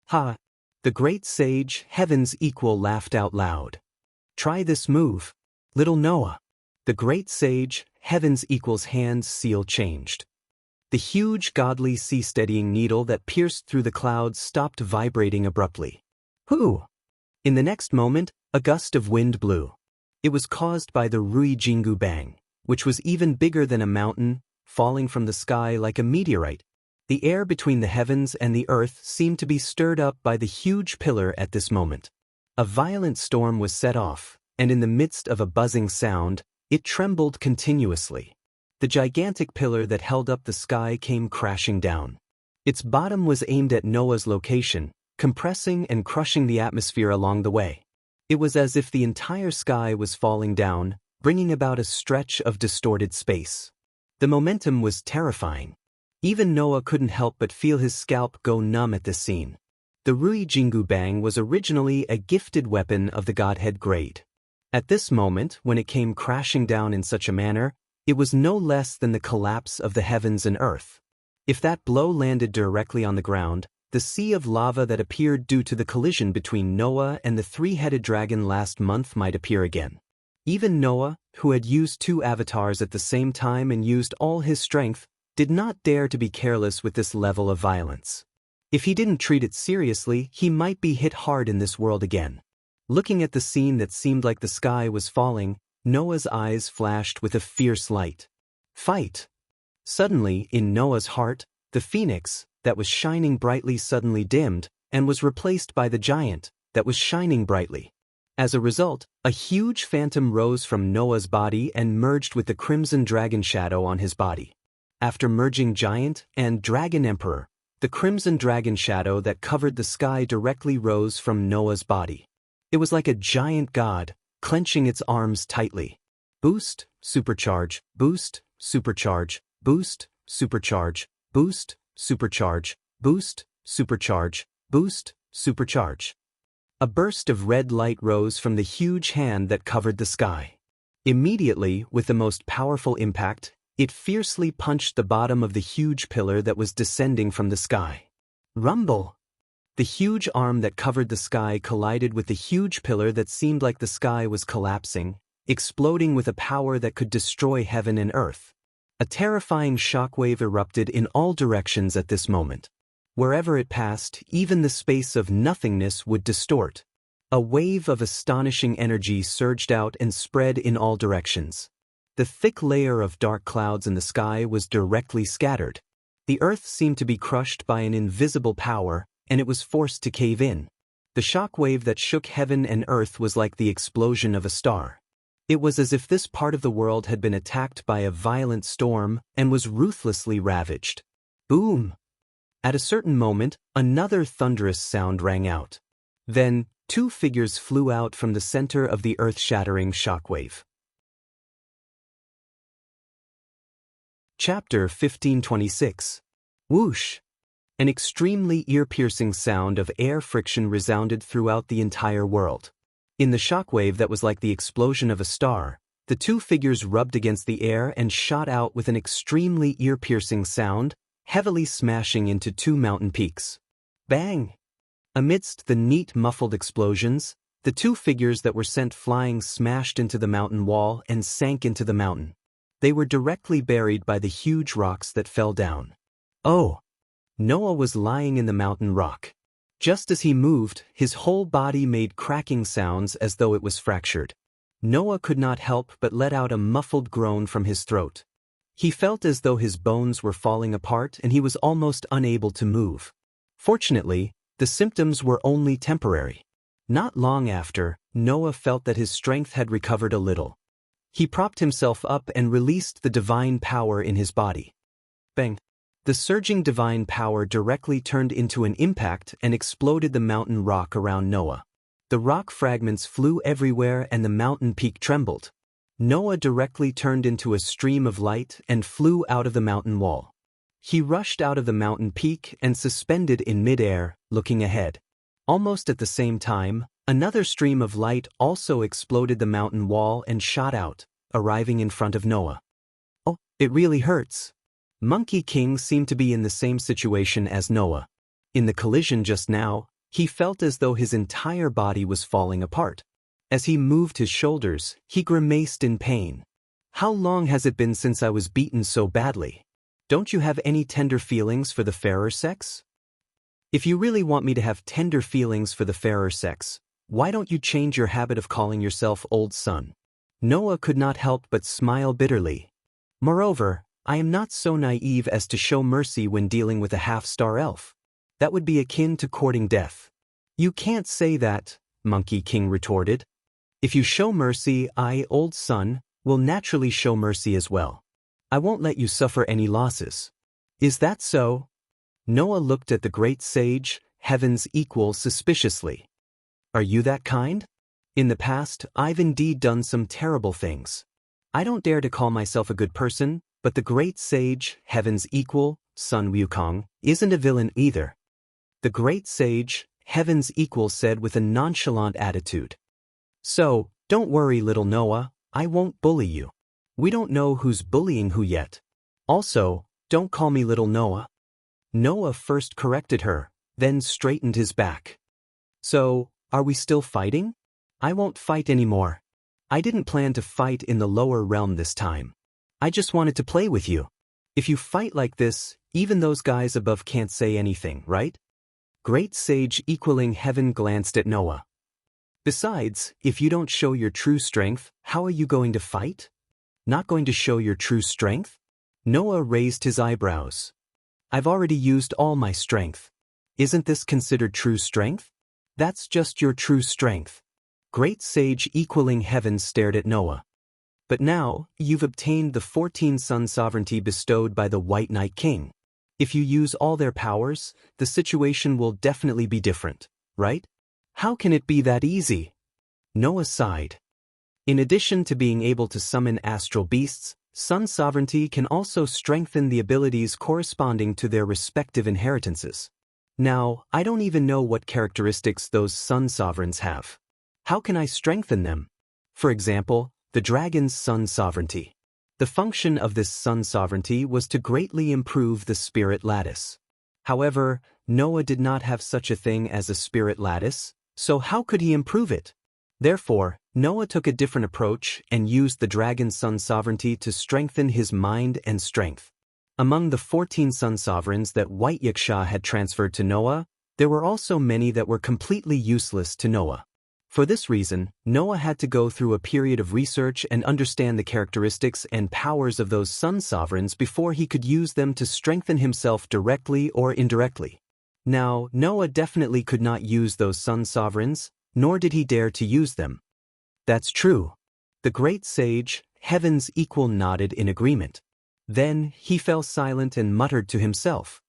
Ha! The great sage, heaven's equal, laughed out loud. Try this move, little Noah. The great sage, heaven's equal's hand seal changed. The huge godly sea-steadying needle that pierced through the clouds stopped vibrating abruptly. Hoo! In the next moment, a gust of wind blew. It was caused by the Rui Jingu Bang, which was even bigger than a mountain, falling from the sky like a meteorite. The air between the heavens and the earth seemed to be stirred up by the huge pillar at this moment. A violent storm was set off, and in the midst of a buzzing sound, it trembled continuously. The gigantic pillar that held up the sky came crashing down. Its bottom was aimed at Noah's location, compressing and crushing the atmosphere along the way. It was as if the entire sky was falling down, bringing about a stretch of distorted space. The momentum was terrifying. Even Noah couldn't help but feel his scalp go numb at this scene. The Rui Jingu Bang was originally a gifted weapon of the Godhead grade. At this moment, when it came crashing down in such a manner, it was no less than the collapse of the heavens and earth. If that blow landed directly on the ground, the sea of lava that appeared due to the collision between Noah and the three-headed dragon last month might appear again. Even Noah, who had used two avatars at the same time and used all his strength, did not dare to be careless with this level of violence. If he didn't treat it seriously, he might be hit hard in this world again. Looking at the scene that seemed like the sky was falling, Noah's eyes flashed with a fierce light. Fight! Suddenly, in Noah's heart, the phoenix, that was shining brightly, suddenly dimmed, and was replaced by the giant, that was shining brightly. As a result, a huge phantom rose from Noah's body and merged with the crimson dragon shadow on his body. After merging giant and dragon emperor, the crimson dragon shadow that covered the sky directly rose from Noah's body. It was like a giant god, clenching its arms tightly. Boost, supercharge, boost, supercharge, boost, supercharge, boost, supercharge, boost, supercharge, boost, supercharge. A burst of red light rose from the huge hand that covered the sky. Immediately, with the most powerful impact, it fiercely punched the bottom of the huge pillar that was descending from the sky. Rumble! The huge arm that covered the sky collided with the huge pillar that seemed like the sky was collapsing, exploding with a power that could destroy heaven and earth. A terrifying shockwave erupted in all directions at this moment. Wherever it passed, even the space of nothingness would distort. A wave of astonishing energy surged out and spread in all directions. The thick layer of dark clouds in the sky was directly scattered. The earth seemed to be crushed by an invisible power, and it was forced to cave in. The shockwave that shook heaven and earth was like the explosion of a star. It was as if this part of the world had been attacked by a violent storm and was ruthlessly ravaged. Boom! At a certain moment, another thunderous sound rang out. Then, two figures flew out from the center of the earth-shattering shockwave. Chapter 1526. Whoosh! An extremely ear-piercing sound of air friction resounded throughout the entire world. In the shockwave that was like the explosion of a star, the two figures rubbed against the air and shot out with an extremely ear-piercing sound, heavily smashing into two mountain peaks. Bang! Amidst the neat muffled explosions, the two figures that were sent flying smashed into the mountain wall and sank into the mountain. They were directly buried by the huge rocks that fell down. Oh! Noah was lying in the mountain rock. Just as he moved, his whole body made cracking sounds as though it was fractured. Noah could not help but let out a muffled groan from his throat. He felt as though his bones were falling apart and he was almost unable to move. Fortunately, the symptoms were only temporary. Not long after, Noah felt that his strength had recovered a little. He propped himself up and released the divine power in his body. Bang! The surging divine power directly turned into an impact and exploded the mountain rock around Noah. The rock fragments flew everywhere and the mountain peak trembled. Noah directly turned into a stream of light and flew out of the mountain wall. He rushed out of the mountain peak and suspended in midair, looking ahead. Almost at the same time, another stream of light also exploded the mountain wall and shot out, arriving in front of Noah. Oh, it really hurts. Monkey King seemed to be in the same situation as Noah. In the collision just now, he felt as though his entire body was falling apart. As he moved his shoulders, he grimaced in pain. How long has it been since I was beaten so badly? Don't you have any tender feelings for the fairer sex? If you really want me to have tender feelings for the fairer sex, why don't you change your habit of calling yourself old son? Noah could not help but smile bitterly. Moreover, I am not so naive as to show mercy when dealing with a half-star elf. That would be akin to courting death. You can't say that, Monkey King retorted. If you show mercy, I, old son, will naturally show mercy as well. I won't let you suffer any losses. Is that so? Noah looked at the great sage, heaven's equal, suspiciously. Are you that kind? In the past, I've indeed done some terrible things. I don't dare to call myself a good person, but the great sage, heaven's equal, Sun Wukong, isn't a villain either. The great sage, heaven's equal, said with a nonchalant attitude. So, don't worry, little Noah, I won't bully you. We don't know who's bullying who yet. Also, don't call me little Noah. Noah first corrected her, then straightened his back. So, are we still fighting? I won't fight anymore. I didn't plan to fight in the lower realm this time. I just wanted to play with you. If you fight like this, even those guys above can't say anything, right? Great Sage equaling heaven glanced at Noah. Besides, if you don't show your true strength, how are you going to fight? Not going to show your true strength? Noah raised his eyebrows. I've already used all my strength. Isn't this considered true strength? That's just your true strength. Great Sage equaling heaven stared at Noah. But now, you've obtained the 14 sun sovereignty bestowed by the White Knight King. If you use all their powers, the situation will definitely be different, right? How can it be that easy? Noah sighed. In addition to being able to summon astral beasts, sun sovereignty can also strengthen the abilities corresponding to their respective inheritances. Now, I don't even know what characteristics those sun sovereigns have. How can I strengthen them? For example, the dragon's sun sovereignty. The function of this sun sovereignty was to greatly improve the spirit lattice. However, Noah did not have such a thing as a spirit lattice, so how could he improve it? Therefore, Noah took a different approach and used the dragon's sun sovereignty to strengthen his mind and strength. Among the 14 sun sovereigns that White Yaksha had transferred to Noah, there were also many that were completely useless to Noah. For this reason, Noah had to go through a period of research and understand the characteristics and powers of those sun sovereigns before he could use them to strengthen himself directly or indirectly. Now, Noah definitely could not use those sun sovereigns, nor did he dare to use them. That's true. The great sage, heaven's equal, nodded in agreement. Then, he fell silent and muttered to himself.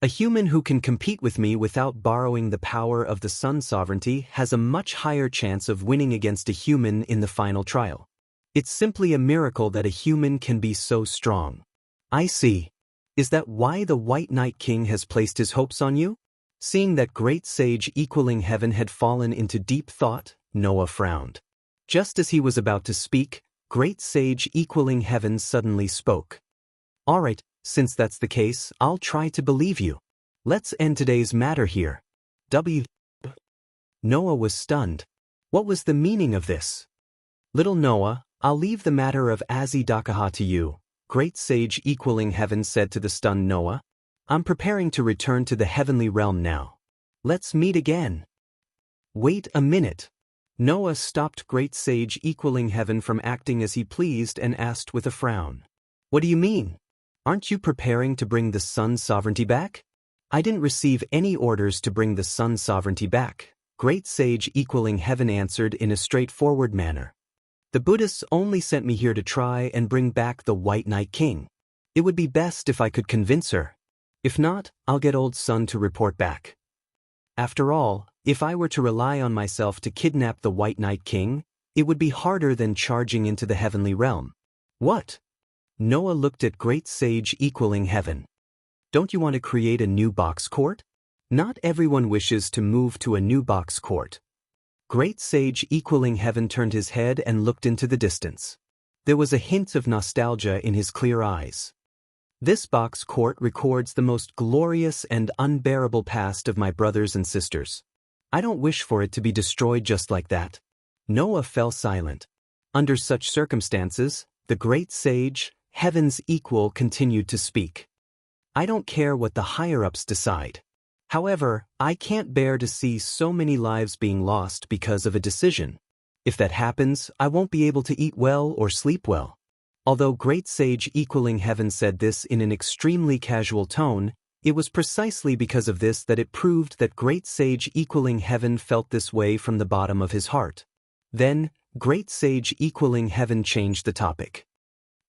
A human who can compete with me without borrowing the power of the sun sovereignty has a much higher chance of winning against a human in the final trial. It's simply a miracle that a human can be so strong. I see. Is that why the White Knight King has placed his hopes on you? Seeing that great sage equaling heaven had fallen into deep thought, Noah frowned. Just as he was about to speak, great sage equaling heaven suddenly spoke. All right. Since that's the case, I'll try to believe you. Let's end today's matter here. Noah was stunned. What was the meaning of this? Little Noah, I'll leave the matter of Azidakaha to you, great sage equaling heaven said to the stunned Noah. I'm preparing to return to the heavenly realm now. Let's meet again. Wait a minute. Noah stopped great sage equaling heaven from acting as he pleased and asked with a frown. What do you mean? Aren't you preparing to bring the sun's sovereignty back? I didn't receive any orders to bring the sun's sovereignty back, great sage equaling heaven answered in a straightforward manner. The Buddhists only sent me here to try and bring back the White Night King. It would be best if I could convince her. If not, I'll get old Sun to report back. After all, if I were to rely on myself to kidnap the White Night King, it would be harder than charging into the heavenly realm. What? Noah looked at great sage equaling heaven. Don't you want to create a new box court? Not everyone wishes to move to a new box court. Great sage equaling heaven turned his head and looked into the distance. There was a hint of nostalgia in his clear eyes. This box court records the most glorious and unbearable past of my brothers and sisters. I don't wish for it to be destroyed just like that. Noah fell silent. Under such circumstances, the great sage, heaven's equal, continued to speak. I don't care what the higher-ups decide. However, I can't bear to see so many lives being lost because of a decision. If that happens, I won't be able to eat well or sleep well. Although great sage equaling heaven said this in an extremely casual tone, it was precisely because of this that it proved that great sage equaling heaven felt this way from the bottom of his heart. Then, great sage equaling heaven changed the topic.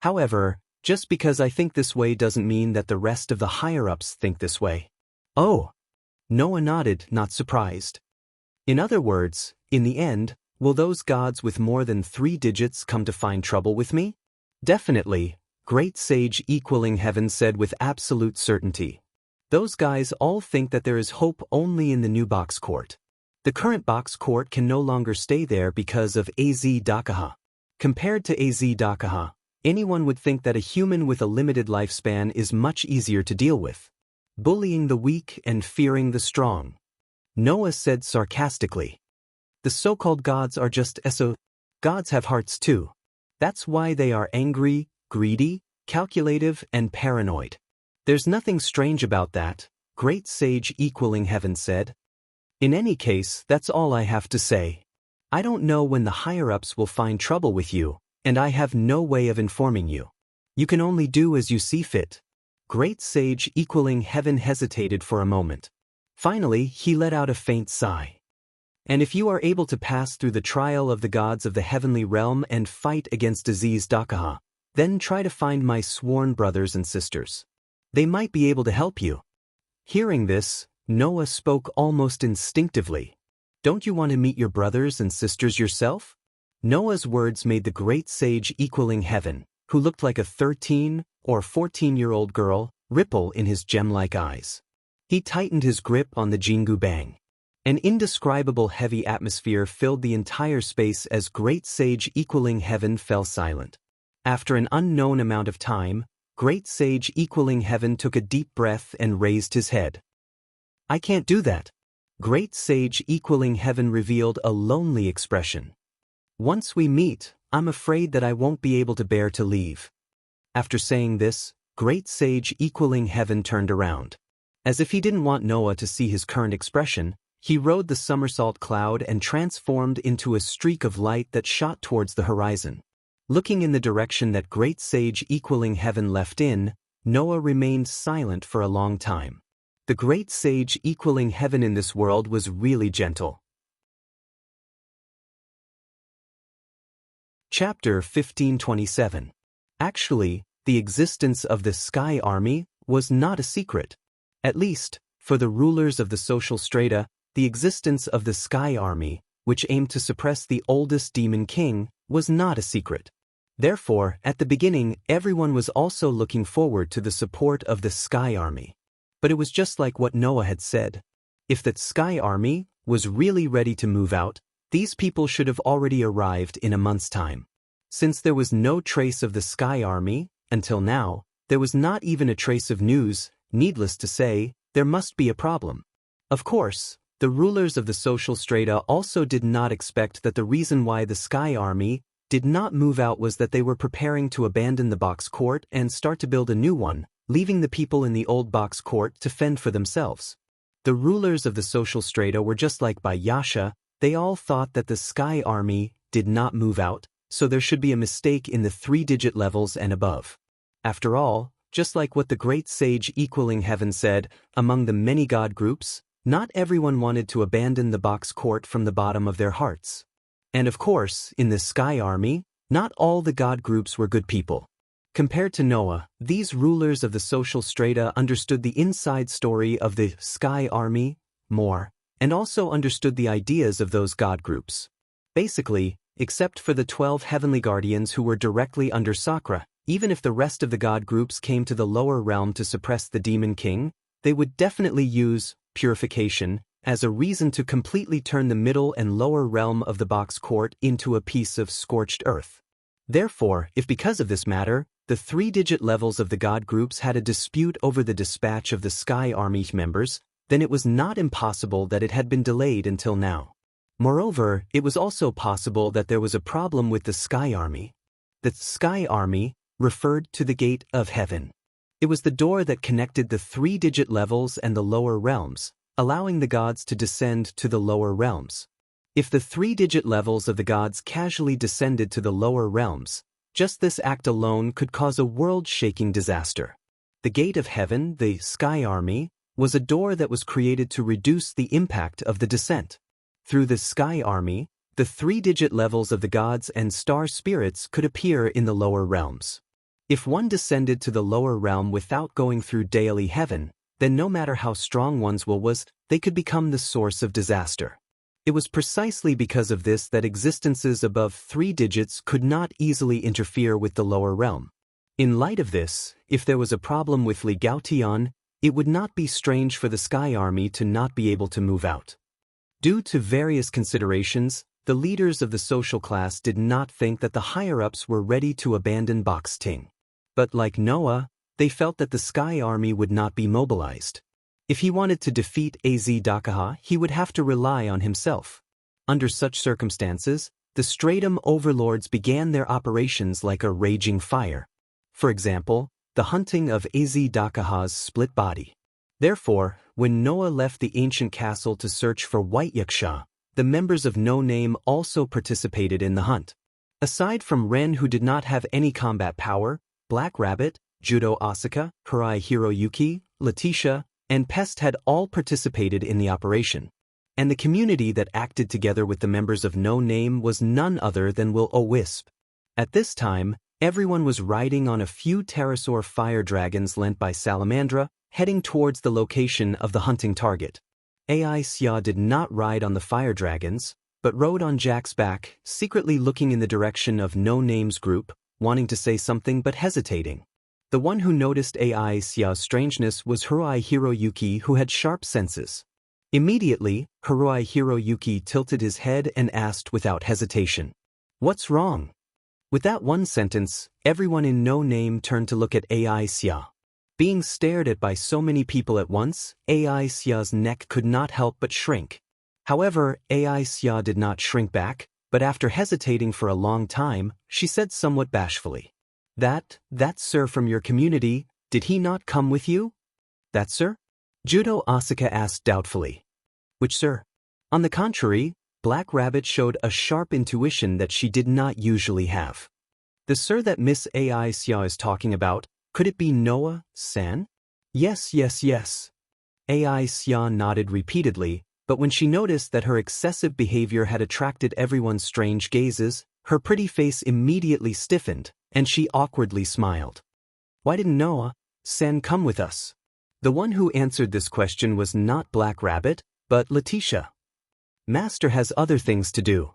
However, just because I think this way doesn't mean that the rest of the higher-ups think this way. Oh. Noah nodded, not surprised. In other words, in the end, will those gods with more than 3 digits come to find trouble with me? Definitely, great sage equaling heaven said with absolute certainty. Those guys all think that there is hope only in the new box court. The current box court can no longer stay there because of Azidakaha. Compared to Azidakaha, anyone would think that a human with a limited lifespan is much easier to deal with. Bullying the weak and fearing the strong. Noah said sarcastically. The so-called gods are just gods have hearts too. That's why they are angry, greedy, calculative, and paranoid. There's nothing strange about that, great sage equaling heaven said. In any case, that's all I have to say. I don't know when the higher-ups will find trouble with you, and I have no way of informing you. You can only do as you see fit. Great sage equaling heaven hesitated for a moment. Finally, he let out a faint sigh. And if you are able to pass through the trial of the gods of the heavenly realm and fight against Azidakaha, then try to find my sworn brothers and sisters. They might be able to help you. Hearing this, Noah spoke almost instinctively. Don't you want to meet your brothers and sisters yourself? Noah's words made the great sage equaling heaven, who looked like a 13 or 14-year-old girl, ripple in his gem-like eyes. He tightened his grip on the Jingu Bang. An indescribable heavy atmosphere filled the entire space as great sage equaling heaven fell silent. After an unknown amount of time, great sage equaling heaven took a deep breath and raised his head. I can't do that. Great sage equaling heaven revealed a lonely expression. Once we meet, I'm afraid that I won't be able to bear to leave. After saying this, great sage equaling heaven turned around. As if he didn't want Noah to see his current expression, he rode the somersault cloud and transformed into a streak of light that shot towards the horizon. Looking in the direction that great sage equaling heaven left in, Noah remained silent for a long time. The great sage equaling heaven in this world was really gentle. Chapter 1527. Actually, the existence of the Sky Army was not a secret. At least, for the rulers of the social strata, the existence of the Sky Army, which aimed to suppress the oldest demon king, was not a secret. Therefore, at the beginning, everyone was also looking forward to the support of the Sky Army. But it was just like what Noah had said. If that Sky Army was really ready to move out, these people should have already arrived in a month's time. Since there was no trace of the Sky Army, until now, there was not even a trace of news. Needless to say, there must be a problem. Of course, The rulers of the social strata also did not expect that the reason why the Sky Army did not move out was that they were preparing to abandon the box court and start to build a new one, leaving the people in the old box court to fend for themselves. The rulers of the social strata were just like Bayasha. They all thought that the Sky Army did not move out, so there should be a mistake in the 3-digit levels and above. After all, just like what the great sage Equaling Heaven said, among the many god groups, not everyone wanted to abandon the box court from the bottom of their hearts. And of course, in the Sky Army, not all the god groups were good people. Compared to Noah, these rulers of the social strata understood the inside story of the Sky Army more, and also understood the ideas of those god groups. Basically, except for the 12 heavenly guardians who were directly under Sakra, even if the rest of the god groups came to the lower realm to suppress the demon king, they would definitely use purification as a reason to completely turn the middle and lower realm of the box court into a piece of scorched earth. Therefore, if because of this matter, the 3-digit levels of the god groups had a dispute over the dispatch of the Sky Army members, then it was not impossible that it had been delayed until now. Moreover, it was also possible that there was a problem with the Sky Army. The Sky Army referred to the gate of heaven. It was the door that connected the 3-digit levels and the lower realms, allowing the gods to descend to the lower realms. If the 3-digit levels of the gods casually descended to the lower realms, just this act alone could cause a world-shaking disaster. The gate of heaven, the Sky Army, was a door that was created to reduce the impact of the descent. Through the Sky Army, the 3-digit levels of the gods and star spirits could appear in the lower realms. If one descended to the lower realm without going through daily heaven, then no matter how strong one's will was, they could become the source of disaster. It was precisely because of this that existences above 3 digits could not easily interfere with the lower realm. In light of this, if there was a problem with Li Gaotian, it would not be strange for the Sky Army to not be able to move out. Due to various considerations, the leaders of the social class did not think that the higher-ups were ready to abandon Box Ting. But like Noah, they felt that the Sky Army would not be mobilized. If he wanted to defeat Az Dakaha, he would have to rely on himself. Under such circumstances, the Stratum overlords began their operations like a raging fire. For example, the hunting of Az Dakaha's split body. Therefore, when Noah left the ancient castle to search for White Yaksha, the members of No Name also participated in the hunt. Aside from Ren, who did not have any combat power, Black Rabbit, Judo Asuka, Harai Hiroyuki, Letitia, and Pest had all participated in the operation. And the community that acted together with the members of No Name was none other than Will-O-Wisp. At this time, everyone was riding on a few pterosaur fire dragons lent by Salamandra, heading towards the location of the hunting target. Ai Xia did not ride on the fire dragons, but rode on Jack's back, secretly looking in the direction of No Name's group, wanting to say something but hesitating. The one who noticed Ai Xia's strangeness was Harai Hiroyuki, who had sharp senses. Immediately, Harai Hiroyuki tilted his head and asked without hesitation, "What's wrong?" With that one sentence, everyone in No Name turned to look at Ai Xia. Being stared at by so many people at once, Ai Xia's neck could not help but shrink. However, Ai Xia did not shrink back, but after hesitating for a long time, she said somewhat bashfully, That sir from your community, did he not come with you?" "That sir?" Judo Asuka asked doubtfully. "Which sir?" On the contrary, Black Rabbit showed a sharp intuition that she did not usually have. "The sir that Miss Ai Xia is talking about, could it be Noah-san?" Yes. Ai Xia nodded repeatedly, but when she noticed that her excessive behavior had attracted everyone's strange gazes, her pretty face immediately stiffened, and she awkwardly smiled. "Why didn't Noah-san come with us?" The one who answered this question was not Black Rabbit, but Letitia. "Master has other things to do."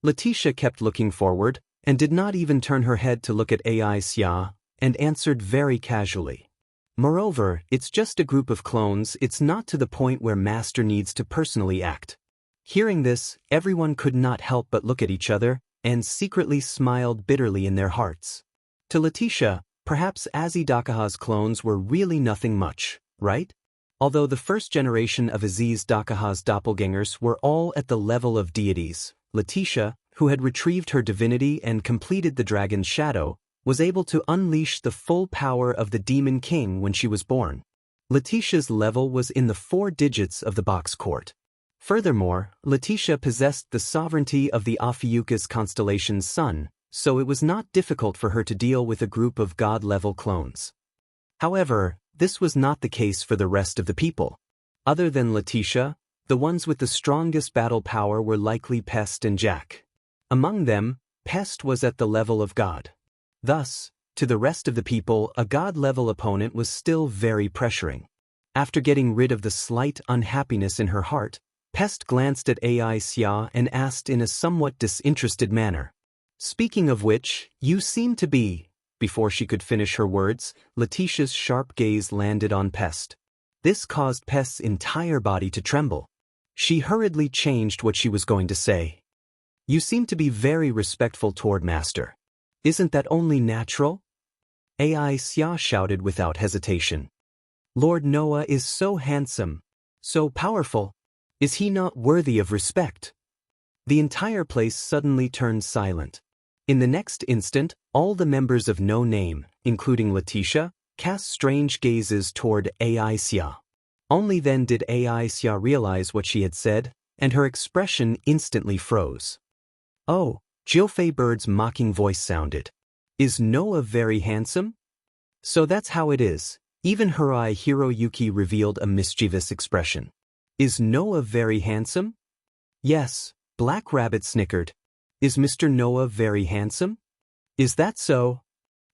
Letitia kept looking forward, and did not even turn her head to look at Ai Xia, and answered very casually. "Moreover, it's just a group of clones, it's not to the point where Master needs to personally act." Hearing this, everyone could not help but look at each other, and secretly smiled bitterly in their hearts. To Letitia, perhaps Az Dakaha's clones were really nothing much, right? Although the first generation of Aziz Dakaha's doppelgangers were all at the level of deities, Letitia, who had retrieved her divinity and completed the dragon's shadow, was able to unleash the full power of the Demon King when she was born. Letitia's level was in the 4 digits of the box court. Furthermore, Letitia possessed the sovereignty of the Ophiuchus constellation's sun, so it was not difficult for her to deal with a group of god-level clones. However, this was not the case for the rest of the people. Other than Letitia, the ones with the strongest battle power were likely Pest and Jack. Among them, Pest was at the level of God. Thus, to the rest of the people, a god-level opponent was still very pressuring. After getting rid of the slight unhappiness in her heart, Pest glanced at Ai Xia and asked in a somewhat disinterested manner, "Speaking of which, you seem to be..." Before she could finish her words, Letitia's sharp gaze landed on Pest. This caused Pest's entire body to tremble. She hurriedly changed what she was going to say. "You seem to be very respectful toward Master. Isn't that only natural?" Ai Xia shouted without hesitation. "Lord Noah is so handsome, so powerful. Is he not worthy of respect?" The entire place suddenly turned silent. In the next instant, all the members of No Name, including Letitia, cast strange gazes toward Ai Xia. Only then did Ai Xia realize what she had said, and her expression instantly froze. "Oh," Jiufei Bird's mocking voice sounded. "Is Noah very handsome?" "So that's how it is." Even Hirai Hiroyuki revealed a mischievous expression. "Is Noah very handsome?" "Yes," Black Rabbit snickered. "Is Mr. Noah very handsome?" "Is that so?"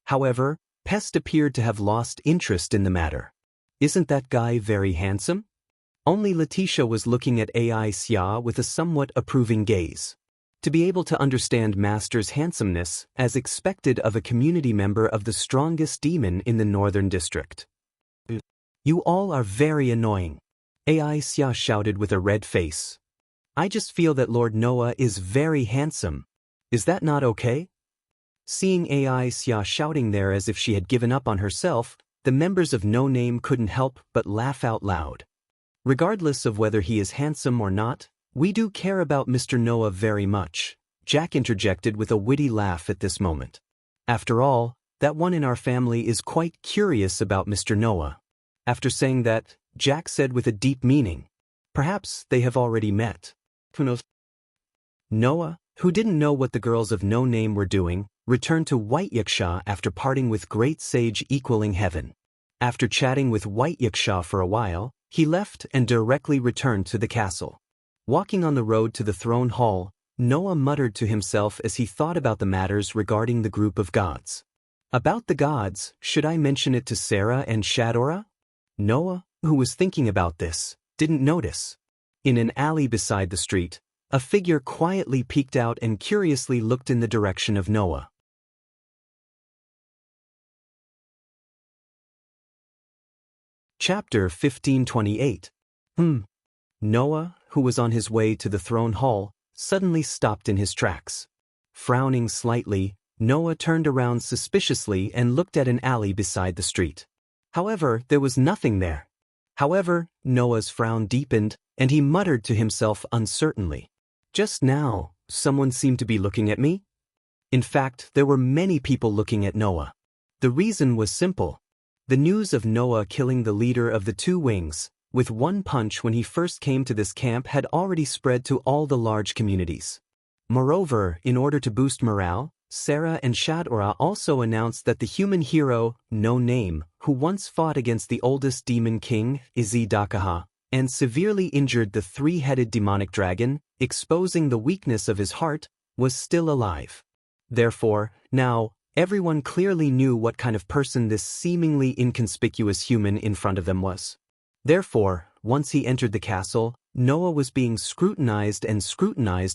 However, Pest appeared to have lost interest in the matter. "Isn't that guy very handsome?" Only Letitia was looking at Ai Xia with a somewhat approving gaze. To be able to understand Master's handsomeness, as expected of a community member of the strongest demon in the northern district. "You all are very annoying," Ai Xia shouted with a red face. "I just feel that Lord Noah is very handsome. Is that not okay?" Seeing Ai Xia shouting there as if she had given up on herself, the members of No Name couldn't help but laugh out loud. "Regardless of whether he is handsome or not, we do care about Mr. Noah very much," Jack interjected with a witty laugh at this moment. "After all, that one in our family is quite curious about Mr. Noah." After saying that, Jack said with a deep meaning, "Perhaps they have already met. Who knows?" Noah, who didn't know what the girls of No Name were doing, returned to White Yaksha after parting with Great Sage Equaling Heaven. After chatting with White Yaksha for a while, he left and directly returned to the castle. Walking on the road to the throne hall, Noah muttered to himself as he thought about the matters regarding the group of gods. About the gods, should I mention it to Sarah and Shadora? Noah, who was thinking about this, didn't notice. In an alley beside the street, a figure quietly peeked out and curiously looked in the direction of Noah. Chapter 1528. Noah, who was on his way to the throne hall, suddenly stopped in his tracks. Frowning slightly, Noah turned around suspiciously and looked at an alley beside the street. However, there was nothing there. However, Noah's frown deepened, and he muttered to himself uncertainly. "Just now, someone seemed to be looking at me?" In fact, there were many people looking at Noah. The reason was simple. The news of Noah killing the leader of the Two Wings, with one punch when he first came to this camp, had already spread to all the large communities. Moreover, in order to boost morale, Sarah and Shadora also announced that the human hero, No Name, who once fought against the oldest demon king, Izidakaha, and severely injured the three-headed demonic dragon, exposing the weakness of his heart, was still alive. Therefore, now, everyone clearly knew what kind of person this seemingly inconspicuous human in front of them was. Therefore, once he entered the castle, Noah was being scrutinized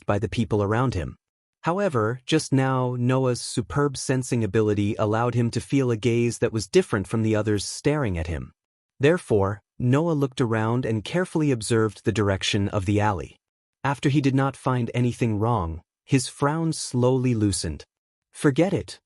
by the people around him. However, just now, Noah's superb sensing ability allowed him to feel a gaze that was different from the others staring at him. Therefore, Noah looked around and carefully observed the direction of the alley. After he did not find anything wrong, his frown slowly loosened. Forget it.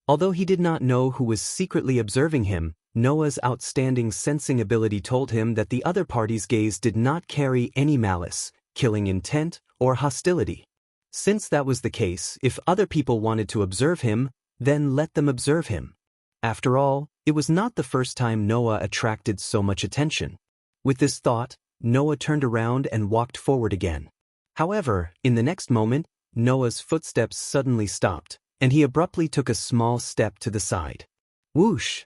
Although he did not know who was secretly observing him, Noah's outstanding sensing ability told him that the other party's gaze did not carry any malice, killing intent, or hostility. Since that was the case, if other people wanted to observe him, then let them observe him. After all, it was not the first time Noah attracted so much attention. With this thought, Noah turned around and walked forward again. However, in the next moment, Noah's footsteps suddenly stopped, and he abruptly took a small step to the side. Whoosh!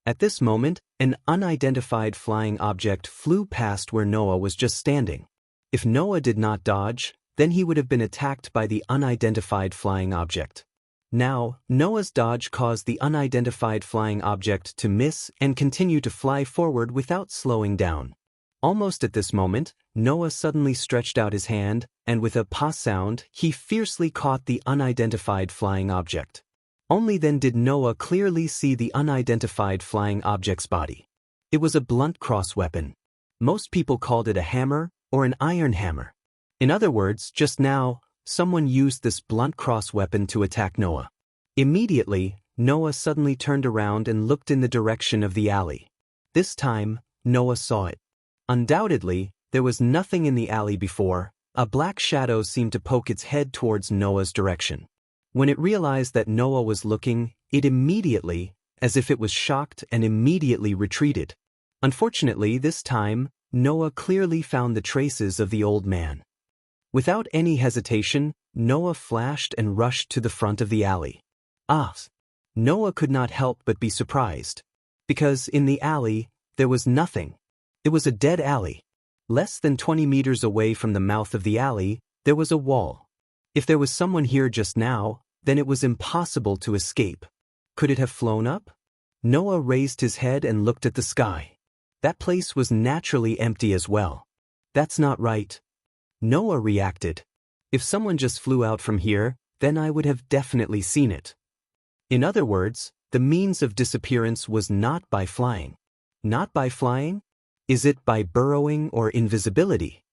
At this moment, an unidentified flying object flew past where Noah was just standing. If Noah did not dodge, then he would have been attacked by the unidentified flying object. Now, Noah's dodge caused the unidentified flying object to miss and continue to fly forward without slowing down. Almost at this moment, Noah suddenly stretched out his hand, and with a "pa" sound, he fiercely caught the unidentified flying object. Only then did Noah clearly see the unidentified flying object's body. It was a blunt cross weapon. Most people called it a hammer or an iron hammer. In other words, just now, someone used this blunt cross weapon to attack Noah. Immediately, Noah suddenly turned around and looked in the direction of the alley. This time, Noah saw it. Undoubtedly, there was nothing in the alley before. A black shadow seemed to poke its head towards Noah's direction. When it realized that Noah was looking, it immediately, as if it was shocked, and immediately retreated. Unfortunately, this time, Noah clearly found the traces of the old man. Without any hesitation, Noah flashed and rushed to the front of the alley. Noah could not help but be surprised. Because in the alley, there was nothing. It was a dead alley. Less than 20 meters away from the mouth of the alley, there was a wall. If there was someone here just now, then it was impossible to escape. Could it have flown up? Noah raised his head and looked at the sky. That place was naturally empty as well. That's not right. Noah reacted. If someone just flew out from here, then I would have definitely seen it. In other words, the means of disappearance was not by flying. Not by flying? Is it by burrowing or invisibility?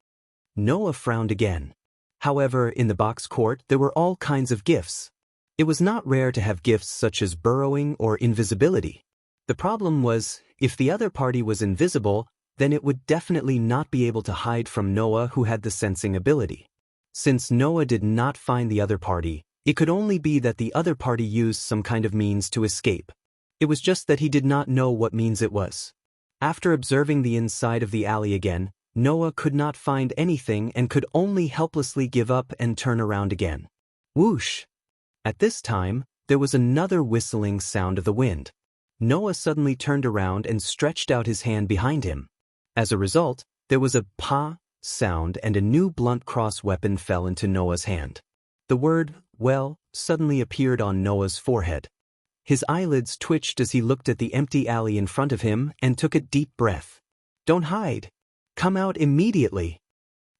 Noah frowned again. However, in the box court there were all kinds of gifts. It was not rare to have gifts such as burrowing or invisibility. The problem was, if the other party was invisible, then it would definitely not be able to hide from Noah, who had the sensing ability. Since Noah did not find the other party, it could only be that the other party used some kind of means to escape. It was just that he did not know what means it was. After observing the inside of the alley again, Noah could not find anything and could only helplessly give up and turn around again. Whoosh! At this time, there was another whistling sound of the wind. Noah suddenly turned around and stretched out his hand behind him. As a result, there was a "pa" sound and a new blunt cross weapon fell into Noah's hand. The word, "well," suddenly appeared on Noah's forehead. His eyelids twitched as he looked at the empty alley in front of him and took a deep breath. "Don't hide. Come out immediately."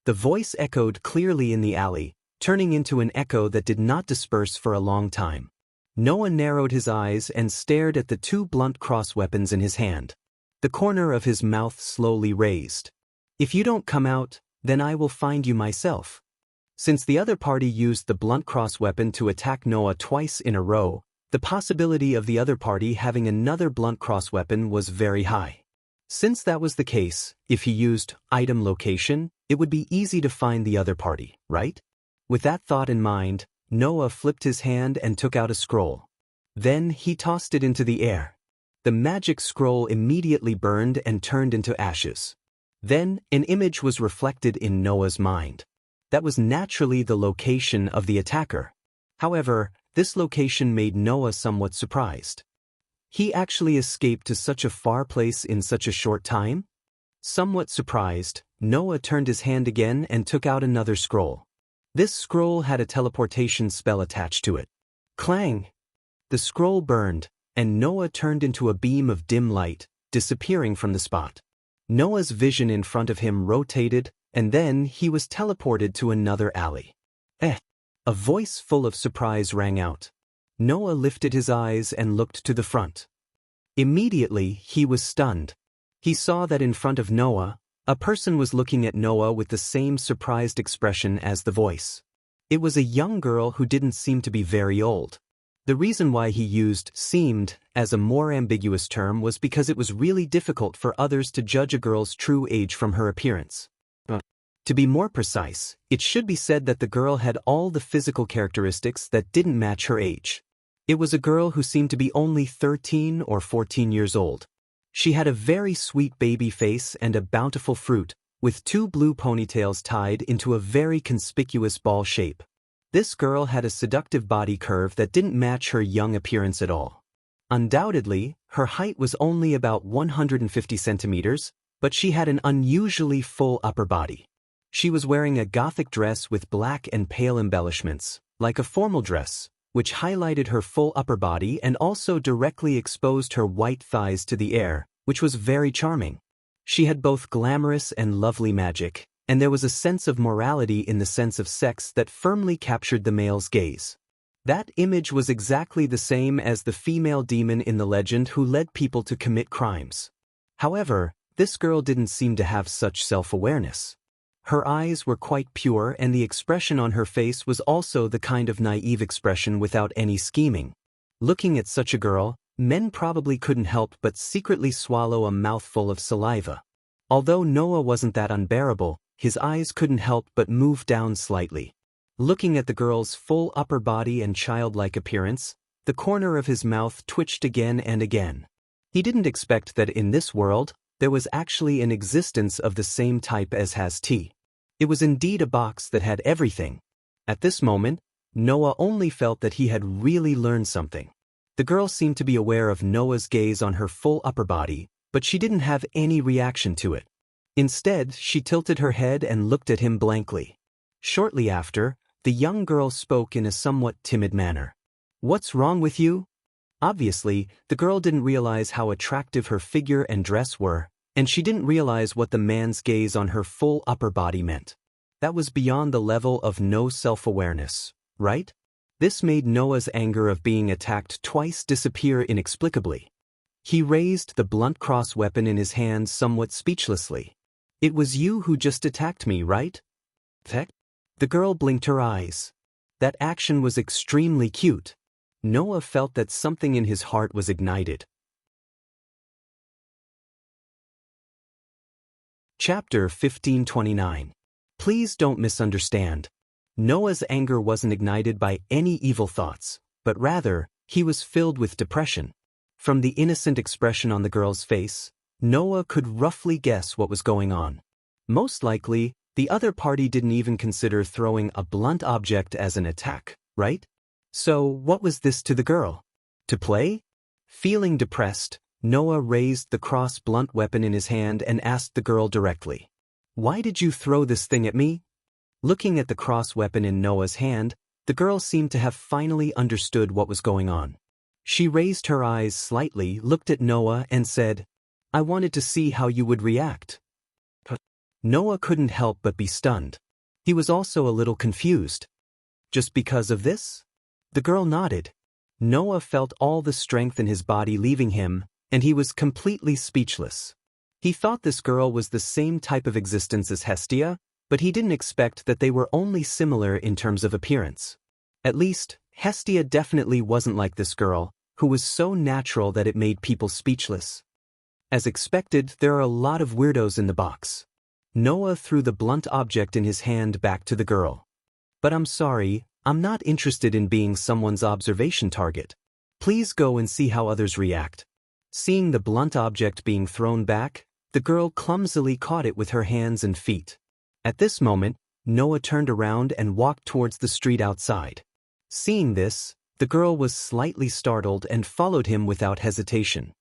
The voice echoed clearly in the alley, turning into an echo that did not disperse for a long time. Noah narrowed his eyes and stared at the two blunt cross weapons in his hand. The corner of his mouth slowly raised. "If you don't come out, then I will find you myself." Since the other party used the blunt cross weapon to attack Noah twice in a row, the possibility of the other party having another blunt cross weapon was very high. Since that was the case, if he used item location, it would be easy to find the other party, right? With that thought in mind, Noah flipped his hand and took out a scroll. Then he tossed it into the air. The magic scroll immediately burned and turned into ashes. Then an image was reflected in Noah's mind. That was naturally the location of the attacker. However, this location made Noah somewhat surprised. He actually escaped to such a far place in such a short time? Somewhat surprised, Noah turned his hand again and took out another scroll. This scroll had a teleportation spell attached to it. Clang! The scroll burned, and Noah turned into a beam of dim light, disappearing from the spot. Noah's vision in front of him rotated, and then he was teleported to another alley. A voice full of surprise rang out. Noah lifted his eyes and looked to the front. Immediately, he was stunned. He saw that in front of Noah, a person was looking at Noah with the same surprised expression as the voice. It was a young girl who didn't seem to be very old. The reason why he used seemed as a more ambiguous term was because it was really difficult for others to judge a girl's true age from her appearance. To be more precise, it should be said that the girl had all the physical characteristics that didn't match her age. It was a girl who seemed to be only 13 or 14 years old. She had a very sweet baby face and a bountiful fruit, with 2 blue ponytails tied into a very conspicuous ball shape. This girl had a seductive body curve that didn't match her young appearance at all. Undoubtedly, her height was only about 150 centimeters, but she had an unusually full upper body. She was wearing a gothic dress with black and pale embellishments, like a formal dress, which highlighted her full upper body and also directly exposed her white thighs to the air, which was very charming. She had both glamorous and lovely magic, and there was a sense of morality in the sense of sex that firmly captured the male's gaze. That image was exactly the same as the female demon in the legend who led people to commit crimes. However, this girl didn't seem to have such self-awareness. Her eyes were quite pure and the expression on her face was also the kind of naive expression without any scheming. Looking at such a girl, men probably couldn't help but secretly swallow a mouthful of saliva. Although Noah wasn't that unbearable, his eyes couldn't help but move down slightly. Looking at the girl's full upper body and childlike appearance, the corner of his mouth twitched again and again. He didn't expect that in this world, there was actually an existence of the same type as has tea. It was indeed a box that had everything. At this moment, Noah only felt that he had really learned something. The girl seemed to be aware of Noah's gaze on her full upper body, but she didn't have any reaction to it. Instead, she tilted her head and looked at him blankly. Shortly after, the young girl spoke in a somewhat timid manner. "What's wrong with you?" Obviously, the girl didn't realize how attractive her figure and dress were, and she didn't realize what the man's gaze on her full upper body meant. That was beyond the level of no self-awareness, right? This made Noah's anger of being attacked twice disappear inexplicably. He raised the blunt cross weapon in his hand somewhat speechlessly. "It was you who just attacked me, right?" "Heck?" The girl blinked her eyes. That action was extremely cute. Noah felt that something in his heart was ignited. Chapter 1529. Please don't misunderstand. Noah's anger wasn't ignited by any evil thoughts, but rather, he was filled with depression. From the innocent expression on the girl's face, Noah could roughly guess what was going on. Most likely, the other party didn't even consider throwing a blunt object as an attack, right? So, what was this to the girl? To play? Feeling depressed, Noah raised the cross-blunt weapon in his hand and asked the girl directly, "Why did you throw this thing at me?" Looking at the cross weapon in Noah's hand, the girl seemed to have finally understood what was going on. She raised her eyes slightly, looked at Noah, and said, "I wanted to see how you would react." Noah couldn't help but be stunned. He was also a little confused. "Just because of this?" The girl nodded. Noah felt all the strength in his body leaving him, and he was completely speechless. He thought this girl was the same type of existence as Hestia, but he didn't expect that they were only similar in terms of appearance. At least, Hestia definitely wasn't like this girl, who was so natural that it made people speechless. As expected, there are a lot of weirdos in the box. Noah threw the blunt object in his hand back to the girl. "But I'm sorry, I'm not interested in being someone's observation target. Please go and see how others react." Seeing the blunt object being thrown back, the girl clumsily caught it with her hands and feet. At this moment, Noah turned around and walked towards the street outside. Seeing this, the girl was slightly startled and followed him without hesitation.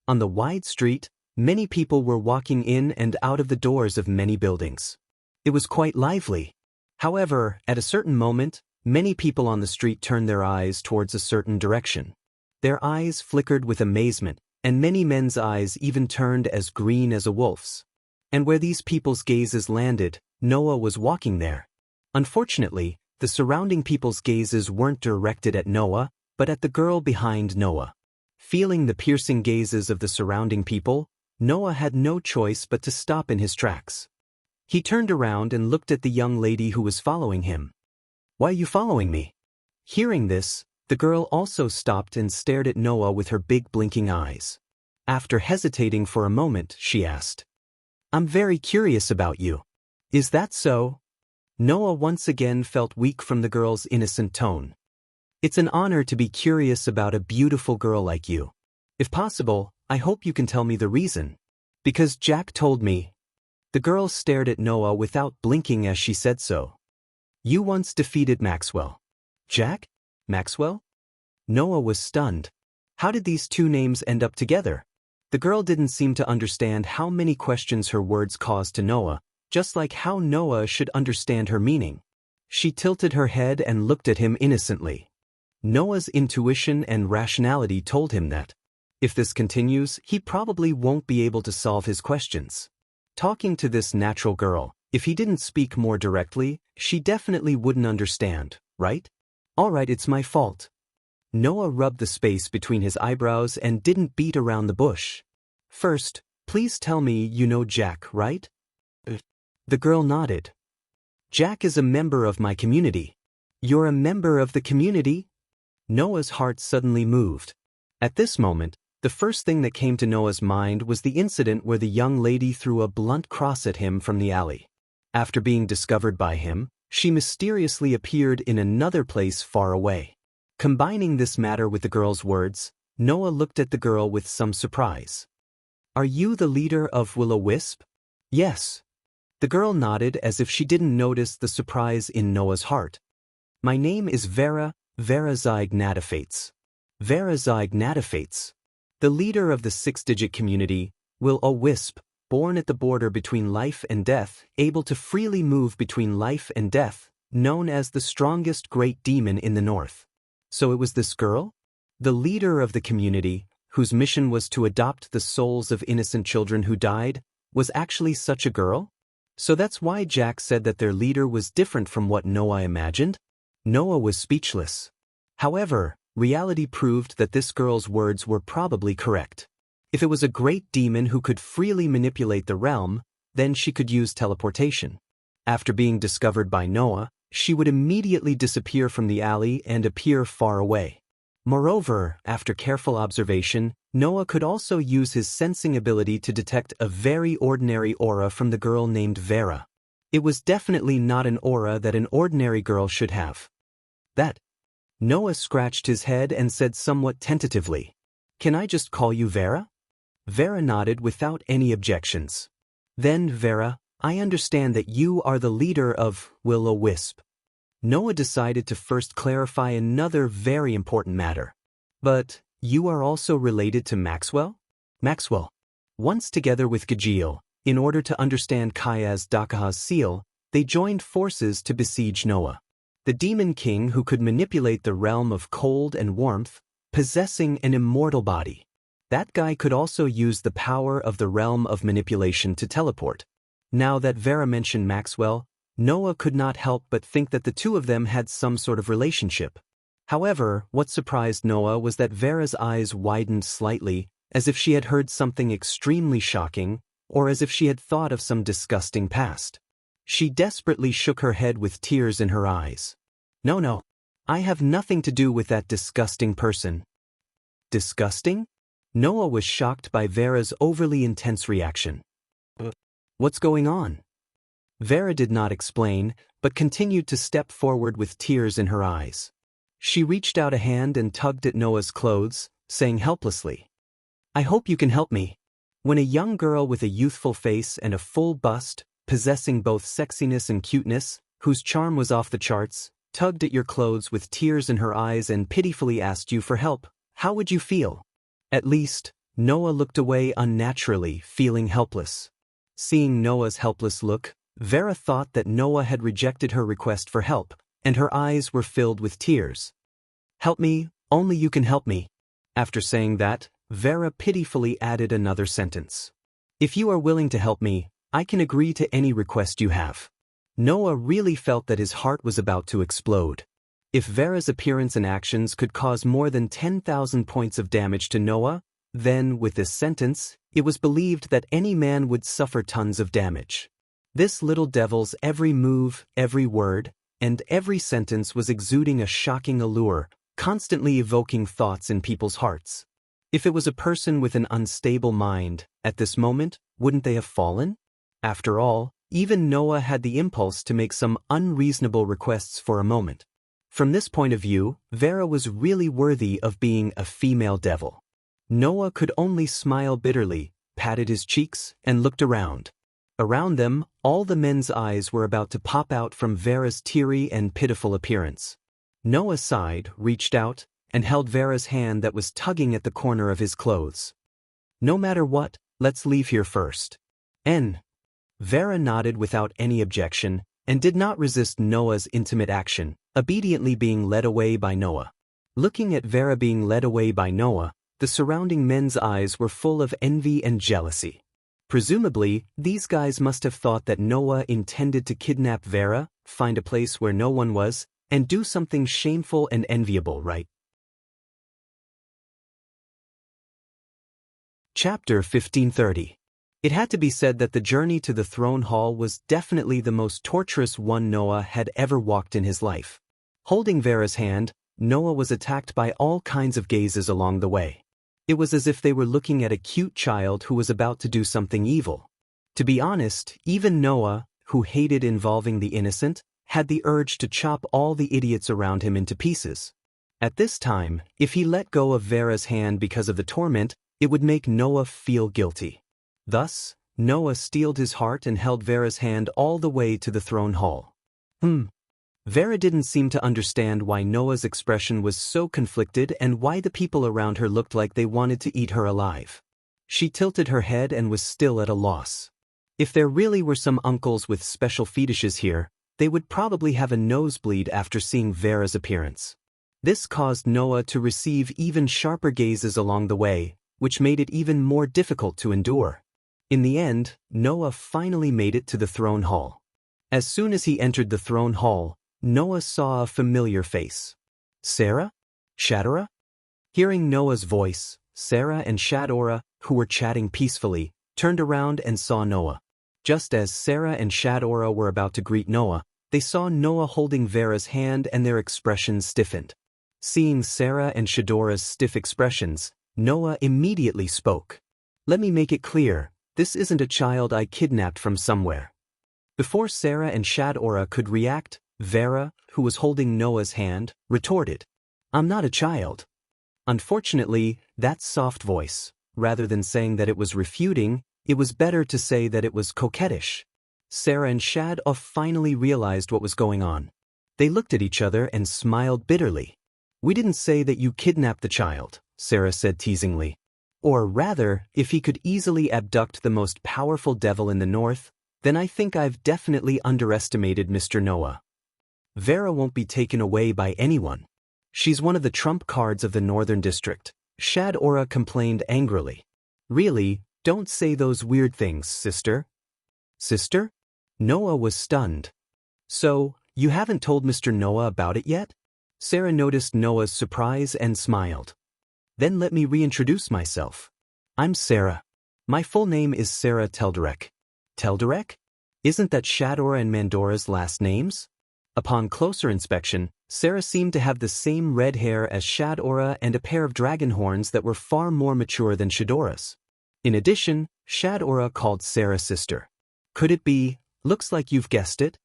On the wide street, many people were walking in and out of the doors of many buildings. It was quite lively. However, at a certain moment, many people on the street turned their eyes towards a certain direction. Their eyes flickered with amazement, and many men's eyes even turned as green as a wolf's. And where these people's gazes landed, Noah was walking there. Unfortunately, the surrounding people's gazes weren't directed at Noah, but at the girl behind Noah. Feeling the piercing gazes of the surrounding people, Noah had no choice but to stop in his tracks. He turned around and looked at the young lady who was following him. "Why are you following me?" Hearing this, The girl also stopped and stared at Noah with her big blinking eyes. After hesitating for a moment, she asked, "I'm very curious about you. Is that so?" Noah once again felt weak from the girl's innocent tone. "It's an honor to be curious about a beautiful girl like you. If possible, I hope you can tell me the reason." "Because Jack told me." The girl stared at Noah without blinking as she said so. "You once defeated Maxwell." "Jack? Maxwell?" Noah was stunned. How did these two names end up together? The girl didn't seem to understand how many questions her words caused to Noah, just like how Noah should understand her meaning. She tilted her head and looked at him innocently. Noah's intuition and rationality told him that, if this continues, he probably won't be able to solve his questions. Talking to this natural girl, if he didn't speak more directly, she definitely wouldn't understand, right? "All right, it's my fault." Noah rubbed the space between his eyebrows and didn't beat around the bush. "First, please tell me you know Jack, right?" The girl nodded. "Jack is a member of my community." "You're a member of the community?" Noah's heart suddenly moved. At this moment, the first thing that came to Noah's mind was the incident where the young lady threw a blunt cross at him from the alley. After being discovered by him, she mysteriously appeared in another place far away. Combining this matter with the girl's words, Noah looked at the girl with some surprise. "Are you the leader of Will-O-Wisp?" "Yes." The girl nodded as if she didn't notice the surprise in Noah's heart. "My name is Vera Zygnatifates." Vera Zygnatifates. The leader of the six-digit community, Will-O-Wisp, born at the border between life and death, able to freely move between life and death, known as the strongest great demon in the north. So it was this girl? The leader of the community, whose mission was to adopt the souls of innocent children who died, was actually such a girl? So that's why Jack said that their leader was different from what Noah imagined? Noah was speechless. However, reality proved that this girl's words were probably correct. If it was a great demon who could freely manipulate the realm, then she could use teleportation. After being discovered by Noah, she would immediately disappear from the alley and appear far away. Moreover, after careful observation, Noah could also use his sensing ability to detect a very ordinary aura from the girl named Vera. It was definitely not an aura that an ordinary girl should have. "That." Noah scratched his head and said somewhat tentatively, "Can I just call you Vera?" Vera nodded without any objections. "Then, Vera, I understand that you are the leader of Will-O-Wisp." Noah decided to first clarify another very important matter. "But you are also related to Maxwell?" "Maxwell." Once together with Gajiel, in order to understand Kayaz Dakaha's seal, they joined forces to besiege Noah. The demon king who could manipulate the realm of cold and warmth, possessing an immortal body. That guy could also use the power of the realm of manipulation to teleport. Now that Vera mentioned Maxwell, Noah could not help but think that the two of them had some sort of relationship. However, what surprised Noah was that Vera's eyes widened slightly, as if she had heard something extremely shocking, or as if she had thought of some disgusting past. She desperately shook her head with tears in her eyes. No, I have nothing to do with that disgusting person." "Disgusting?" Noah was shocked by Vera's overly intense reaction. "What's going on?" Vera did not explain, but continued to step forward with tears in her eyes. She reached out a hand and tugged at Noah's clothes, saying helplessly, "I hope you can help me." When a young girl with a youthful face and a full bust, possessing both sexiness and cuteness, whose charm was off the charts, tugged at your clothes with tears in her eyes and pitifully asked you for help, how would you feel? At least, Noah looked away unnaturally, feeling helpless. Seeing Noah's helpless look, Vera thought that Noah had rejected her request for help, and her eyes were filled with tears. "Help me, only you can help me." After saying that, Vera pitifully added another sentence. "If you are willing to help me, I can agree to any request you have." Noah really felt that his heart was about to explode. If Vera's appearance and actions could cause more than 10,000 points of damage to Noah, then, with this sentence, it was believed that any man would suffer tons of damage. This little devil's every move, every word, and every sentence was exuding a shocking allure, constantly evoking thoughts in people's hearts. If it was a person with an unstable mind, at this moment, wouldn't they have fallen? After all, even Noah had the impulse to make some unreasonable requests for a moment. From this point of view, Vera was really worthy of being a female devil. Noah could only smile bitterly, patted his cheeks, and looked around. Around them, all the men's eyes were about to pop out from Vera's teary and pitiful appearance. Noah sighed, reached out, and held Vera's hand that was tugging at the corner of his clothes. "No matter what, let's leave here first." Vera nodded without any objection, and did not resist Noah's intimate action, obediently being led away by Noah. Looking at Vera being led away by Noah, the surrounding men's eyes were full of envy and jealousy. Presumably, these guys must have thought that Noah intended to kidnap Vera, find a place where no one was, and do something shameful and enviable, right? Chapter 1530. It had to be said that the journey to the throne hall was definitely the most torturous one Noah had ever walked in his life. Holding Vera's hand, Noah was attacked by all kinds of gazes along the way. It was as if they were looking at a cute child who was about to do something evil. To be honest, even Noah, who hated involving the innocent, had the urge to chop all the idiots around him into pieces. At this time, if he let go of Vera's hand because of the torment, it would make Noah feel guilty. Thus, Noah steeled his heart and held Vera's hand all the way to the throne hall. Vera didn't seem to understand why Noah's expression was so conflicted and why the people around her looked like they wanted to eat her alive. She tilted her head and was still at a loss. If there really were some uncles with special fetishes here, they would probably have a nosebleed after seeing Vera's appearance. This caused Noah to receive even sharper gazes along the way, which made it even more difficult to endure. In the end, Noah finally made it to the throne hall. As soon as he entered the throne hall, Noah saw a familiar face. Sarah? Shadora? Hearing Noah's voice, Sarah and Shadora, who were chatting peacefully, turned around and saw Noah. Just as Sarah and Shadora were about to greet Noah, they saw Noah holding Vera's hand and their expressions stiffened. Seeing Sarah and Shadora's stiff expressions, Noah immediately spoke. "Let me make it clear. This isn't a child I kidnapped from somewhere." Before Sarah and Shadora could react, Vera, who was holding Noah's hand, retorted, "I'm not a child." Unfortunately, that soft voice, rather than saying that it was refuting, it was better to say that it was coquettish. Sarah and Shadora finally realized what was going on. They looked at each other and smiled bitterly. "We didn't say that you kidnapped the child," Sarah said teasingly. "Or rather, if he could easily abduct the most powerful devil in the north, then I think I've definitely underestimated Mr. Noah. Vera won't be taken away by anyone. She's one of the trump cards of the Northern District," Shadora complained angrily. "Really, don't say those weird things, sister." "Sister?" Noah was stunned. "So, you haven't told Mr. Noah about it yet?" Sarah noticed Noah's surprise and smiled. "Then let me reintroduce myself. I'm Sarah. My full name is Sarah Telderek." "Telderek? Isn't that Shadora and Mandora's last names?" Upon closer inspection, Sarah seemed to have the same red hair as Shadora and a pair of dragon horns that were far more mature than Shadora's. In addition, Shadora called Sarah sister. "Could it be, looks like you've guessed it?"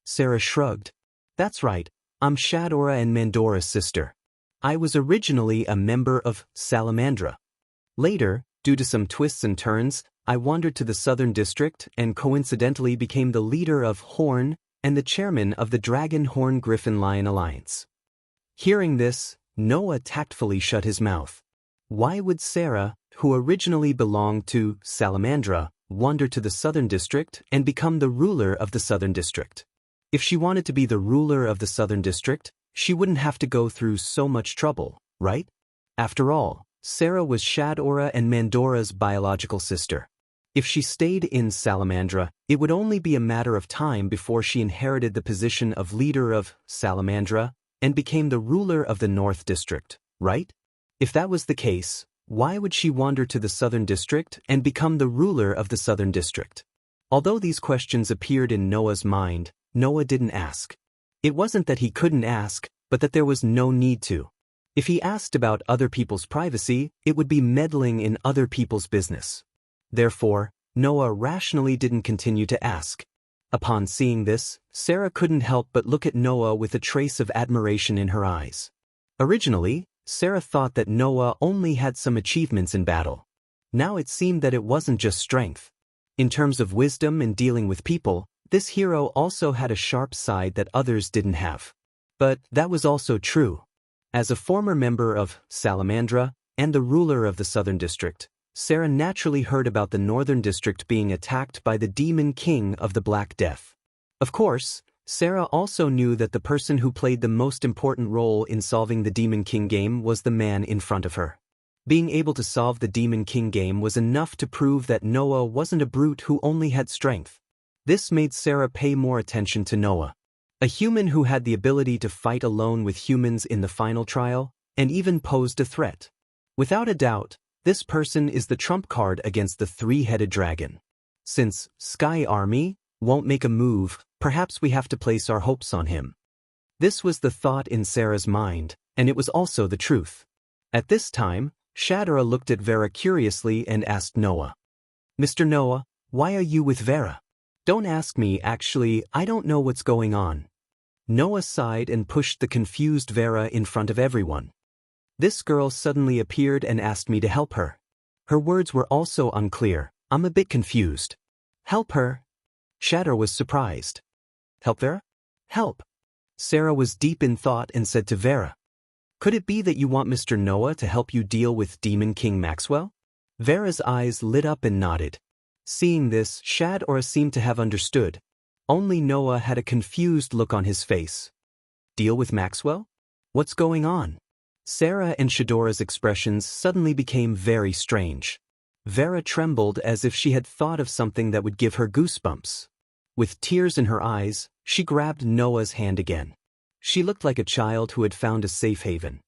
Sarah shrugged. "That's right, I'm Shadora and Mandora's sister. I was originally a member of Salamandra. Later, due to some twists and turns, I wandered to the Southern District and coincidentally became the leader of Horn and the chairman of the Dragon Horn Griffin Lion Alliance." Hearing this, Noah tactfully shut his mouth. Why would Sarah, who originally belonged to Salamandra, wander to the Southern District and become the ruler of the Southern District? If she wanted to be the ruler of the Southern District, she wouldn't have to go through so much trouble, right? After all, Sarah was Shadora and Mandora's biological sister. If she stayed in Salamandra, it would only be a matter of time before she inherited the position of leader of Salamandra and became the ruler of the North District, right? If that was the case, why would she wander to the Southern District and become the ruler of the Southern District? Although these questions appeared in Noah's mind, Noah didn't ask. It wasn't that he couldn't ask, but that there was no need to. If he asked about other people's privacy, it would be meddling in other people's business. Therefore, Noah rationally didn't continue to ask. Upon seeing this, Sarah couldn't help but look at Noah with a trace of admiration in her eyes. Originally, Sarah thought that Noah only had some achievements in battle. Now it seemed that it wasn't just strength. In terms of wisdom and dealing with people, this hero also had a sharp side that others didn't have. But that was also true. As a former member of Salamandra and the ruler of the Southern District, Sarah naturally heard about the Northern District being attacked by the Demon King of the Black Death. Of course, Sarah also knew that the person who played the most important role in solving the Demon King game was the man in front of her. Being able to solve the Demon King game was enough to prove that Noah wasn't a brute who only had strength. This made Sarah pay more attention to Noah. A human who had the ability to fight alone with humans in the final trial, and even posed a threat. Without a doubt, this person is the trump card against the three-headed dragon. Since Sky Army won't make a move, perhaps we have to place our hopes on him. This was the thought in Sarah's mind, and it was also the truth. At this time, Shadara looked at Vera curiously and asked Noah. "Mr. Noah, why are you with Vera?" "Don't ask me, actually, I don't know what's going on." Noah sighed and pushed the confused Vera in front of everyone. "This girl suddenly appeared and asked me to help her. Her words were also unclear. I'm a bit confused." "Help her?" Shadar was surprised. "Help Vera?" "Help." Sarah was deep in thought and said to Vera, "Could it be that you want Mr. Noah to help you deal with Demon King Maxwell?" Vera's eyes lit up and nodded. Seeing this, Shadar seemed to have understood. Only Noah had a confused look on his face. "Deal with Maxwell? What's going on?" Sarah and Shadora's expressions suddenly became very strange. Vera trembled as if she had thought of something that would give her goosebumps. With tears in her eyes, she grabbed Noah's hand again. She looked like a child who had found a safe haven.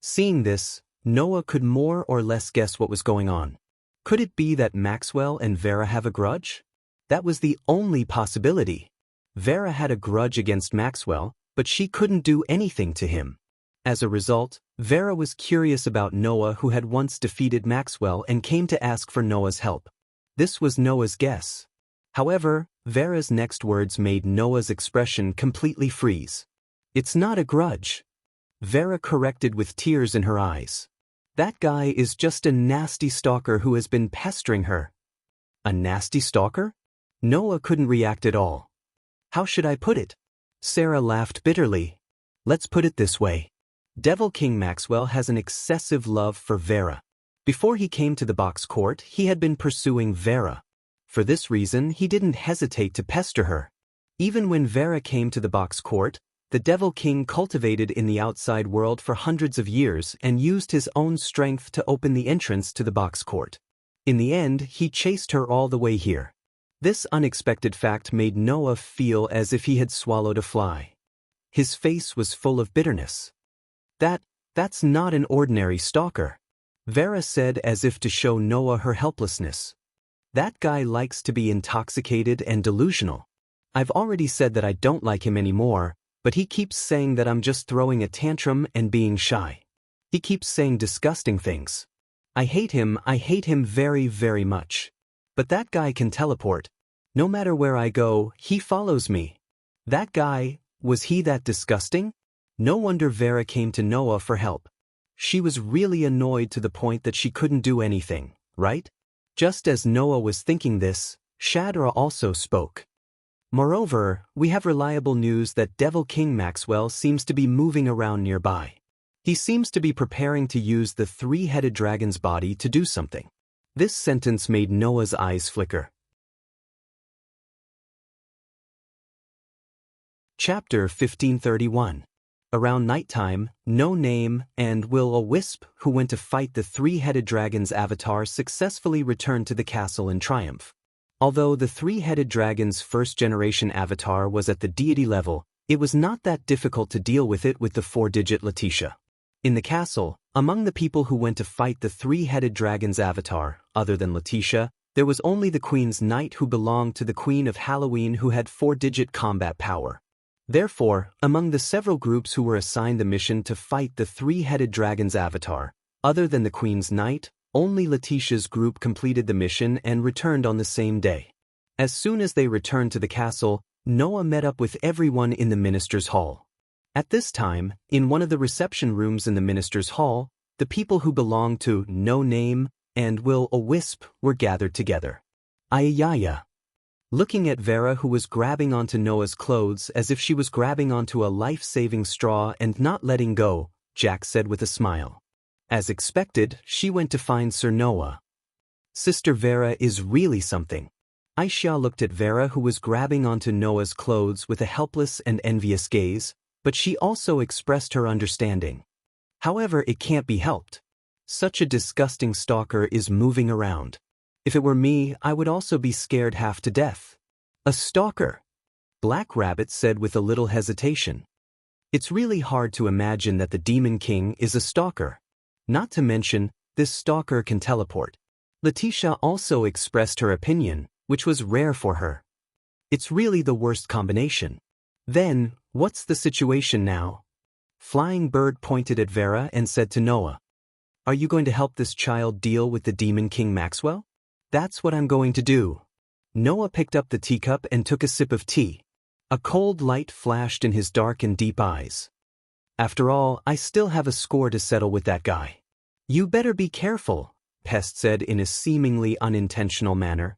Seeing this, Noah could more or less guess what was going on. Could it be that Maxwell and Vera have a grudge? That was the only possibility. Vera had a grudge against Maxwell, but she couldn't do anything to him. As a result, Vera was curious about Noah, who had once defeated Maxwell, and came to ask for Noah's help. This was Noah's guess. However, Vera's next words made Noah's expression completely freeze. "It's not a grudge," Vera corrected with tears in her eyes. "That guy is just a nasty stalker who has been pestering her." "A nasty stalker?" Noah couldn't react at all. "How should I put it?" Sarah laughed bitterly. "Let's put it this way. Devil King Maxwell has an excessive love for Vera. Before he came to the box court, he had been pursuing Vera. For this reason, he didn't hesitate to pester her. Even when Vera came to the box court, the Devil King cultivated in the outside world for hundreds of years and used his own strength to open the entrance to the box court. In the end, he chased her all the way here. This unexpected fact made Noah feel as if he had swallowed a fly. His face was full of bitterness. That's not an ordinary stalker," Vera said, as if to show Noah her helplessness. "That guy likes to be intoxicated and delusional. I've already said that I don't like him anymore, but he keeps saying that I'm just throwing a tantrum and being shy. He keeps saying disgusting things. I hate him very, very much. But that guy can teleport. No matter where I go, he follows me. That guy, was he that disgusting?" No wonder Vera came to Noah for help. She was really annoyed to the point that she couldn't do anything, right? Just as Noah was thinking this, Shadra also spoke. "Moreover, we have reliable news that Devil King Maxwell seems to be moving around nearby. He seems to be preparing to use the three-headed dragon's body to do something." This sentence made Noah's eyes flicker. Chapter 1531. Around nighttime, No Name and Will-O-Wisp, who went to fight the three-headed dragon's avatar, successfully returned to the castle in triumph. Although the three-headed dragon's first-generation avatar was at the deity level, it was not that difficult to deal with it with the four-digit Letitia. In the castle, among the people who went to fight the three-headed dragon's avatar, other than Letitia, there was only the Queen's Knight, who belonged to the Queen of Halloween, who had four-digit combat power. Therefore, among the several groups who were assigned the mission to fight the three-headed dragon's avatar, other than the Queen's Knight, only Letitia's group completed the mission and returned on the same day. As soon as they returned to the castle, Noah met up with everyone in the minister's hall. At this time, in one of the reception rooms in the minister's hall, the people who belonged to No Name and Will-o-Wisp were gathered together. Ayaya. Looking at Vera, who was grabbing onto Noah's clothes as if she was grabbing onto a life-saving straw and not letting go, Jack said with a smile. As expected, she went to find Sir Noah. Sister Vera is really something. Aisha looked at Vera, who was grabbing onto Noah's clothes with a helpless and envious gaze, but she also expressed her understanding. However, it can't be helped. Such a disgusting stalker is moving around. If it were me, I would also be scared half to death. A stalker? Black Rabbit said with a little hesitation. It's really hard to imagine that the Demon King is a stalker. Not to mention, this stalker can teleport. Letitia also expressed her opinion, which was rare for her. It's really the worst combination. Then, what's the situation now? Flying Bird pointed at Vera and said to Noah, "Are you going to help this child deal with the Demon King Maxwell?" "That's what I'm going to do." Noah picked up the teacup and took a sip of tea. A cold light flashed in his dark and deep eyes. "After all, I still have a score to settle with that guy." "You better be careful," Pest said in a seemingly unintentional manner.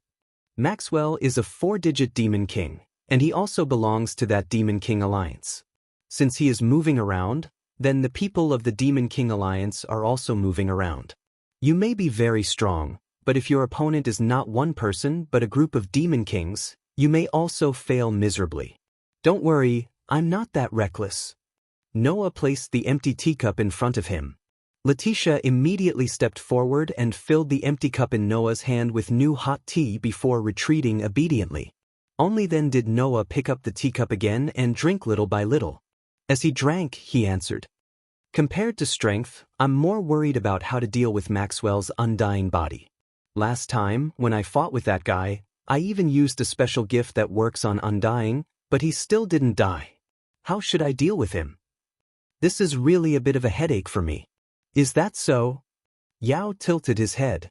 "Maxwell is a 4-digit Demon King, and he also belongs to that Demon King Alliance. Since he is moving around, then the people of the Demon King Alliance are also moving around. You may be very strong, but if your opponent is not one person but a group of Demon Kings, you may also fail miserably. Don't worry, I'm not that reckless." Noah placed the empty teacup in front of him. Letitia immediately stepped forward and filled the empty cup in Noah's hand with new hot tea before retreating obediently. Only then did Noah pick up the teacup again and drink little by little. As he drank, he answered, "Compared to strength, I'm more worried about how to deal with Maxwell's undying body. Last time, when I fought with that guy, I even used a special gift that works on undying, but he still didn't die. How should I deal with him? This is really a bit of a headache for me." "Is that so?" Yao tilted his head.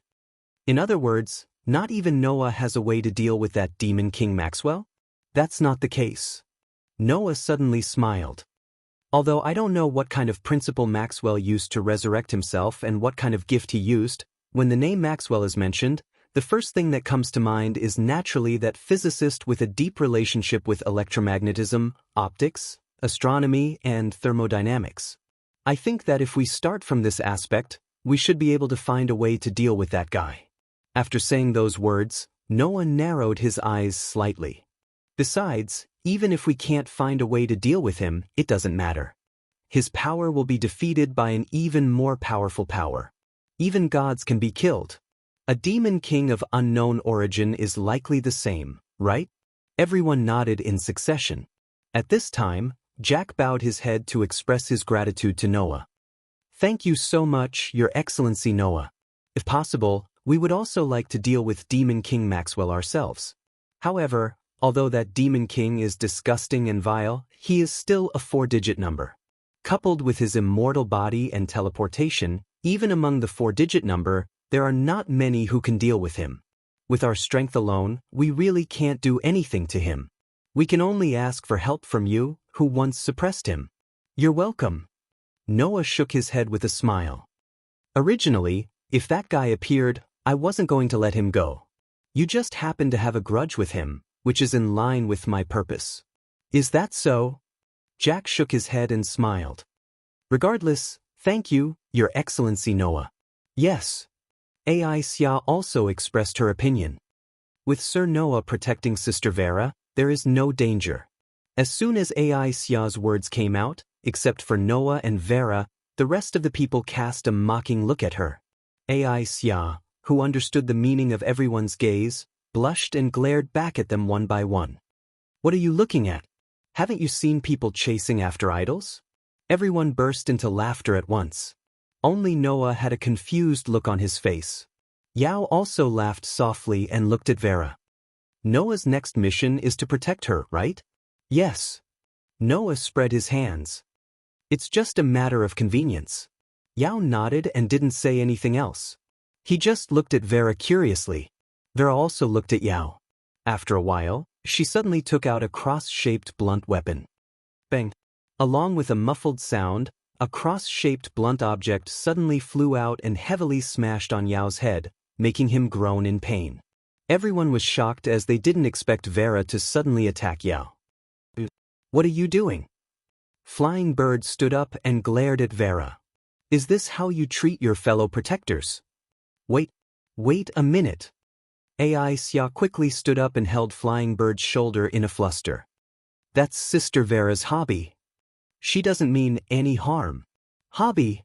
"In other words, not even Noah has a way to deal with that Demon King Maxwell?" "That's not the case." Noah suddenly smiled. "Although I don't know what kind of principle Maxwell used to resurrect himself and what kind of gift he used, when the name Maxwell is mentioned, the first thing that comes to mind is naturally that physicist with a deep relationship with electromagnetism, optics, astronomy, and thermodynamics. I think that if we start from this aspect, we should be able to find a way to deal with that guy." After saying those words, Noah narrowed his eyes slightly. "Besides, even if we can't find a way to deal with him, it doesn't matter. His power will be defeated by an even more powerful power. Even gods can be killed. A demon king of unknown origin is likely the same, right?" Everyone nodded in succession. At this time, Jack bowed his head to express his gratitude to Noah. "Thank you so much, Your Excellency Noah. If possible, we would also like to deal with Demon King Maxwell ourselves. However, although that Demon King is disgusting and vile, he is still a 4-digit number. Coupled with his immortal body and teleportation, even among the 4-digit number, there are not many who can deal with him. With our strength alone, we really can't do anything to him. We can only ask for help from you, who once suppressed him." "You're welcome." Noah shook his head with a smile. "Originally, if that guy appeared, I wasn't going to let him go. You just happen to have a grudge with him, which is in line with my purpose." "Is that so?" Jack shook his head and smiled. "Regardless, thank you, Your Excellency Noah." "Yes." Aisha also expressed her opinion. "With Sir Noah protecting Sister Vera, there is no danger." As soon as Aisha's words came out, except for Noah and Vera, the rest of the people cast a mocking look at her. Aisha, who understood the meaning of everyone's gaze, blushed and glared back at them one by one. "What are you looking at? Haven't you seen people chasing after idols?" Everyone burst into laughter at once. Only Noah had a confused look on his face. Yao also laughed softly and looked at Vera. "Noah's next mission is to protect her, right?" "Yes." Noah spread his hands. It's just a matter of convenience. Yao nodded and didn't say anything else. He just looked at Vera curiously. Vera also looked at Yao. After a while, she suddenly took out a cross-shaped blunt weapon. Bang! Along with a muffled sound, a cross-shaped blunt object suddenly flew out and heavily smashed on Yao's head, making him groan in pain. Everyone was shocked as they didn't expect Vera to suddenly attack Yao. What are you doing? Flying Bird stood up and glared at Vera. Is this how you treat your fellow protectors? Wait a minute. Ai Xia quickly stood up and held Flying Bird's shoulder in a fluster. That's Sister Vera's hobby. She doesn't mean any harm. Hobby?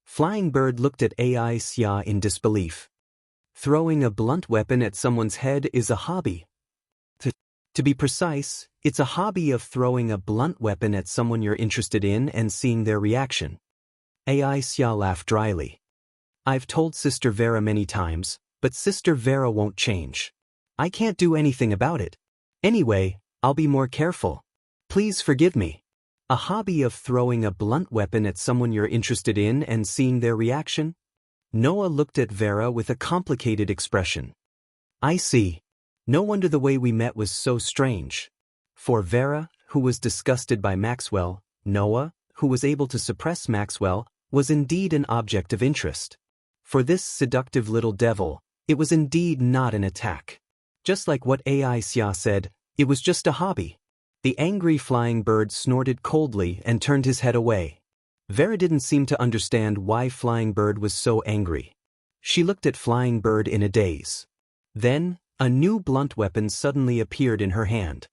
Flying Bird looked at Ai Xia in disbelief. Throwing a blunt weapon at someone's head is a hobby. To be precise, it's a hobby of throwing a blunt weapon at someone you're interested in and seeing their reaction. Ai Xia laughed dryly. I've told Sister Vera many times, but Sister Vera won't change. I can't do anything about it. Anyway, I'll be more careful. Please forgive me. A hobby of throwing a blunt weapon at someone you're interested in and seeing their reaction? Noah looked at Vera with a complicated expression. I see. No wonder the way we met was so strange. For Vera, who was disgusted by Maxwell, Noah, who was able to suppress Maxwell, was indeed an object of interest. For this seductive little devil, it was indeed not an attack. Just like what Ai Xia said, it was just a hobby. The angry Flying Bird snorted coldly and turned his head away. Vera didn't seem to understand why Flying Bird was so angry. She looked at Flying Bird in a daze. Then, a new blunt weapon suddenly appeared in her hand.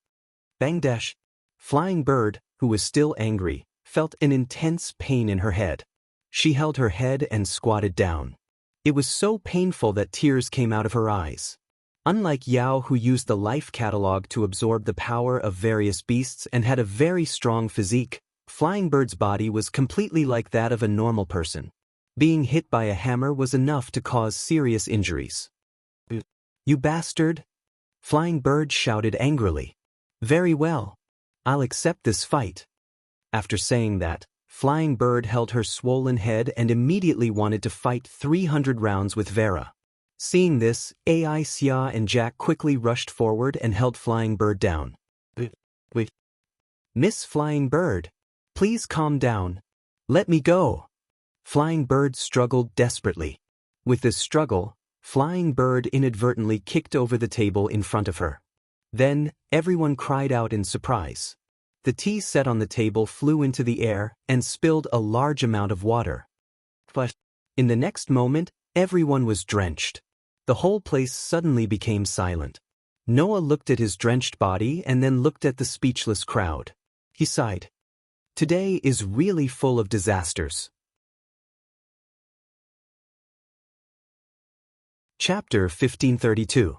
Bang dash! Flying Bird, who was still angry, felt an intense pain in her head. She held her head and squatted down. It was so painful that tears came out of her eyes. Unlike Yao, who used the life catalog to absorb the power of various beasts and had a very strong physique, Flying Bird's body was completely like that of a normal person. Being hit by a hammer was enough to cause serious injuries. You bastard! Flying Bird shouted angrily. Very well. I'll accept this fight. After saying that, Flying Bird held her swollen head and immediately wanted to fight 300 rounds with Vera. Seeing this, Ai Xia and Jack quickly rushed forward and held Flying Bird down. Wait. Miss Flying Bird, please calm down. Let me go. Flying Bird struggled desperately. With this struggle, Flying Bird inadvertently kicked over the table in front of her. Then, everyone cried out in surprise. The tea set on the table flew into the air and spilled a large amount of water. But, in the next moment, everyone was drenched. The whole place suddenly became silent. Noah looked at his drenched body and then looked at the speechless crowd. He sighed. Today is really full of disasters. Chapter 1532.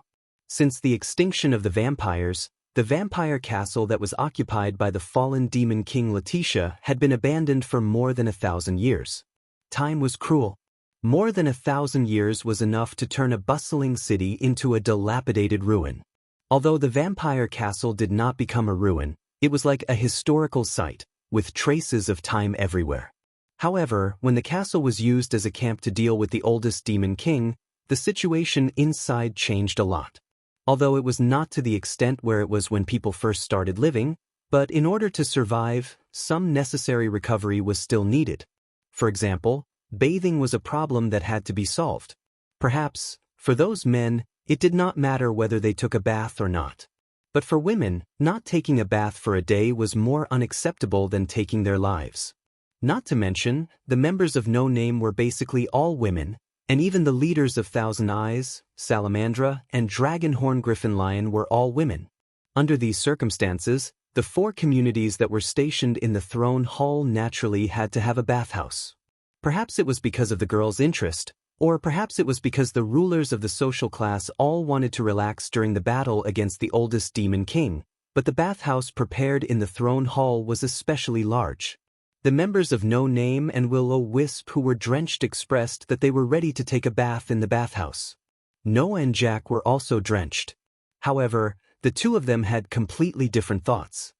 Since the extinction of the vampires, the vampire castle that was occupied by the fallen demon king Letitia had been abandoned for more than 1,000 years. Time was cruel. More than 1,000 years was enough to turn a bustling city into a dilapidated ruin. Although the vampire castle did not become a ruin, it was like a historical site, with traces of time everywhere. However, when the castle was used as a camp to deal with the oldest demon king, the situation inside changed a lot. Although it was not to the extent where it was when people first started living, but in order to survive, some necessary recovery was still needed. For example, bathing was a problem that had to be solved. Perhaps, for those men, it did not matter whether they took a bath or not. But for women, not taking a bath for a day was more unacceptable than taking their lives. Not to mention, the members of No Name were basically all women, and even the leaders of Thousand Eyes, Salamandra, and Dragonhorn Griffin Lion were all women. Under these circumstances, the 4 communities that were stationed in the throne hall naturally had to have a bathhouse. Perhaps it was because of the girls' interest, or perhaps it was because the rulers of the social class all wanted to relax during the battle against the oldest demon king, but the bathhouse prepared in the throne hall was especially large. The members of No Name and Will-O-Wisp who were drenched expressed that they were ready to take a bath in the bathhouse. Noah and Jack were also drenched. However, the two of them had completely different thoughts.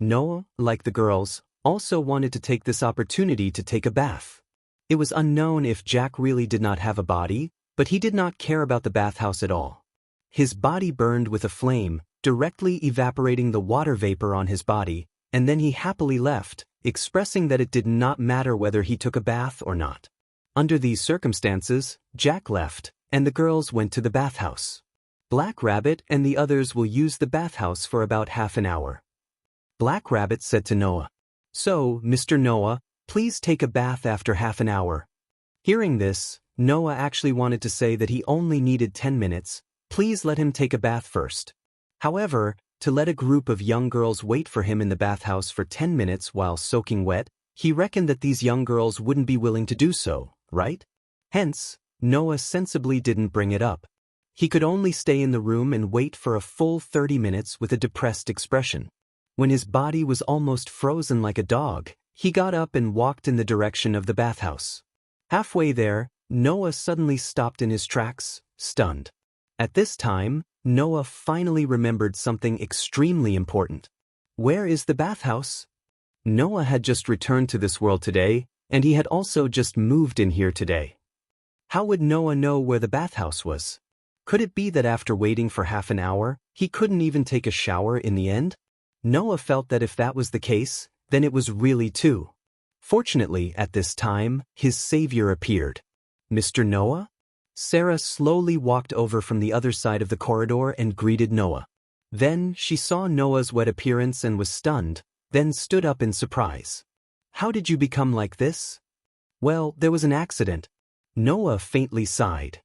Noah, like the girls, also wanted to take this opportunity to take a bath. It was unknown if Jack really did not have a body, but he did not care about the bathhouse at all. His body burned with a flame, directly evaporating the water vapor on his body, and then he happily left, expressing that it did not matter whether he took a bath or not. Under these circumstances, Jack left, and the girls went to the bathhouse. Black Rabbit and the others will use the bathhouse for about half an hour. Black Rabbit said to Noah, "So, Mr. Noah, please take a bath after half an hour." Hearing this, Noah actually wanted to say that he only needed 10 minutes, please let him take a bath first. However, to let a group of young girls wait for him in the bathhouse for 10 minutes while soaking wet, he reckoned that these young girls wouldn't be willing to do so, right? Hence, Noah sensibly didn't bring it up. He could only stay in the room and wait for a full 30 minutes with a depressed expression. When his body was almost frozen like a dog, he got up and walked in the direction of the bathhouse. Halfway there, Noah suddenly stopped in his tracks, stunned. At this time, Noah finally remembered something extremely important. Where is the bathhouse? Noah had just returned to this world today, and he had also just moved in here today. How would Noah know where the bathhouse was? Could it be that after waiting for half an hour, he couldn't even take a shower in the end? Noah felt that if that was the case, then it was really too. Fortunately, at this time, his savior appeared. "Mr. Noah?" Sarah slowly walked over from the other side of the corridor and greeted Noah. Then she saw Noah's wet appearance and was stunned, then stood up in surprise. "How did you become like this?" "Well, there was an accident." Noah faintly sighed.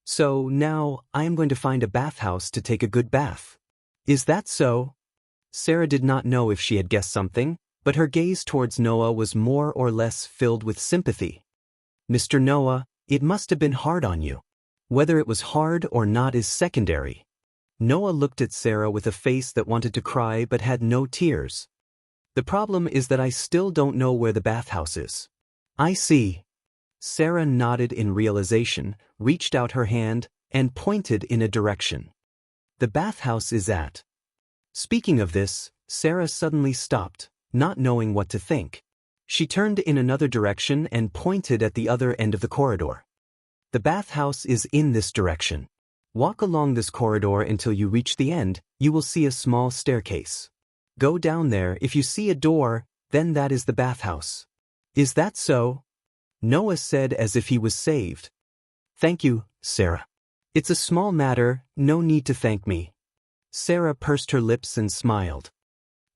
"So now I am going to find a bathhouse to take a good bath. Is that so?" Sarah did not know if she had guessed something, but her gaze towards Noah was more or less filled with sympathy. "Mr. Noah, it must have been hard on you. Whether it was hard or not is secondary." Noah looked at Sarah with a face that wanted to cry but had no tears. "The problem is that I still don't know where the bathhouse is." "I see." Sarah nodded in realization, reached out her hand, and pointed in a direction. "The bathhouse is at." Speaking of this, Sarah suddenly stopped, not knowing what to think. She turned in another direction and pointed at the other end of the corridor. "The bathhouse is in this direction. Walk along this corridor until you reach the end, you will see a small staircase. Go down there, if you see a door, then that is the bathhouse." "Is that so?" Noah said as if he was saved. "Thank you, Sarah. It's a small matter, no need to thank me." Sarah pursed her lips and smiled.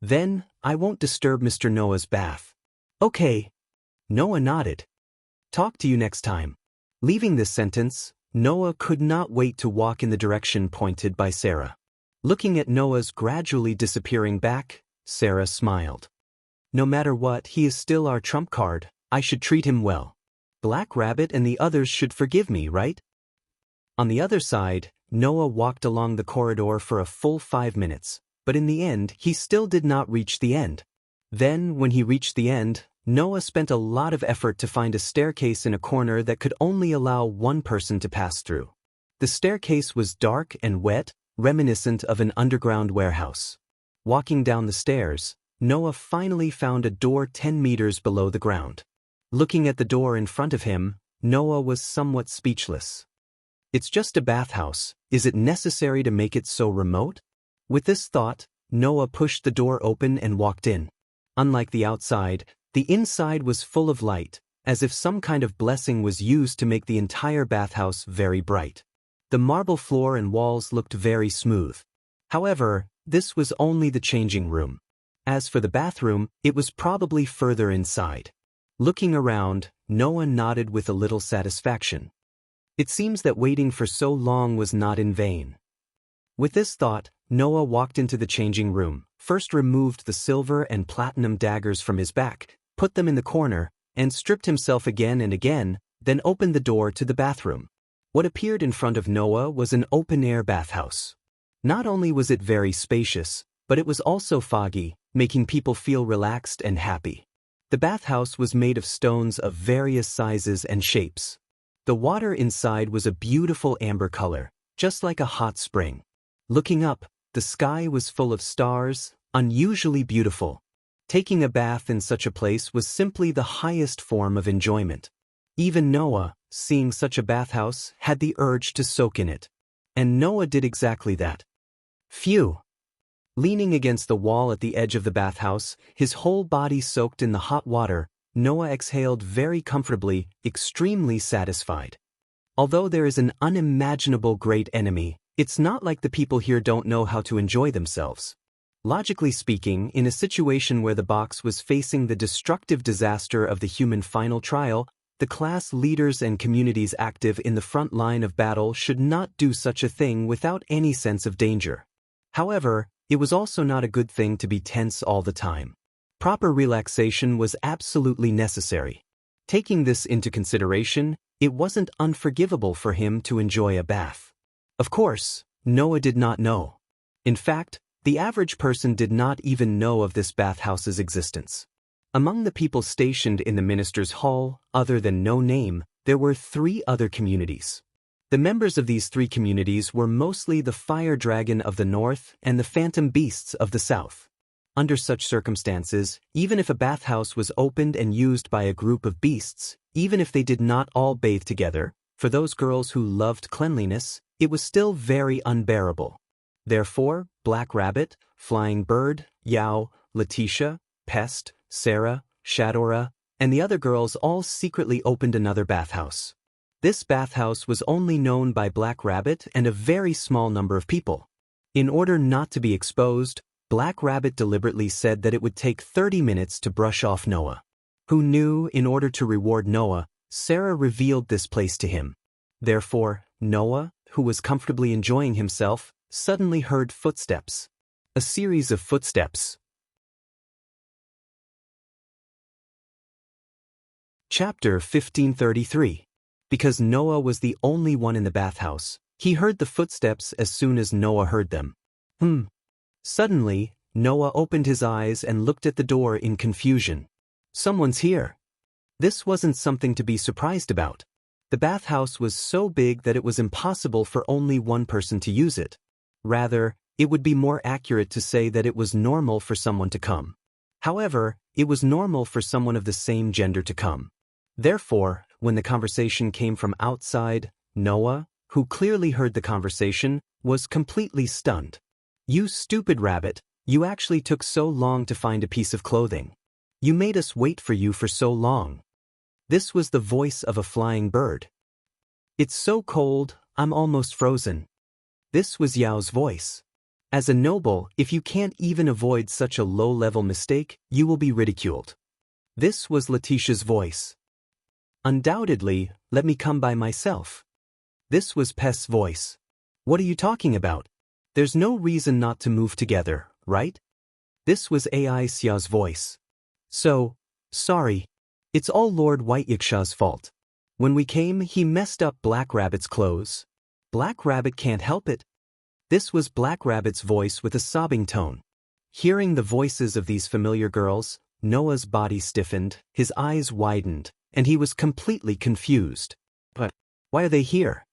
"Then, I won't disturb Mr. Noah's bath." "Okay." Noah nodded. "Talk to you next time." Leaving this sentence, Noah could not wait to walk in the direction pointed by Sarah. Looking at Noah's gradually disappearing back, Sarah smiled. "No matter what, he is still our trump card. I should treat him well. Black Rabbit and the others should forgive me, right?" On the other side, Noah walked along the corridor for a full 5 minutes, but in the end he still did not reach the end. Then, when he reached the end, Noah spent a lot of effort to find a staircase in a corner that could only allow one person to pass through. The staircase was dark and wet, reminiscent of an underground warehouse. Walking down the stairs, Noah finally found a door 10 meters below the ground. Looking at the door in front of him, Noah was somewhat speechless. It's just a bathhouse, is it necessary to make it so remote? With this thought, Noah pushed the door open and walked in. Unlike the outside, the inside was full of light, as if some kind of blessing was used to make the entire bathhouse very bright. The marble floor and walls looked very smooth. However, this was only the changing room. As for the bathroom, it was probably further inside. Looking around, Noah nodded with a little satisfaction. It seems that waiting for so long was not in vain. With this thought, Noah walked into the changing room, first removed the silver and platinum daggers from his back, put them in the corner, and stripped himself again and again, then opened the door to the bathroom. What appeared in front of Noah was an open-air bathhouse. Not only was it very spacious, but it was also foggy, making people feel relaxed and happy. The bathhouse was made of stones of various sizes and shapes. The water inside was a beautiful amber color, just like a hot spring. Looking up, the sky was full of stars, unusually beautiful. Taking a bath in such a place was simply the highest form of enjoyment. Even Noah, seeing such a bathhouse, had the urge to soak in it. And Noah did exactly that. Phew! Leaning against the wall at the edge of the bathhouse, his whole body soaked in the hot water, Noah exhaled very comfortably, extremely satisfied. Although there is an unimaginable great enemy, it's not like the people here don't know how to enjoy themselves. Logically speaking, in a situation where the box was facing the destructive disaster of the human final trial, the class leaders and communities active in the front line of battle should not do such a thing without any sense of danger. However, it was also not a good thing to be tense all the time. Proper relaxation was absolutely necessary. Taking this into consideration, it wasn't unforgivable for him to enjoy a bath. Of course, Noah did not know. In fact, the average person did not even know of this bathhouse's existence. Among the people stationed in the minister's hall, other than No Name, there were 3 other communities. The members of these 3 communities were mostly the Fire Dragon of the North and the Phantom Beasts of the South. Under such circumstances, even if a bathhouse was opened and used by a group of beasts, even if they did not all bathe together, for those girls who loved cleanliness, it was still very unbearable. Therefore, Black Rabbit, Flying Bird, Yao, Letitia, Pest, Sarah, Shadora, and the other girls all secretly opened another bathhouse. This bathhouse was only known by Black Rabbit and a very small number of people. In order not to be exposed, Black Rabbit deliberately said that it would take 30 minutes to brush off Noah. Who knew, in order to reward Noah, Sarah revealed this place to him. Therefore, Noah, who was comfortably enjoying himself, suddenly heard footsteps. A series of footsteps. Chapter 1533. Because Noah was the only one in the bathhouse, he heard the footsteps as soon as Noah heard them. Suddenly, Noah opened his eyes and looked at the door in confusion. Someone's here. This wasn't something to be surprised about. The bathhouse was so big that it was impossible for only one person to use it. Rather, it would be more accurate to say that it was normal for someone to come. However, it was normal for someone of the same gender to come. Therefore, when the conversation came from outside, Noah, who clearly heard the conversation, was completely stunned. "You stupid rabbit, you actually took so long to find a piece of clothing. You made us wait for you for so long." This was the voice of a flying bird. "It's so cold, I'm almost frozen." This was Yao's voice. As a noble, if you can't even avoid such a low-level mistake, you will be ridiculed. This was Letitia's voice. "Undoubtedly, let me come by myself." This was Pest's voice. "What are you talking about? There's no reason not to move together, right?" This was AI Xia's voice. Sorry. It's all Lord White Yiksha's fault. When we came, he messed up Black Rabbit's clothes. Black Rabbit can't help it." This was Black Rabbit's voice with a sobbing tone. Hearing the voices of these familiar girls, Noah's body stiffened, his eyes widened, and he was completely confused. But why are they here?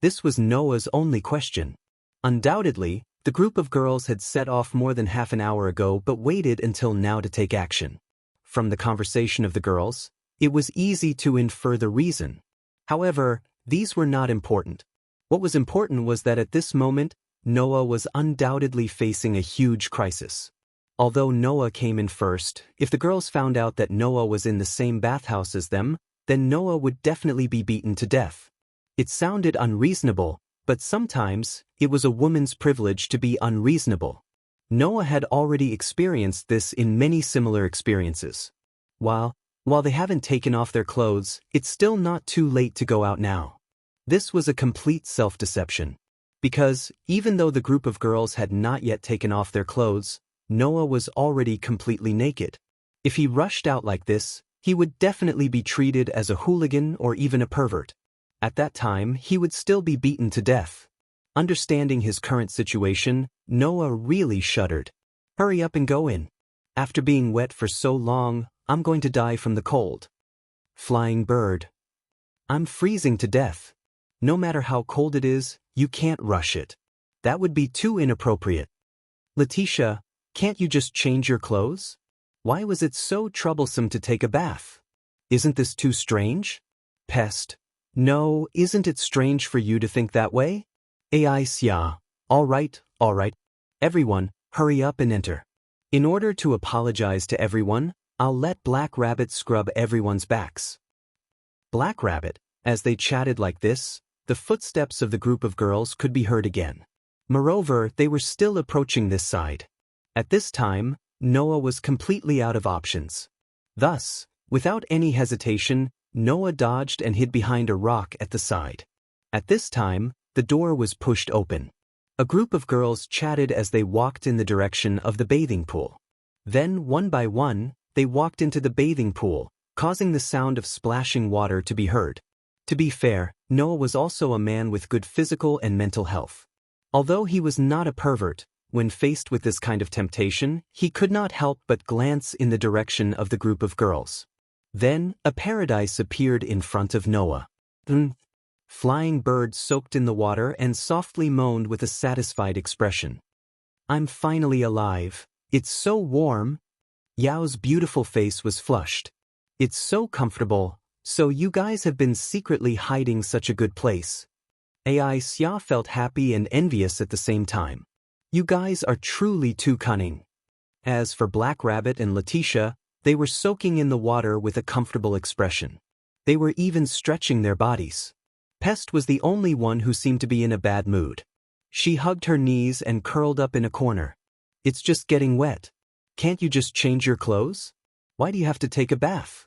This was Noah's only question. Undoubtedly, the group of girls had set off more than half an hour ago but waited until now to take action. From the conversation of the girls, it was easy to infer the reason. However, these were not important. What was important was that at this moment, Noah was undoubtedly facing a huge crisis. Although Noah came in first, if the girls found out that Noah was in the same bathhouse as them, then Noah would definitely be beaten to death. It sounded unreasonable, but sometimes, it was a woman's privilege to be unreasonable. Noah had already experienced this in many similar experiences. While they haven't taken off their clothes, it's still not too late to go out now. This was a complete self-deception. Because, even though the group of girls had not yet taken off their clothes, Noah was already completely naked. If he rushed out like this, he would definitely be treated as a hooligan or even a pervert. At that time, he would still be beaten to death. Understanding his current situation, Noah really shuddered. "Hurry up and go in. After being wet for so long, I'm going to die from the cold." Flying Bird. "I'm freezing to death. No matter how cold it is, you can't rush it. That would be too inappropriate." Letitia. Can't you just change your clothes? Why was it so troublesome to take a bath? Isn't this too strange? Pest. No, isn't it strange for you to think that way? AI Xia. All right. Everyone, hurry up and enter. In order to apologize to everyone, I'll let Black Rabbit scrub everyone's backs. Black Rabbit, as they chatted like this, the footsteps of the group of girls could be heard again. Moreover, they were still approaching this side. At this time, Noah was completely out of options. Thus, without any hesitation, Noah dodged and hid behind a rock at the side. At this time, the door was pushed open. A group of girls chatted as they walked in the direction of the bathing pool. Then, one by one, they walked into the bathing pool, causing the sound of splashing water to be heard. To be fair, Noah was also a man with good physical and mental health. Although he was not a pervert, when faced with this kind of temptation, he could not help but glance in the direction of the group of girls. Then, a paradise appeared in front of Noah. Flying birds soaked in the water and softly moaned with a satisfied expression. I'm finally alive. It's so warm. Yao's beautiful face was flushed. It's so comfortable. So you guys have been secretly hiding such a good place. AI Xia felt happy and envious at the same time. You guys are truly too cunning. As for Black Rabbit and Letitia, they were soaking in the water with a comfortable expression. They were even stretching their bodies. Pest was the only one who seemed to be in a bad mood. She hugged her knees and curled up in a corner. It's just getting wet. Can't you just change your clothes? Why do you have to take a bath?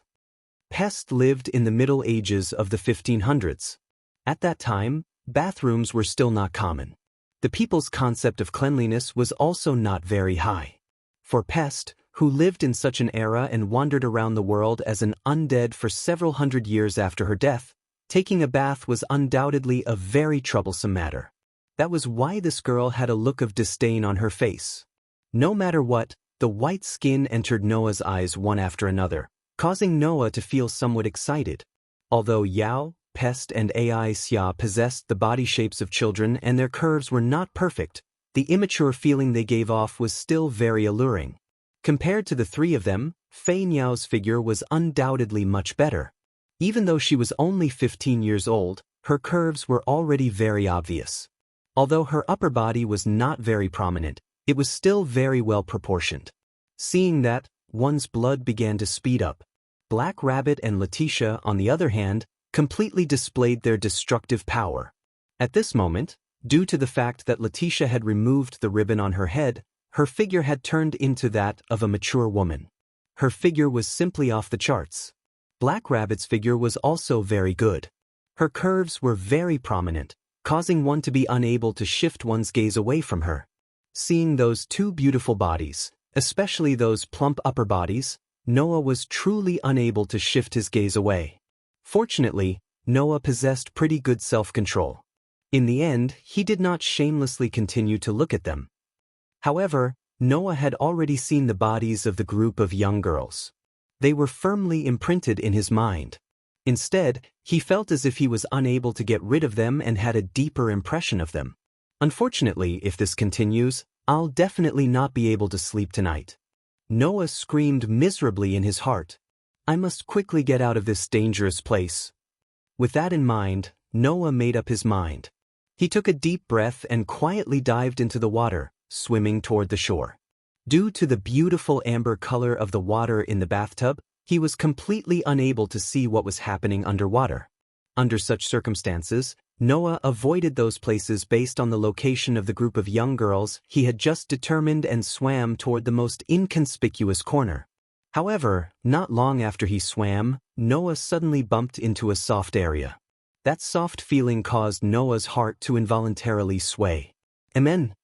Pest lived in the Middle Ages of the 1500s. At that time, bathrooms were still not common. The people's concept of cleanliness was also not very high. For Pest, who lived in such an era and wandered around the world as an undead for several hundred years after her death, taking a bath was undoubtedly a very troublesome matter. That was why this girl had a look of disdain on her face. No matter what, the white skin entered Noah's eyes one after another, causing Noah to feel somewhat excited. Although Yao, Pest and AI Xia possessed the body shapes of children and their curves were not perfect, the immature feeling they gave off was still very alluring. Compared to the three of them, Fei Niao's figure was undoubtedly much better. Even though she was only 15 years old, her curves were already very obvious. Although her upper body was not very prominent, it was still very well proportioned. Seeing that, one's blood began to speed up. Black Rabbit and Letitia, on the other hand, completely displayed their destructive power. At this moment, due to the fact that Letitia had removed the ribbon on her head, her figure had turned into that of a mature woman. Her figure was simply off the charts. Black Rabbit's figure was also very good. Her curves were very prominent, causing one to be unable to shift one's gaze away from her. Seeing those two beautiful bodies, especially those plump upper bodies, Noah was truly unable to shift his gaze away. Fortunately, Noah possessed pretty good self-control. In the end, he did not shamelessly continue to look at them. However, Noah had already seen the bodies of the group of young girls. They were firmly imprinted in his mind. Instead, he felt as if he was unable to get rid of them and had a deeper impression of them. Unfortunately, if this continues, I'll definitely not be able to sleep tonight. Noah screamed miserably in his heart. I must quickly get out of this dangerous place. With that in mind, Noah made up his mind. He took a deep breath and quietly dived into the water, swimming toward the shore. Due to the beautiful amber color of the water in the bathtub, he was completely unable to see what was happening underwater. Under such circumstances, Noah avoided those places based on the location of the group of young girls he had just determined and swam toward the most inconspicuous corner. However, not long after he swam, Noah suddenly bumped into a soft area. That soft feeling caused Noah's heart to involuntarily sway. Amen.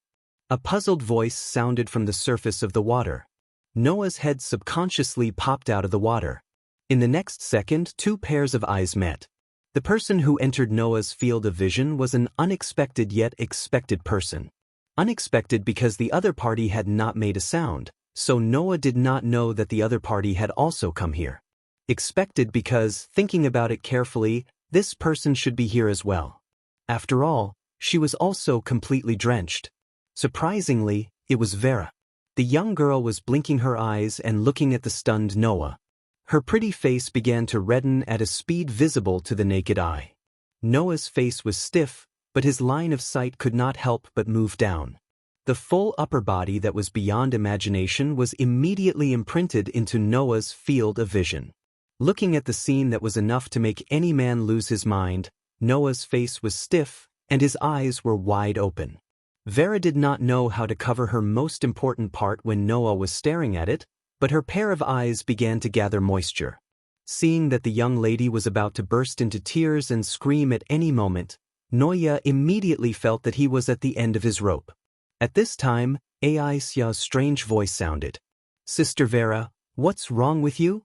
A puzzled voice sounded from the surface of the water. Noah's head subconsciously popped out of the water. In the next second, two pairs of eyes met. The person who entered Noah's field of vision was an unexpected yet expected person. Unexpected because the other party had not made a sound, so Noah did not know that the other party had also come here. Expected because, thinking about it carefully, this person should be here as well. After all, she was also completely drenched. Surprisingly, it was Vera. The young girl was blinking her eyes and looking at the stunned Noah. Her pretty face began to redden at a speed visible to the naked eye. Noah's face was stiff, but his line of sight could not help but move down. The full upper body that was beyond imagination was immediately imprinted into Noah's field of vision. Looking at the scene that was enough to make any man lose his mind, Noah's face was stiff, and his eyes were wide open. Vera did not know how to cover her most important part when Noah was staring at it, but her pair of eyes began to gather moisture. Seeing that the young lady was about to burst into tears and scream at any moment, Noah immediately felt that he was at the end of his rope. At this time, Aisyah's strange voice sounded. "Sister Vera, what's wrong with you?"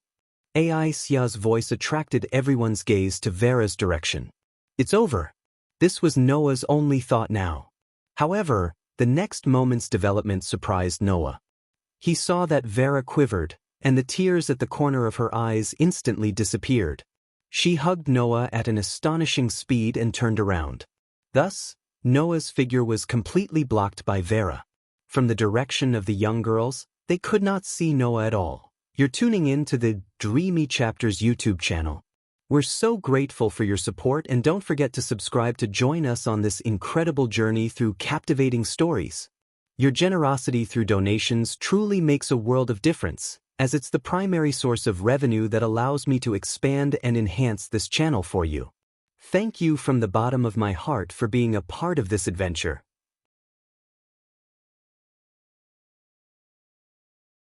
Aisyah's voice attracted everyone's gaze to Vera's direction. "It's over." This was Noah's only thought now. However, the next moment's development surprised Noah. He saw that Vera quivered, and the tears at the corner of her eyes instantly disappeared. She hugged Noah at an astonishing speed and turned around. Thus, Noah's figure was completely blocked by Vera. From the direction of the young girls, they could not see Noah at all. You're tuning in to the Dreamy Chapters YouTube channel. We're so grateful for your support, and don't forget to subscribe to join us on this incredible journey through captivating stories. Your generosity through donations truly makes a world of difference, as it's the primary source of revenue that allows me to expand and enhance this channel for you. Thank you from the bottom of my heart for being a part of this adventure.